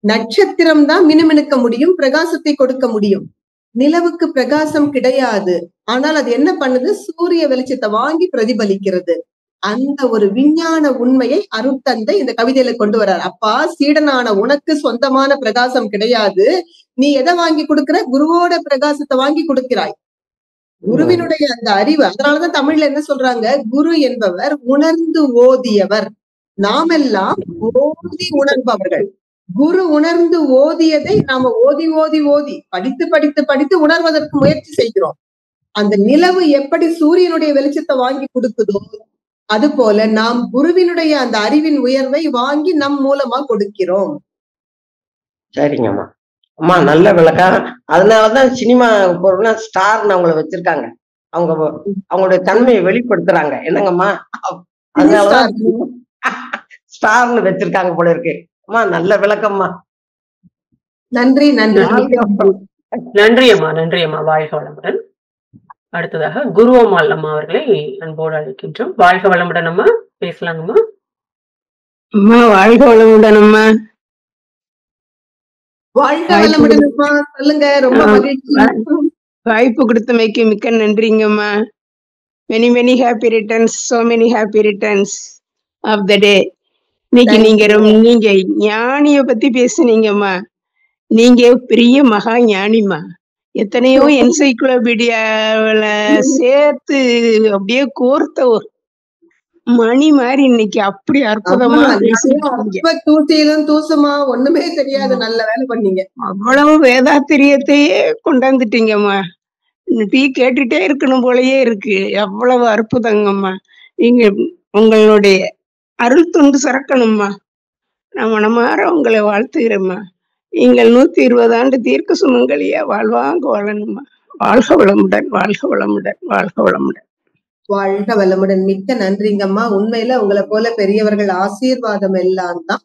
நட்சத்திரம் தான் மினுமினுக்க முடியும், பிரகாசத்தை கொடுக்க முடியும். நிலவுக்கு பிரகாசம் கிடையாது, ஆனால் அது என்ன பண்ணுது, சூரிய வெளிச்சத்தை வாங்கி பிரதிபலிக்கிறது. அந்த ஒரு விஞ்ஞான உண்மையை அருட்தந்தை இந்த கவிதையில கொண்டு வர்றார். அப்பா, சீடனான உனக்கு சொந்தமான பிரகாசம் கிடையாது, நீ எதை வாங்கி கொடுக்கிற, குருவோட பிரகாசத்தை வாங்கி கொடுக்கிறாய். குருவினுடைய அந்த அறிவு. அதனாலதான் தமிழ்ல என்ன சொல்றாங்க, குரு என்பவர் உணர்ந்து ஓதியவர், நாமெல்லாம் ஓதி உணர்பவர்கள். குரு உணர்ந்து ஓதியதை நாம ஓதி ஓதி ஓதி படித்து படித்து படித்து உணர்வதற்கு முயற்சி செய்கிறோம். அந்த நிலவு எப்படி சூரியனுடைய வெளிச்சத்தை வாங்கி கொடுக்குதோ, அது போல நாம் குருவினுடைய அந்த அறிவின் உயர்வை வாங்கி நம் மூலமா கொடுக்கிறோம். சரிங்கம்மா. அம்மா நல்ல விளக்கம். அதனாலதான் சினிமா பொருள்னா ஸ்டார்னு அவங்கள வச்சிருக்காங்க, அவங்களுடைய தன்மையை வெளிப்படுத்துறாங்க. என்னங்கம்மா, அதனாலதான் ஸ்டார்னு வச்சிருக்காங்க போல இருக்கு. அம்மா நல்ல விளக்கம்மா, நன்றி. நன்றி நன்றி அம்மா, நன்றி அம்மா. வாழ்க வளமுடன். அடுத்ததாக குருவம்மாள் அம்மா அவர்களை அன்போடு அழைக்கின்றோம். வாழ்க வளமுடன் அம்மா, பேசலாங்கம்மா. அம்மா வாழ்க வளமுடன் அம்மா. வாழ்க வளமுடன் அம்மா, சொல்லுங்க. ரொம்ப மகிழ்ச்சி. வாய்ப்பு கொடுத்தமைக்கு மிக்க நன்றிங்கம்மா. Many many happy returns, so many happy returns of the day. இன்னைக்கு நீங்க ஞானிய பத்தி பேசுனீங்கம்மா. நீங்க பெரிய மகா ஞானிமா. எத்தனையோ என்சைக்ளோபீடியாவில சேர்த்து அப்படியே கோர்த்த ஒரு மணி மாதிரி இன்னைக்கு அப்படி அற்புதமா தூசியிலும் தூசுமா ஒண்ணுமே தெரியாது, நல்ல வேலை பண்ணீங்க. அவ்வளவு வேதாத்திரியத்தையே கொண்டாந்துட்டீங்கம்மா. டீ கேட்டுட்டே இருக்கணும் போலயே இருக்கு, அவ்வளவு அற்புதங்கம்மா. நீங்க உங்களுடைய அருள் தொண்டு சிறக்கணும்மா. நான் மனமாற உங்களை வாழ்த்துகிறேம்மா. நீங்கள் 120 ஆண்டு தீர்க்க சுமங்கலியா வாழ்வாங்க வாழணும்மா. வாழ்க வளமுடன், வாழ்க வளமுடன், வாழ்க வளமுடன். வாழ்க வளமுடன். மிக்க நன்றிங்கம்மா. உண்மையில உங்களை போல பெரியவர்கள் ஆசீர்வாதம் எல்லாம் தான்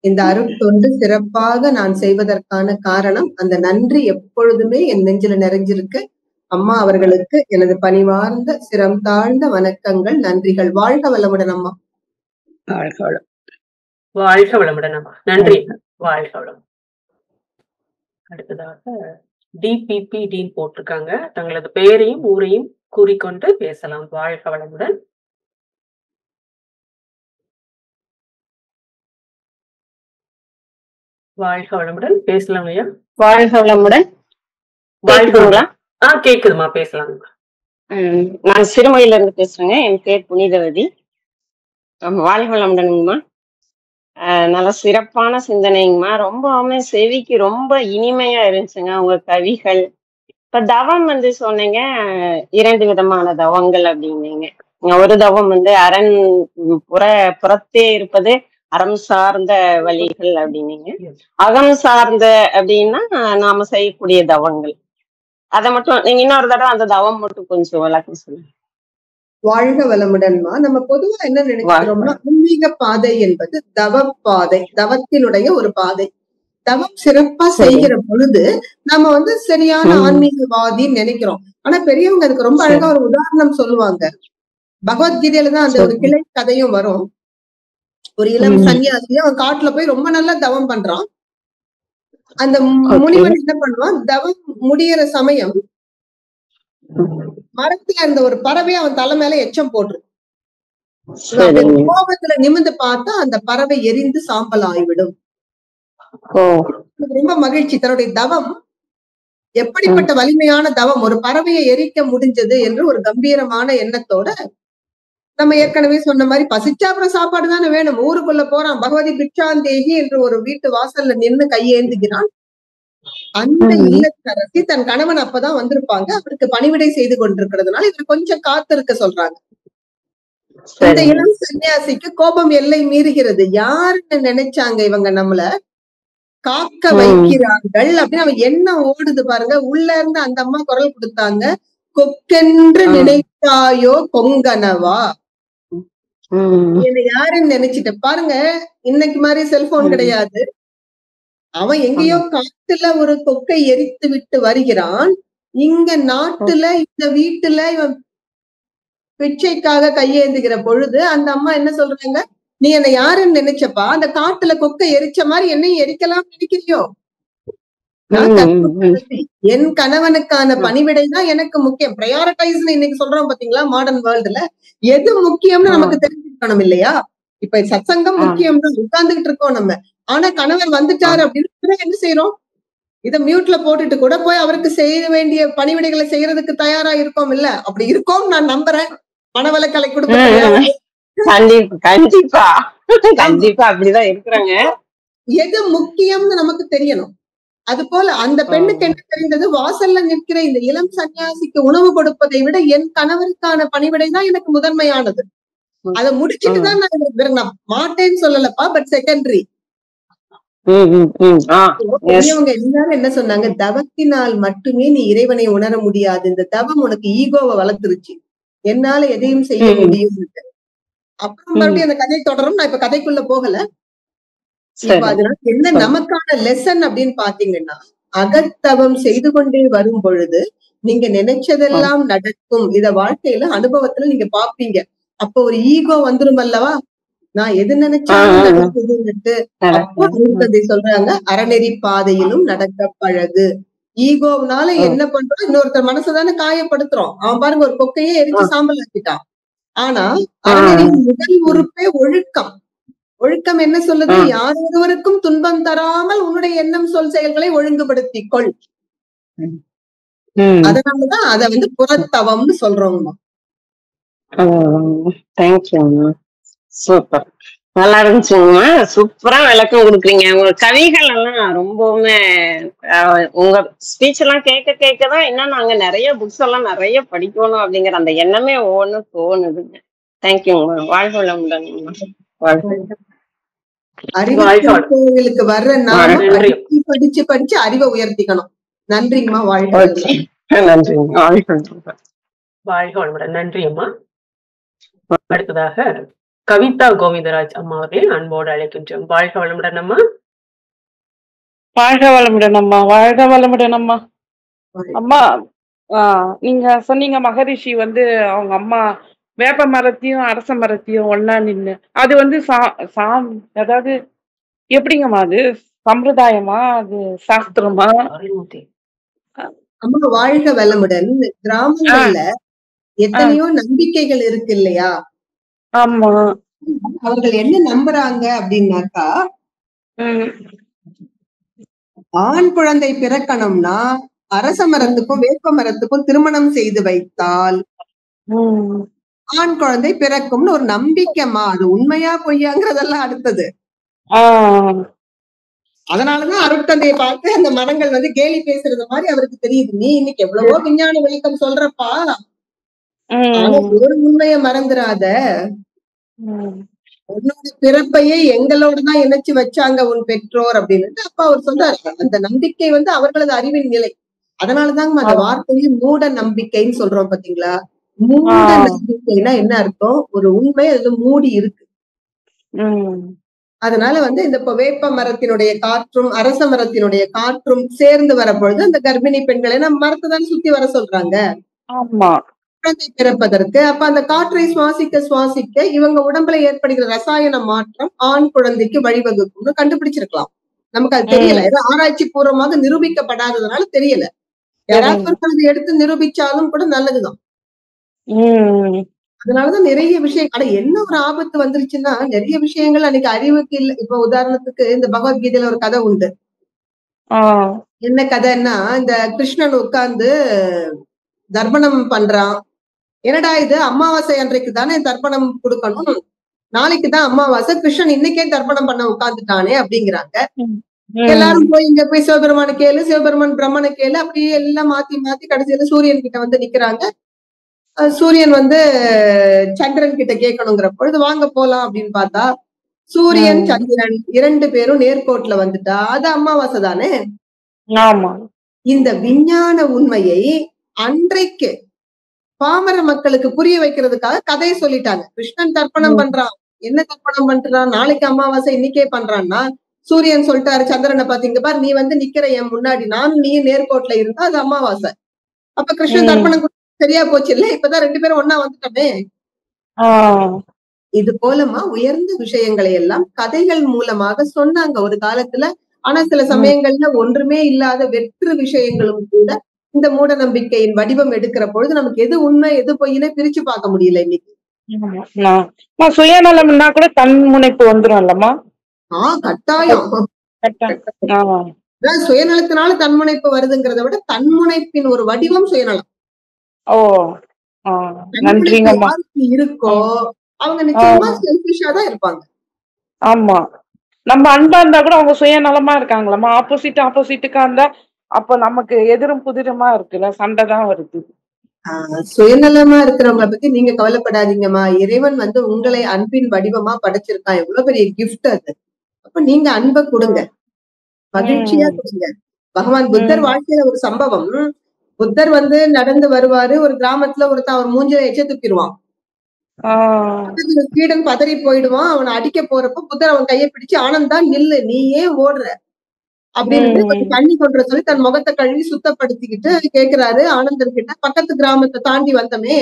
இந்த அருட்தொண்டு சிறப்பாக நான் செய்வதற்கான காரணம். அந்த நன்றி எப்பொழுதுமே என் நெஞ்சில நிறைஞ்சிருக்கு. அம்மா அவர்களுக்கு எனது பணிவார்ந்த சிரம் தாழ்ந்த வணக்கங்கள், நன்றிகள். வாழ்க வளமுடன் அம்மா. வாழ்க வளம். வாழ்க வளமுடன் அம்மா, நன்றி. வாழ்க வளம். அடுத்ததாக டிபிபி டீன் போட்டிருக்காங்க. தங்களது பெயரையும் ஊரையும் கூறிக்கொண்டு பேசலாம். வாழ்க வளமுடன். வாழ்க வளமுடன், பேசலாம் ஐயா. வாழ்க வளமுடன். வாழ்க. கேக்குதுமா, பேசலாங்க. நான் சிறுமொழியில இருந்து பேசுறேங்க. என் பேர் புனிதவதி. வாழ்க வளமுடனுங்கம்மா. நல்ல சிறப்பான சிந்தனைங்கம்மா. ரொம்பவுமே செவிக்கு ரொம்ப இனிமையா இருந்துச்சுங்க உங்க கவிகள். இப்ப தவம் சொன்னீங்க, 2 விதமான தவங்கள் அப்படின்னீங்க. ஒரு தவம் அரண் புறத்தே இருப்பது அறம் சார்ந்த வழிகள் அப்படின்னீங்க. அகம் சார்ந்த அப்படின்னா நாம செய்யக்கூடிய தவங்கள். அதை மட்டும் நீங்க இன்னொரு தடவை அந்த தவம் மட்டும் கொஞ்சம் விளக்கம் சொல்லுங்க. வாழ்க வளமுடன்மா. நம்ம பொதுவா என்ன நினைக்கிறோம்னா, ஆன்மீக பாதை என்பது தவ பாதை, தவத்தினுடைய ஒரு பாதை. தவம் சிறப்பா செய்கிற பொழுது நம்ம சரியான ஆன்மீகவாதின்னு நினைக்கிறோம். ஆனா பெரியவங்க அதுக்கு ரொம்ப அழகா ஒரு உதாரணம் சொல்லுவாங்க. பகவத்கீதையில தான் அந்த ஒரு கிளை கதையும் வரும். ஒரு இளம் சன்னியாசி அவன் காட்டுல போய் ரொம்ப நல்லா தவம் பண்றான். அந்த ஓகே. முனிவன் என்ன பண்ணுவான், தவம் முடியற சமயம் மரத்துல இருந்த ஒரு பறவை அவன் தலை மேல எச்சம் போட்டுரும். இவன் அப்படியே சரிங்க. கோபத்துல நிமிர்ந்து பார்த்தா அந்த பறவை எரிந்து சாம்பல் ஆகிவிடும். ஓ. எனக்கு ரொம்ப மகிழ்ச்சி. தன்னுடைய தவம் எப்படிப்பட்ட வலிமையான தவம், ஒரு பறவையை எரிக்க முடிஞ்சது என்று ஒரு கம்பீரமான எண்ணத்தோட, நம்ம ஏற்கனவே சொன்ன மாதிரி பசிச்சா அப்புறம் சாப்பாடு தானே வேணும். ஊருக்குள்ள போறான், பகவதி பிக்ஷாந்தேகி என்று ஒரு வீட்டு வாசல்ல நின்னு கையேந்துகிறான். அந்த இல்லத்தரசி தன் கணவன் அப்பதான் வந்திருப்பாங்க, அவருக்கு பணிவிடை செய்து கொண்டிருக்கிறதுனால இவர் கொஞ்சம் காத்திருக்க சொல்றாங்க. இந்த சரிங்க. இளம் சன்னியாசிக்கு கோபம் எல்லை மீறுகிறது. யாருன்னு நினைச்சாங்க இவங்க நம்மள காக்க வைக்கிறார்கள் அப்படின்னு அவன் என்ன ஓடுது பாருங்க. உள்ள இருந்து அந்த அம்மா குரல் கொடுத்தாங்க, கொக்கென்று நினைத்தாயோ கொங்கனவா. என்ன யாருன்னு நினைச்சிட்ட பாருங்க. இன்னைக்கு மாதிரி செல்போன் கிடையாது. அவன் எங்கேயோ காட்டுல ஒரு கொக்கை எரித்து விட்டு வருகிறான். இங்க நாட்டுல இந்த வீட்டுல இவன் பிச்சைக்காக கையேந்துகிற பொழுது அந்த அம்மா என்ன சொல்றாங்க, நீ என்ன யாருன்னு நினைச்சப்பா, அந்த காட்டுல கொக்கை எரிச்ச மாதிரி என்னையும் எரிக்கலாம் நினைக்கிறியோ? என் கணவனுக்கான பணிவிடை தான் எனக்கு முக்கியம். பிரையாரிட்டைஸ் இன்னைக்கு சொல்றோம் பாத்தீங்களா, மாடர்ன் வேர்ல்டுல எது முக்கியம்னு நமக்கு தெரிஞ்சுக்கணும் இல்லையா? இப்ப சத்சங்கம் முக்கியம் தான், உட்கார்ந்துகிட்டு இருக்கோம் நம்ம. ஆனா கணவர் வந்துட்டாரு அப்படின்னு என்ன செய்யறோம், இத மியூட்ல போட்டுட்டு கூட போய் அவருக்கு செய்ய வேண்டிய பணிவிடைகளை செய்யறதுக்கு தயாரா இருக்கோம் இல்ல? அப்படி இருக்கோம் நான் நம்புறேன். மனவளக்கலை குடும்பம் கண்டிப்பா கண்டிப்பா அப்படிதான் இருக்கிறாங்க. எது முக்கியம்னு நமக்கு தெரியணும். அது போல அந்த பெண்ணுக்கு என்ன தெரிந்தது, வாசல்ல நிற்கிற இந்த இளம் சன்னியாசிக்கு உணவு கொடுப்பதை விட என் கணவருக்கான பணிவிடை தான் எனக்கு முதன்மையானது. அதை முடிச்சுட்டு தான் நான் மாட்டேன்னு சொல்லலப்பா, பட் செகண்டரி. பெரியவங்க எல்லாரும் என்ன சொன்னாங்க, தவத்தினால் மட்டுமே நீ இறைவனை உணர முடியாது. இந்த தவம் உனக்கு ஈகோவை வளர்த்துருச்சு, என்னால எதையும் செய்ய முடியும். அப்புறம் மறுபடியும் அந்த கதை தொடரும். நான் இப்ப கதைக்குள்ள போகல. இப்ப அதனால என்ன நமக்கான லெசன் அப்படின்னு பாத்தீங்கன்னா, அகத்தவம் செய்து கொண்டே வரும் பொழுது நீங்க நினைச்சதெல்லாம் நடக்கும். இத வாழ்க்கையில அனுபவத்துல நீங்க பாப்பீங்க. அப்ப ஒரு ஈகோ வந்துரும் அல்லவா, நான் எது நினைச்சாலும் நடக்குதுன்னுட்டு. அப்போ அதை சொல்றாங்க, அறநெறி பாதையிலும் நடக்க பழகு. ஈகோனால என்ன பண்றோம், இன்னொருத்தர் மனசுதானே காயப்படுத்துறோம். அவன் பாருங்க ஒரு கொக்கையே எரிச்சு சாம்பல் ஆக்கிட்டான். ஆனா அறநெறியின் முதல் உறுப்பே ஒழுக்கம். ஒழுக்கம் என்ன சொல்லுது, யார் ஒருவருக்கும் துன்பம் தராமல் உன்னுடைய எண்ணம் சொல் செயல்களை ஒழுங்குபடுத்திக் கொள். அதனாலதான் அத புறத்தவம்னு சொல்றோம்மா. தேங்க்யூ. சூப்பர், நல்லா இருந்துச்சுங்கம்மா. சூப்பரா விளக்கம் கொடுக்குறீங்க. உங்க கவிகள் எல்லாம் ரொம்பவுமே உங்க ஸ்பீச் எல்லாம் கேட்க கேட்கதான் இன்னும் நாங்க நிறைய புக்ஸ் எல்லாம் நிறைய படிக்கணும் அப்படிங்கிற அந்த எண்ணமே ஒவ்வொன்றும் தோணுதுங்க. தேங்க்யூங்கம்மா. வாழ்க வளமுடன். அறிவுக்கு வர்ற நாம படிச்சு படிச்சு அறிவை உயர்த்திக்கணும். நன்றிங்கம்மா. நன்றி. வாழ்க வளமுடன். நன்றி அம்மா. அடுத்ததாக கவிதா கோவிந்தராஜ் அம்மா அவர்களை அன்போடு அழைக்கின்றோம். வாழ்க வளமுடன் அம்மா. வாழ்க வளமுடன் அம்மா. வாழ்க வளமுடன் அம்மா. அம்மா, நீங்க சொன்னீங்க மகரிஷி அவங்க அம்மா வேப்ப மரத்தையும் அரச மரத்தையும் ஒன்னா நின்னு, அது அதாவது எப்படிங்கம்மா, அது சம்பிரதாயமா, அது சாஸ்திரமா? அம்மா வாழ்க வளமுடன். கிராமங்கள்ல எத்தனையோ நம்பிக்கைகள் இருக்கு இல்லையா? ஆமா. அவர்கள் என்ன நம்புறாங்க அப்படின்னாக்கா, ஆண் குழந்தை பிறக்கணும்னா அரச மரத்துக்கும் வேப்ப மரத்துக்கும் திருமணம் செய்து வைத்தால் ஆண் குழந்தை பிறக்கும்னு ஒரு நம்பிக்கைமா. அது உண்மையா பொய்யாங்கிறதெல்லாம் அடுத்தது. அதனாலதான் அருட்தந்தையை பார்த்து அந்த மரங்கள் கேலி பேசுறது மாதிரி அவருக்கு தெரியுது. நீ இன்னைக்கு எவ்வளவோ விஞ்ஞான விளக்கம் சொல்றப்பா, ஒரு உண்மைய மறந்துடாத. உன்னோட பிறப்பையே எங்களோடதான் இணைச்சு வச்சாங்க உன் பெற்றோர் அப்படின்னு அப்பா அவர் சொல்றாரு. அந்த நம்பிக்கை அவர்களது அறிவின் நிலை. அதனாலதாங்க அந்த வார்த்தையை மூட நம்பிக்கைன்னு சொல்றோம் பாத்தீங்களா? மூட நம்பிக்கைன்னா என்ன அர்த்தம், ஒரு உண்மை அதுல மூடி இருக்கு. அதனால இந்த வேப்ப மரத்தினுடைய காற்றும் அரச மரத்தினுடைய காற்றும் சேர்ந்து வர பொழுது அந்த கர்ப்பிணி பெண்களை நம்ம மரத்தை தான் சுத்தி வர சொல்றாங்க. குழந்தை பிறப்பதற்கு. அப்ப அந்த காற்றை சுவாசிக்க சுவாசிக்க இவங்க உடம்புல ஏற்படுகிற ரசாயன மாற்றம் ஆண் குழந்தைக்கு வழிவகுக்கும்னு கண்டுபிடிச்சிருக்கலாம். நமக்கு அது தெரியல. ஏதோ ஆராய்ச்சி பூர்வமாக நிரூபிக்கப்படாததுனால தெரியல. யாராவது ஒருத்தர் எடுத்து நிரூபிச்சாலும் கூட நல்லதுதான். அதனாலதான் நிறைய விஷயம். ஆனா என்ன ஒரு ஆபத்து வந்துருச்சுன்னா, நிறைய விஷயங்கள் அன்னைக்கு அறிவுக்கு இல்ல. இப்ப உதாரணத்துக்கு இந்த பகவத்கீதையில ஒரு கதை உண்டு. என்ன கதைன்னா, இந்த கிருஷ்ணன் உட்கார்ந்து தர்ப்பணம் பண்றான். என்னடா இது, அமாவாசை அன்றைக்கு தானே தர்ப்பணம் கொடுக்கணும், நாளைக்கு தான் அமாவாசை, கிருஷ்ணன் இன்னைக்கே தர்ப்பணம் பண்ண உட்கார்ந்துட்டானே அப்படிங்கிறாங்க. எல்லாரும் போய் இங்க போய் சிவபெருமான கேளு, சிவபெருமான் பிரம்மனை கேளு, அப்படியே எல்லாம் மாத்தி மாத்தி கடைசியில சூரியன் கிட்ட வந்து நிக்கிறாங்க. சூரியன் வந்து சந்திரன் கிட்ட கேட்கணுங்கிற பொழுது வாங்க போலாம் அப்படின்னு பார்த்தா, சூரியன் சந்திரன் 2 பேரும் நேர்கோட்டுல வந்துட்டா அது அமாவாசை தானே. இந்த விஞ்ஞான உண்மையை அன்றைக்கு பாமர மக்களுக்கு புரிய வைக்கிறதுக்காக கதையை சொல்லிட்டாங்க. கிருஷ்ணன் தர்ப்பணம் பண்றான், என்ன தர்ப்பணம் பண்றான், நாளைக்கு அமாவாசை இன்னைக்கே பண்றான்னா, சூரியன் சொல்லிட்டாரு சந்திரனை பாத்தீங்க பாரு, நீ வந்து நிக்கிற என் முன்னாடி, நானும் நீயும் நேர்கோட்டுல இருந்தா அது அமாவாசை. அப்ப கிருஷ்ணன் தர்ப்பணம் சரியா போச்சு இல்ல, இப்பதான் 2 பேரும் ஒன்னா வந்துட்டோமே. இது போலமா உயர்ந்த விஷயங்களை எல்லாம் கதைகள் மூலமாக சொன்னாங்க ஒரு காலத்துல. ஆனா சில சமயங்கள்ல ஒன்றுமே இல்லாத வெற்று விஷயங்களும் கூட இந்த மூட நம்பிக்கையின் வடிவம் எடுக்கிற பொழுது நமக்கு எது உண்மை எது பொய்னே பிரிச்சு பார்க்க முடியல இன்னைக்கு. சுயநலம்னா கூட தன் முனைப்பு வந்துரும் இல்லம்மா. கட்டாயம். சுயநலத்தினால தன்முனைப்பு வருதுங்கிறத விட தன்முனைப்பின் ஒரு வடிவம் சுயநலம். இருக்கோ அவங்க நிச்சயமா செல்ஃபிஷா தான் இருப்பாங்க. ஆமா, நம்ம அன்பா இருந்தா கூட அவங்க சுயநலமா இருக்காங்களா, ஆப்போசிட்டுக்கா இருந்தா அப்ப நமக்கு எதிரும் புதிருமா இருக்குல்ல, சண்டைதான் வருது. சுயநலமா இருக்கிறவங்களை பத்தி நீங்க கவலைப்படாதீங்கம்மா. இறைவன் வந்து உங்களை அன்பின் வடிவமா படைச்சிருக்கான். எவ்வளவு பெரிய கிஃப்ட் அது. அப்ப நீங்க அன்பை கொடுங்க, மகிழ்ச்சியா கொடுங்க. பகவான் புத்தர் வாழ்க்கையில ஒரு சம்பவம். புத்தர் வந்து நடந்து வருவாரு, ஒரு கிராமத்துல ஒருத்தன் அவர் மூஞ்சில எச்ச துப்பிடுவான். சீடன் பதறி போயிடுவான். அவனை அடிக்க போறப்ப புத்தர் அவன் கையை பிடிச்சு, ஆனந்தா நில்லு, நீ ஏன் ஓடுற அப்படின்னு கொஞ்சம் தண்ணி கொண்டு சொல்லி தன் முகத்தை கழுவி சுத்தப்படுத்திக்கிட்டு கேக்குறாரு ஆனந்தன் கிட்ட. பக்கத்து கிராமத்தை தாண்டி வந்தமே,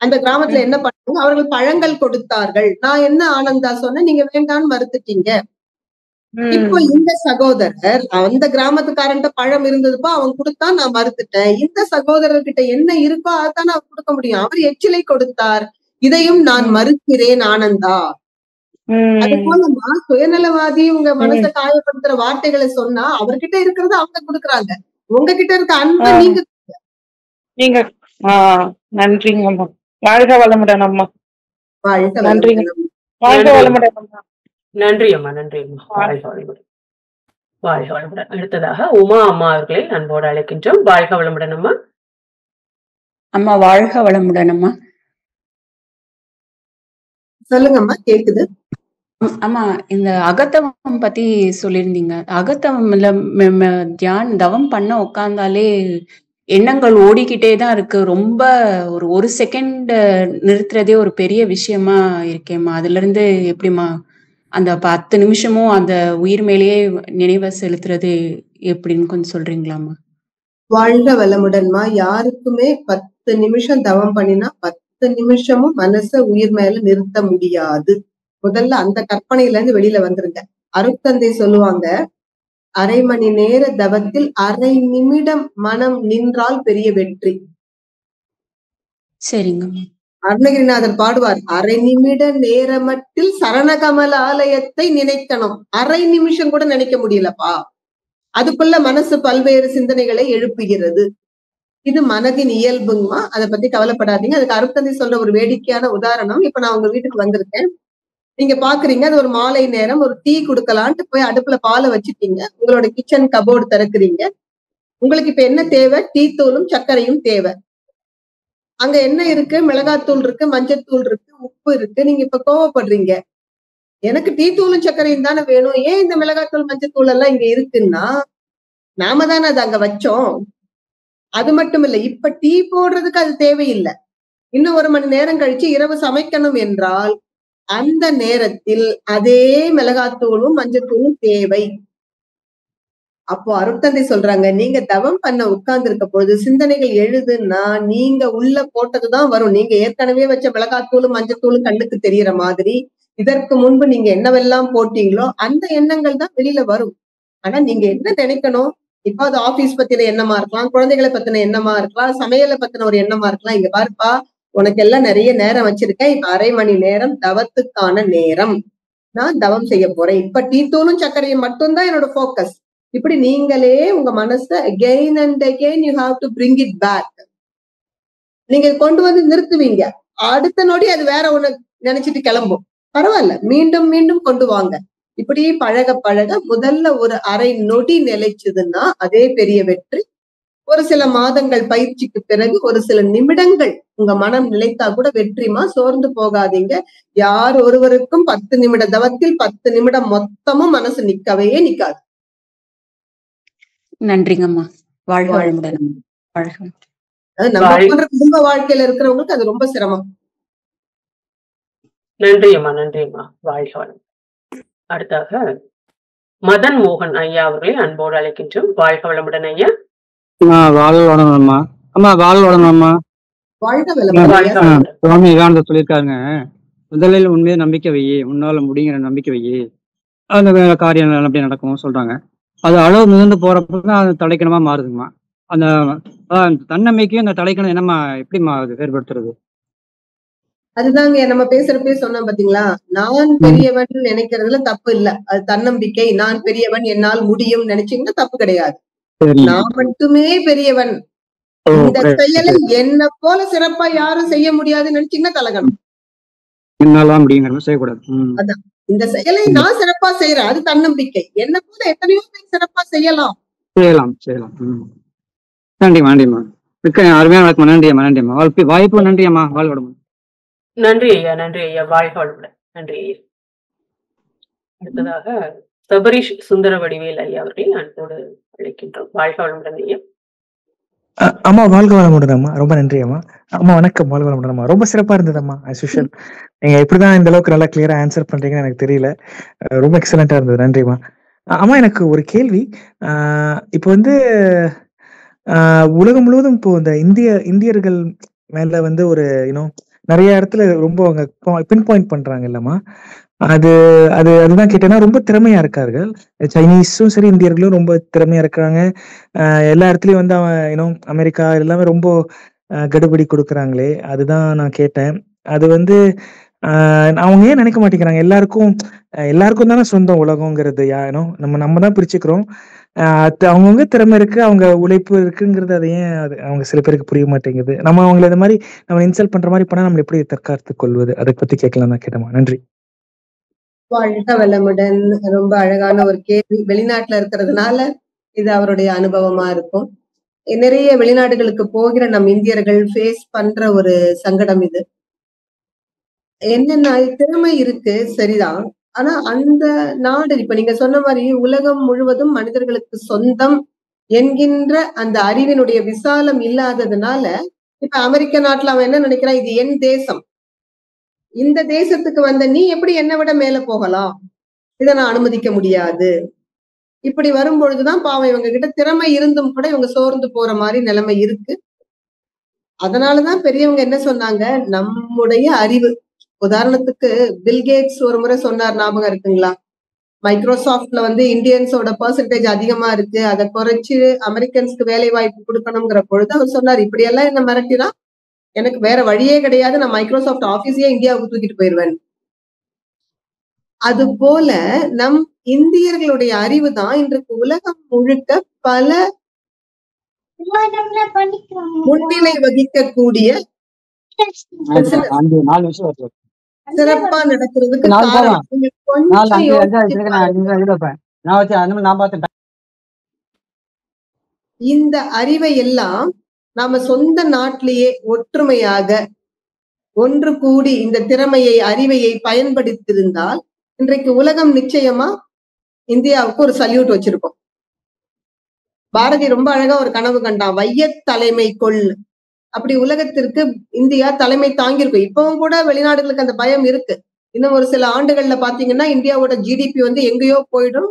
அந்த கிராமத்துல என்ன பண்ணாங்க, அவர்கள் பழங்கள் கொடுத்தார்கள். நான் என்ன ஆனந்தா சொன்னேன், நீங்க வேண்டான்னு மறுத்துட்டீங்க. இப்போ இந்த சகோதரர் அந்த கிராமத்துக்காரன்ட்ட பழம் இருந்ததுப்பா, அவன் கொடுத்தான், நான் மறுத்துட்டேன். இந்த சகோதரர்கிட்ட என்ன இருக்கோ அதான் அவர் கொடுக்க முடியும். அவர் எச்சிலை கொடுத்தார், இதையும் நான் மறுக்கிறேன் ஆனந்தா. அது போலமா சுயநலவாதி உங்க மனசை காயப்படுத்துற வார்த்தைகளை சொன்னா அவர்கிட்ட இருக்கிறத அவங்க கொடுக்குறாங்க, உங்ககிட்ட இருக்க அன்பை நீங்க. நன்றிங்கம்மா, வாழ்க வளமுடன் அம்மா. வாழ்க நன்றிங்க, வாழ்க வளமுடன் அம்மா. நன்றி அம்மா, நன்றி அம்மா. வாழ்க வளமுடன், வாழ்க வளமுடன். அடுத்ததாக உமா அம்மா அவர்களை அன்போடு அழைக்கின்றோம். வாழ்க வளமுடன் அம்மா. அம்மா வாழ்க வளமுடன் அம்மா. சொல்லுங்கம்மா, கேக்குது. ஆமா, இந்த அகத்தவம் பத்தி சொல்லியிருந்தீங்க. அகத்தவம்ல தவம் பண்ண உட்கார்ந்தாலே எண்ணங்கள் ஓடிக்கிட்டே தான் இருக்கு. ரொம்ப ஒரு செகண்ட் நிறுத்துறதே ஒரு பெரிய விஷயமா இருக்கேம்மா. அதுல இருந்து எப்படிமா அந்த 10 நிமிஷமும் அந்த உயிர் மேலேயே நினைவை செலுத்துறது எப்படின்னு கொஞ்சம் சொல்றீங்களாமா? வாழ்க வளமுடன்மா. யாருக்குமே 10 நிமிஷம் தவம் பண்ணினா 10 நிமிஷமும் மனச உயிர் மேல நிறுத்த முடியாது. முதல்ல அந்த கற்பனையில இருந்து வெளியில வந்துருங்க. அருட்தந்தை சொல்லுவாங்க, அரை மணி நேர தவத்தில் அரை நிமிடம் மனம் நின்றால் பெரிய வெற்றி. சரிங்க. அருணகிரிநாதர் பாடுவார், அரை நிமிட நேரமட்டில் சரணகமல ஆலயத்தை நினைக்கணும். அரை நிமிஷம் கூட நினைக்க முடியலப்பா, அதுக்குள்ள மனசு பல்வேறு சிந்தனைகளை எழுப்புகிறது. இது மனதின் இயல்புங்கம்மா, அதை பத்தி கவலைப்படாதீங்க. அதுக்கு அருட்தந்தை சொல்ற ஒரு வேடிக்கையான உதாரணம். இப்ப நான் உங்க வீட்டுக்கு வந்திருக்கேன், நீங்க பாக்குறீங்க, அது ஒரு மாலை நேரம், ஒரு டீ குடுக்கலான்ட்டு போய் அடுப்புல பாலை வச்சுட்டீங்க. உங்களோட கிச்சன் கபோர்டு திறக்குறீங்க. உங்களுக்கு இப்ப என்ன தேவை, டீ தூளும் சர்க்கரையும் தேவை. அங்க என்ன இருக்கு, மிளகாத்தூள் இருக்கு, மஞ்சத்தூள் இருக்கு, உப்பு இருக்கு. நீங்க இப்ப கோவப்படுறீங்க, எனக்கு டீ தூளும் சர்க்கரையும் தானே வேணும், ஏன் இந்த மிளகாத்தூள் மஞ்சத்தூள் எல்லாம் இங்க இருக்குன்னா நாம தானே அது அங்க வச்சோம். அது மட்டும் இல்ல, இப்ப டீ போடுறதுக்கு அது தேவையில்லை. இன்னும் 1 மணி நேரம் கழிச்சு இரவு சமைக்கணும் என்றால் அந்த நேரத்தில் அதே மிளகாத்தூளும் மஞ்சத்தூளும் தேவை. அப்போ அருட்தந்தை சொல்றாங்க, நீங்க தவம் பண்ண உட்கார்ந்து இருக்க பொழுது சிந்தனைகள் எழுதுன்னா நீங்க உள்ள போட்டதுதான் வரும். நீங்க ஏற்கனவே வச்ச மிளகாத்தூளும் மஞ்சத்தூளும் கண்ணுக்கு தெரியற மாதிரி இதற்கு முன்பு நீங்க என்னவெல்லாம் போட்டீங்களோ அந்த எண்ணங்கள் தான் வெளியில வரும். ஆனா நீங்க என்ன நினைக்கணும், இப்ப அது ஆபீஸ் பத்தின எண்ணமா இருக்கலாம், குழந்தைகளை பத்தின எண்ணமா இருக்கலாம், சமையலை பத்தின ஒரு எண்ணமா இருக்கலாம். இங்க பாருப்பா, உனக்கு எல்லாம் நிறைய நேரம் வச்சிருக்கேன், இப்ப 1/2 மணி நேரம் தவத்துக்கான நேரம், நான் தவம் செய்ய போறேன். இப்ப டீ தூளும் சர்க்கரையும் மட்டும்தான் என்னோட போக்கஸ். இப்படி நீங்களே உங்க மனசை again and again you have to bring it back. நீங்க கொண்டு வந்து நிறுத்துவீங்க, அடுத்த நொடி அது வேற ஒண்ணு நினைச்சிட்டு கிளம்பும். பரவாயில்ல, மீண்டும் மீண்டும் கொண்டு வாங்க. இப்படி பழக பழக முதல்ல ஒரு 1/2 நொடி நிலைச்சதுன்னா அதே பெரிய வெற்றி. ஒரு சில மாதங்கள் பயிற்சிக்கு பிறகு ஒரு சில நிமிடங்கள் உங்க மனம் நிலைத்தா கூட வெற்றிமா. சோர்ந்து போகாதீங்க. யார் ஒருவருக்கும் 10 நிமிட தவத்தில் 10 நிமிடம் மொத்தமும் மனசு நிக்கவே நிக்காது. நன்றிங்கம்மா. வாழ்க வளமுடன். வாழ்க. நம்ம போன்ற குடும்ப வாழ்க்கையில இருக்கிறவங்களுக்கு அது ரொம்ப சிரமம். நன்றியம்மா, நன்றியம்மா. வாழ்க வளமுடன். அடுத்தாக மதன் மோகன் ஐயா அவர்களை அன்போடு அழைக்கின்றோம். வாழ்க வளமுடன் ஐயா. வாழ்க வளமுடன்மா. அம்மா வாழ்க வளமுடன்மா. வாழ்க வளமுடன். சுவாமி விவேகானந்தர் சொல்லியிருக்காங்க, முதலில் உண்மையை நம்பிக்கை வையே, உன்னால முடிங்கிற நம்பிக்கை வையே, அந்த காரியம் அப்படி நடக்கும் சொல்றாங்க. அது அளவு மிகுந்து போறப்பதான் அது தலைக்கணமா மாறுதுங்கம்மா. அந்த தன்னம்பிக்கையும் அந்த தலைக்கணம் என்னம்மா, எப்படிமா அது வேறுபடுத்துறது? அதுதாங்க நம்ம பேசுறப்பே சொன்னோம் பாத்தீங்களா, நான் பெரியவன் நினைக்கிறதுல தப்பு இல்ல. அது தன்னம்பிக்கை. நான் பெரியவன், என்னால் முடியும் நினைச்சீங்கன்னா தப்பு கிடையாது. நான் மட்டுமே பெரியவன், இந்த செயலை என்ன போல சிறப்பா யாரும் செய்ய முடியாதுன்னு நினைச்சீங்கன்னா தலகணும். என்னால முடியுங்க செய்யக்கூடாது. அதான், இந்த செயலை நான் சிறப்பா செய்யறேன், அது தன்னம்பிக்கை. என்ன போல எத்தனையோ பேர் சிறப்பா செய்யலாம். நன்றிம்மா, நன்றிம்மா. மிக்க அருமையான வழக்கம். நன்றியம்மா, நன்றியம்மா. வாய்ப்பு நன்றியம்மா. வாழ்க வளமுடன். நன்றி ஐயா, நன்றி ஐயா. வாழ்க வளமுடன். நன்றி ஐயா. அடுத்ததாக சபரீஷ் சுந்தர வடிவேல் ஐயா அவர்களை அன்போடு அழைக்கின்றோம். வாழ்க வளமுடன் ஐயா. அம்மா வாழ்க வளமுடன் அம்மா. ரொம்ப நன்றி அம்மா. அம்மா வணக்கம். வாழ்க வளமுடன் அம்மா. ரொம்ப சிறப்பா இருந்தது அம்மா. as usual நீங்க எப்படிதான் இந்த அளவுக்கு நல்லா கிளியரா ஆன்சர் பண்றீங்கன்னு எனக்கு தெரியல. ரொம்ப எக்ஸலண்டா இருந்தது. நன்றிம்மா. அம்மா எனக்கு ஒரு கேள்வி. இப்போ வந்து உலகம் முழுவதும் இப்போ இந்த இந்தியர்கள் மேல வந்து ஒரு நிறைய இடத்துல ரொம்ப அவங்க பின் பாயிண்ட் பண்றாங்க இல்லம்மா. அதுதான் கேட்டேன்னா, ரொம்ப திறமையா இருக்கார்கள். சைனீஸும் சரி, இந்தியர்களும் ரொம்ப திறமையா இருக்காங்க. எல்லா இடத்துலயும் வந்து அவன் அமெரிக்கா எல்லாமே ரொம்ப கடுபடி கொடுக்குறாங்களே, அதுதான் நான் கேட்டேன். அது வந்து அவங்க ஏன் நினைக்க மாட்டேங்கிறாங்க? எல்லாருக்கும் தானே சொந்தம் உலகங்கிறது. நம்ம தான் பிரிச்சுக்கிறோம். அவங்கவுங்க திறமை இருக்கு, அவங்க உழைப்பு இருக்குங்கிறது. அது ஏன் அவங்க சில பேருக்கு புரிய மாட்டேங்குது. நம்ம அவங்களை இந்த மாதிரி நம்ம இன்சல்ட் பண்ற மாதிரி பண்ணா நம்ம எப்படி தற்காத்துக் கொள்வது? அதை பத்தி கேட்கலாம் தான் கேட்டேமா. நன்றி. வாழ்க வளமுடன். ரொம்ப அழகான ஒரு கேள்வி. வெளிநாட்டுல இருக்கிறதுனால இது அவருடைய அனுபவமா இருக்கும். நிறைய வெளிநாடுகளுக்கு போகிற நம் இந்தியர்கள் ஃபேஸ் பண்ற ஒரு சங்கடம் இது. என்னன்னா, திறமை இருக்கு சரிதான், ஆனா அந்த நாடு இப்ப நீங்க சொன்ன மாதிரி உலகம் முழுவதும் மனிதர்களுக்கு சொந்தம் என்கின்ற அந்த அறிவினுடைய விசாலம் இல்லாததுனால, இப்ப அமெரிக்க நாட்டுல அவன் என்ன நினைக்கிறான், இது என் தேசம், இந்த தேசத்துக்கு வந்த நீ எப்படி என்னை விட மேல போகலாம், இதை நான் அனுமதிக்க முடியாது. இப்படி வரும் பொழுதுதான் பாவம் இவங்க கிட்ட திறமை இருந்தும் கூட இவங்க சோர்ந்து போற மாதிரி நிலைமை இருக்கு. அதனாலதான் பெரியவங்க என்ன சொன்னாங்க, நம்முடைய அறிவு. உதாரணத்துக்கு பில்கேட்ஸ் ஒரு முறை சொன்னார், ஞாபகம் இருக்குங்களா? மைக்ரோசாஃப்ட்ல வந்து இந்தியன்ஸோட பெர்சன்டேஜ் அதிகமா இருக்கு, அதை குறைச்சு அமெரிக்கன்ஸ்க்கு வேலை வாய்ப்பு கொடுக்கணுங்கிற பொழுது அவர் சொன்னார், இப்படியெல்லாம் என்ன மிரட்டினா எனக்கு வேற வழியே கிடையாது, நான் மைக்ரோசாஃப்ட் ஆபீஸையே இந்தியாவுக்கு தூக்கிட்டு போயிருவேன். அது போல நம் இந்தியர்களுடைய அறிவு தான் இன்றைக்கு உலகம் முழுக்க பல முன்னிலை வகிக்கக்கூடிய சிறப்பா நடக்கிறதுக்கு காரணம். இந்த அறிவை எல்லாம் நாம சொந்த நாட்டிலேயே ஒற்றுமையாக ஒன்று கூடி இந்த திறமையை அறிவையை பயன்படுத்தியிருந்தால் இன்றைக்கு உலகம் நிச்சயமா இந்தியாவுக்கு ஒரு சல்யூட் வச்சிருக்கோம். பாரதி ரொம்ப அழகா ஒரு கனவு கண்டான், வைய தலைமை கொள். அப்படி உலகத்திற்கு இந்தியா தலைமை தாங்கியிருக்கும். இப்பவும் கூட வெளிநாடுகளுக்கு அந்த பயம் இருக்கு. இன்னும் ஒரு சில ஆண்டுகள்ல பாத்தீங்கன்னா இந்தியாவோட ஜிடிபி வந்து எங்கேயோ போயிடும்,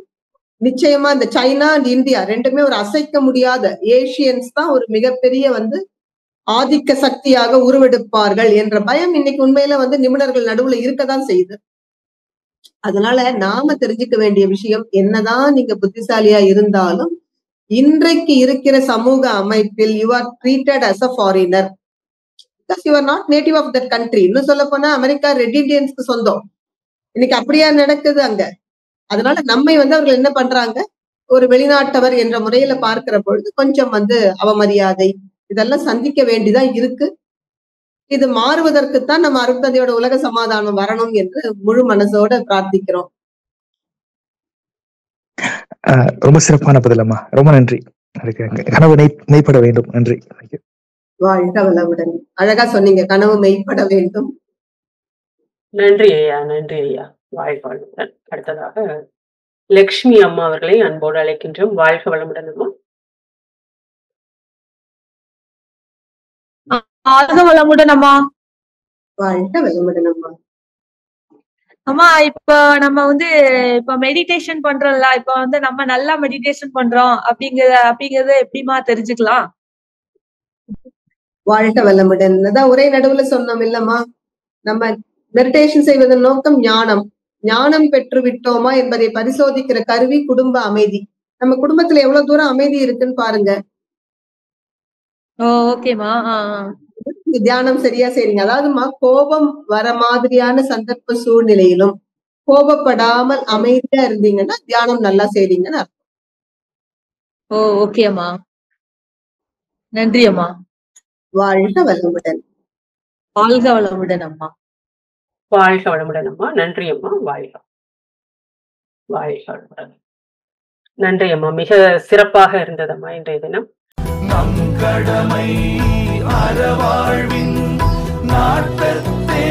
நிச்சயமா இந்த சைனா அண்ட் இந்தியா ரெண்டுமே ஒரு அசைக்க முடியாத ஏசியன்ஸ் தான் ஒரு மிகப்பெரிய ஆதிக்க சக்தியாக உருவெடுப்பார்கள் என்ற பயம் இன்னைக்கு உண்மையில நிபுணர்கள் நடுவுல இருக்கதான் செய்யுது. அதனால நாம தெரிஞ்சுக்க வேண்டிய விஷயம், என்னதான் நீங்க புத்திசாலியா இருந்தாலும் இன்றைக்கு இருக்கிற சமூக அமைப்பில் you are treated as a foreigner because you are not native of that country. இன்னும் சொல்ல போனா அமெரிக்கா ரெட் இண்டியன்ஸ்க்கு சொந்தம். இன்னைக்கு அப்படியா நடக்குது அங்க. அதனால நம்மை அவர்கள் என்ன பண்றாங்க, ஒரு வெளிநாட்டவர் என்ற முறையில பார்க்கிற பொழுது கொஞ்சம் அவமரியாதை இதெல்லாம் சந்திக்க வேண்டிதான் இருக்கு. இது மாறுவதற்குத்தான் நம்ம அருட்தந்தையோட உலக சமாதானம் வரணும் என்று முழு மனசோட பிரார்த்திக்கிறோம். ரொம்ப சிறப்பான பதிலம்மா, ரொம்ப நன்றி. கனவு மெய்ப்பட வேண்டும். நன்றி. வாழ்க வளமுடன். அழகா சொன்னீங்க, கனவு மெய்ப்பட வேண்டும். நன்றி ஐயா, நன்றி ஐயா. வாழ்க வளமுடன். அடுத்ததாக லட்சுமி அம்மா அவர்களை அன்போடு அழைக்கின்றோம். வாழ்க வளமுடன் அம்மா. வாழ்க வளமுடன் அம்மா. வாழ்க வளமுடன் அம்மா. அம்மா, இப்ப நம்ம இப்ப மெடிடேஷன் பண்றோம்ல, இப்ப நம்ம நல்லா மெடிடேஷன் பண்றோம் அப்படிங்கறத எப்படிமா தெரிஞ்சுக்கலாம்? வாழ்க வளமுடன். அதான் ஒரே நடுவுல சொன்னோம் இல்லம்மா, நம்ம மெடிடேஷன் செய்வதன் நோக்கம் ஞானம். ஞானம் பெற்று விட்டோமா என்பதை பரிசோதிக்கிற கருவி குடும்ப அமைதி. நம்ம குடும்பத்துல எவ்வளவு தூரம் அமைதி இருக்குன்னு பாருங்க. ஓகேமா. தியானம் சரியா செய்றீங்க. அதாவதுமா, கோபம் வர மாதிரியான சந்தர்ப்ப சூழ்நிலையிலும் கோபப்படாமல் அமைதியா இருந்தீங்கன்னா தியானம் நல்லா செய்றீங்கன்னு அர்த்தம். ஓகே அம்மா. நன்றி அம்மா. வாழ்க வளமுடன். வாழ்க வளமுடன் அம்மா. வாழ்க வளமுடன் அம்மா. நன்றி அம்மா. வாழ்க வளமுடன். நன்றி அம்மா. மிக சிறப்பாக இருந்ததம்மா இன்றைய தினம். நம் கடமை அறவாழ்வின் நாட்டத்தே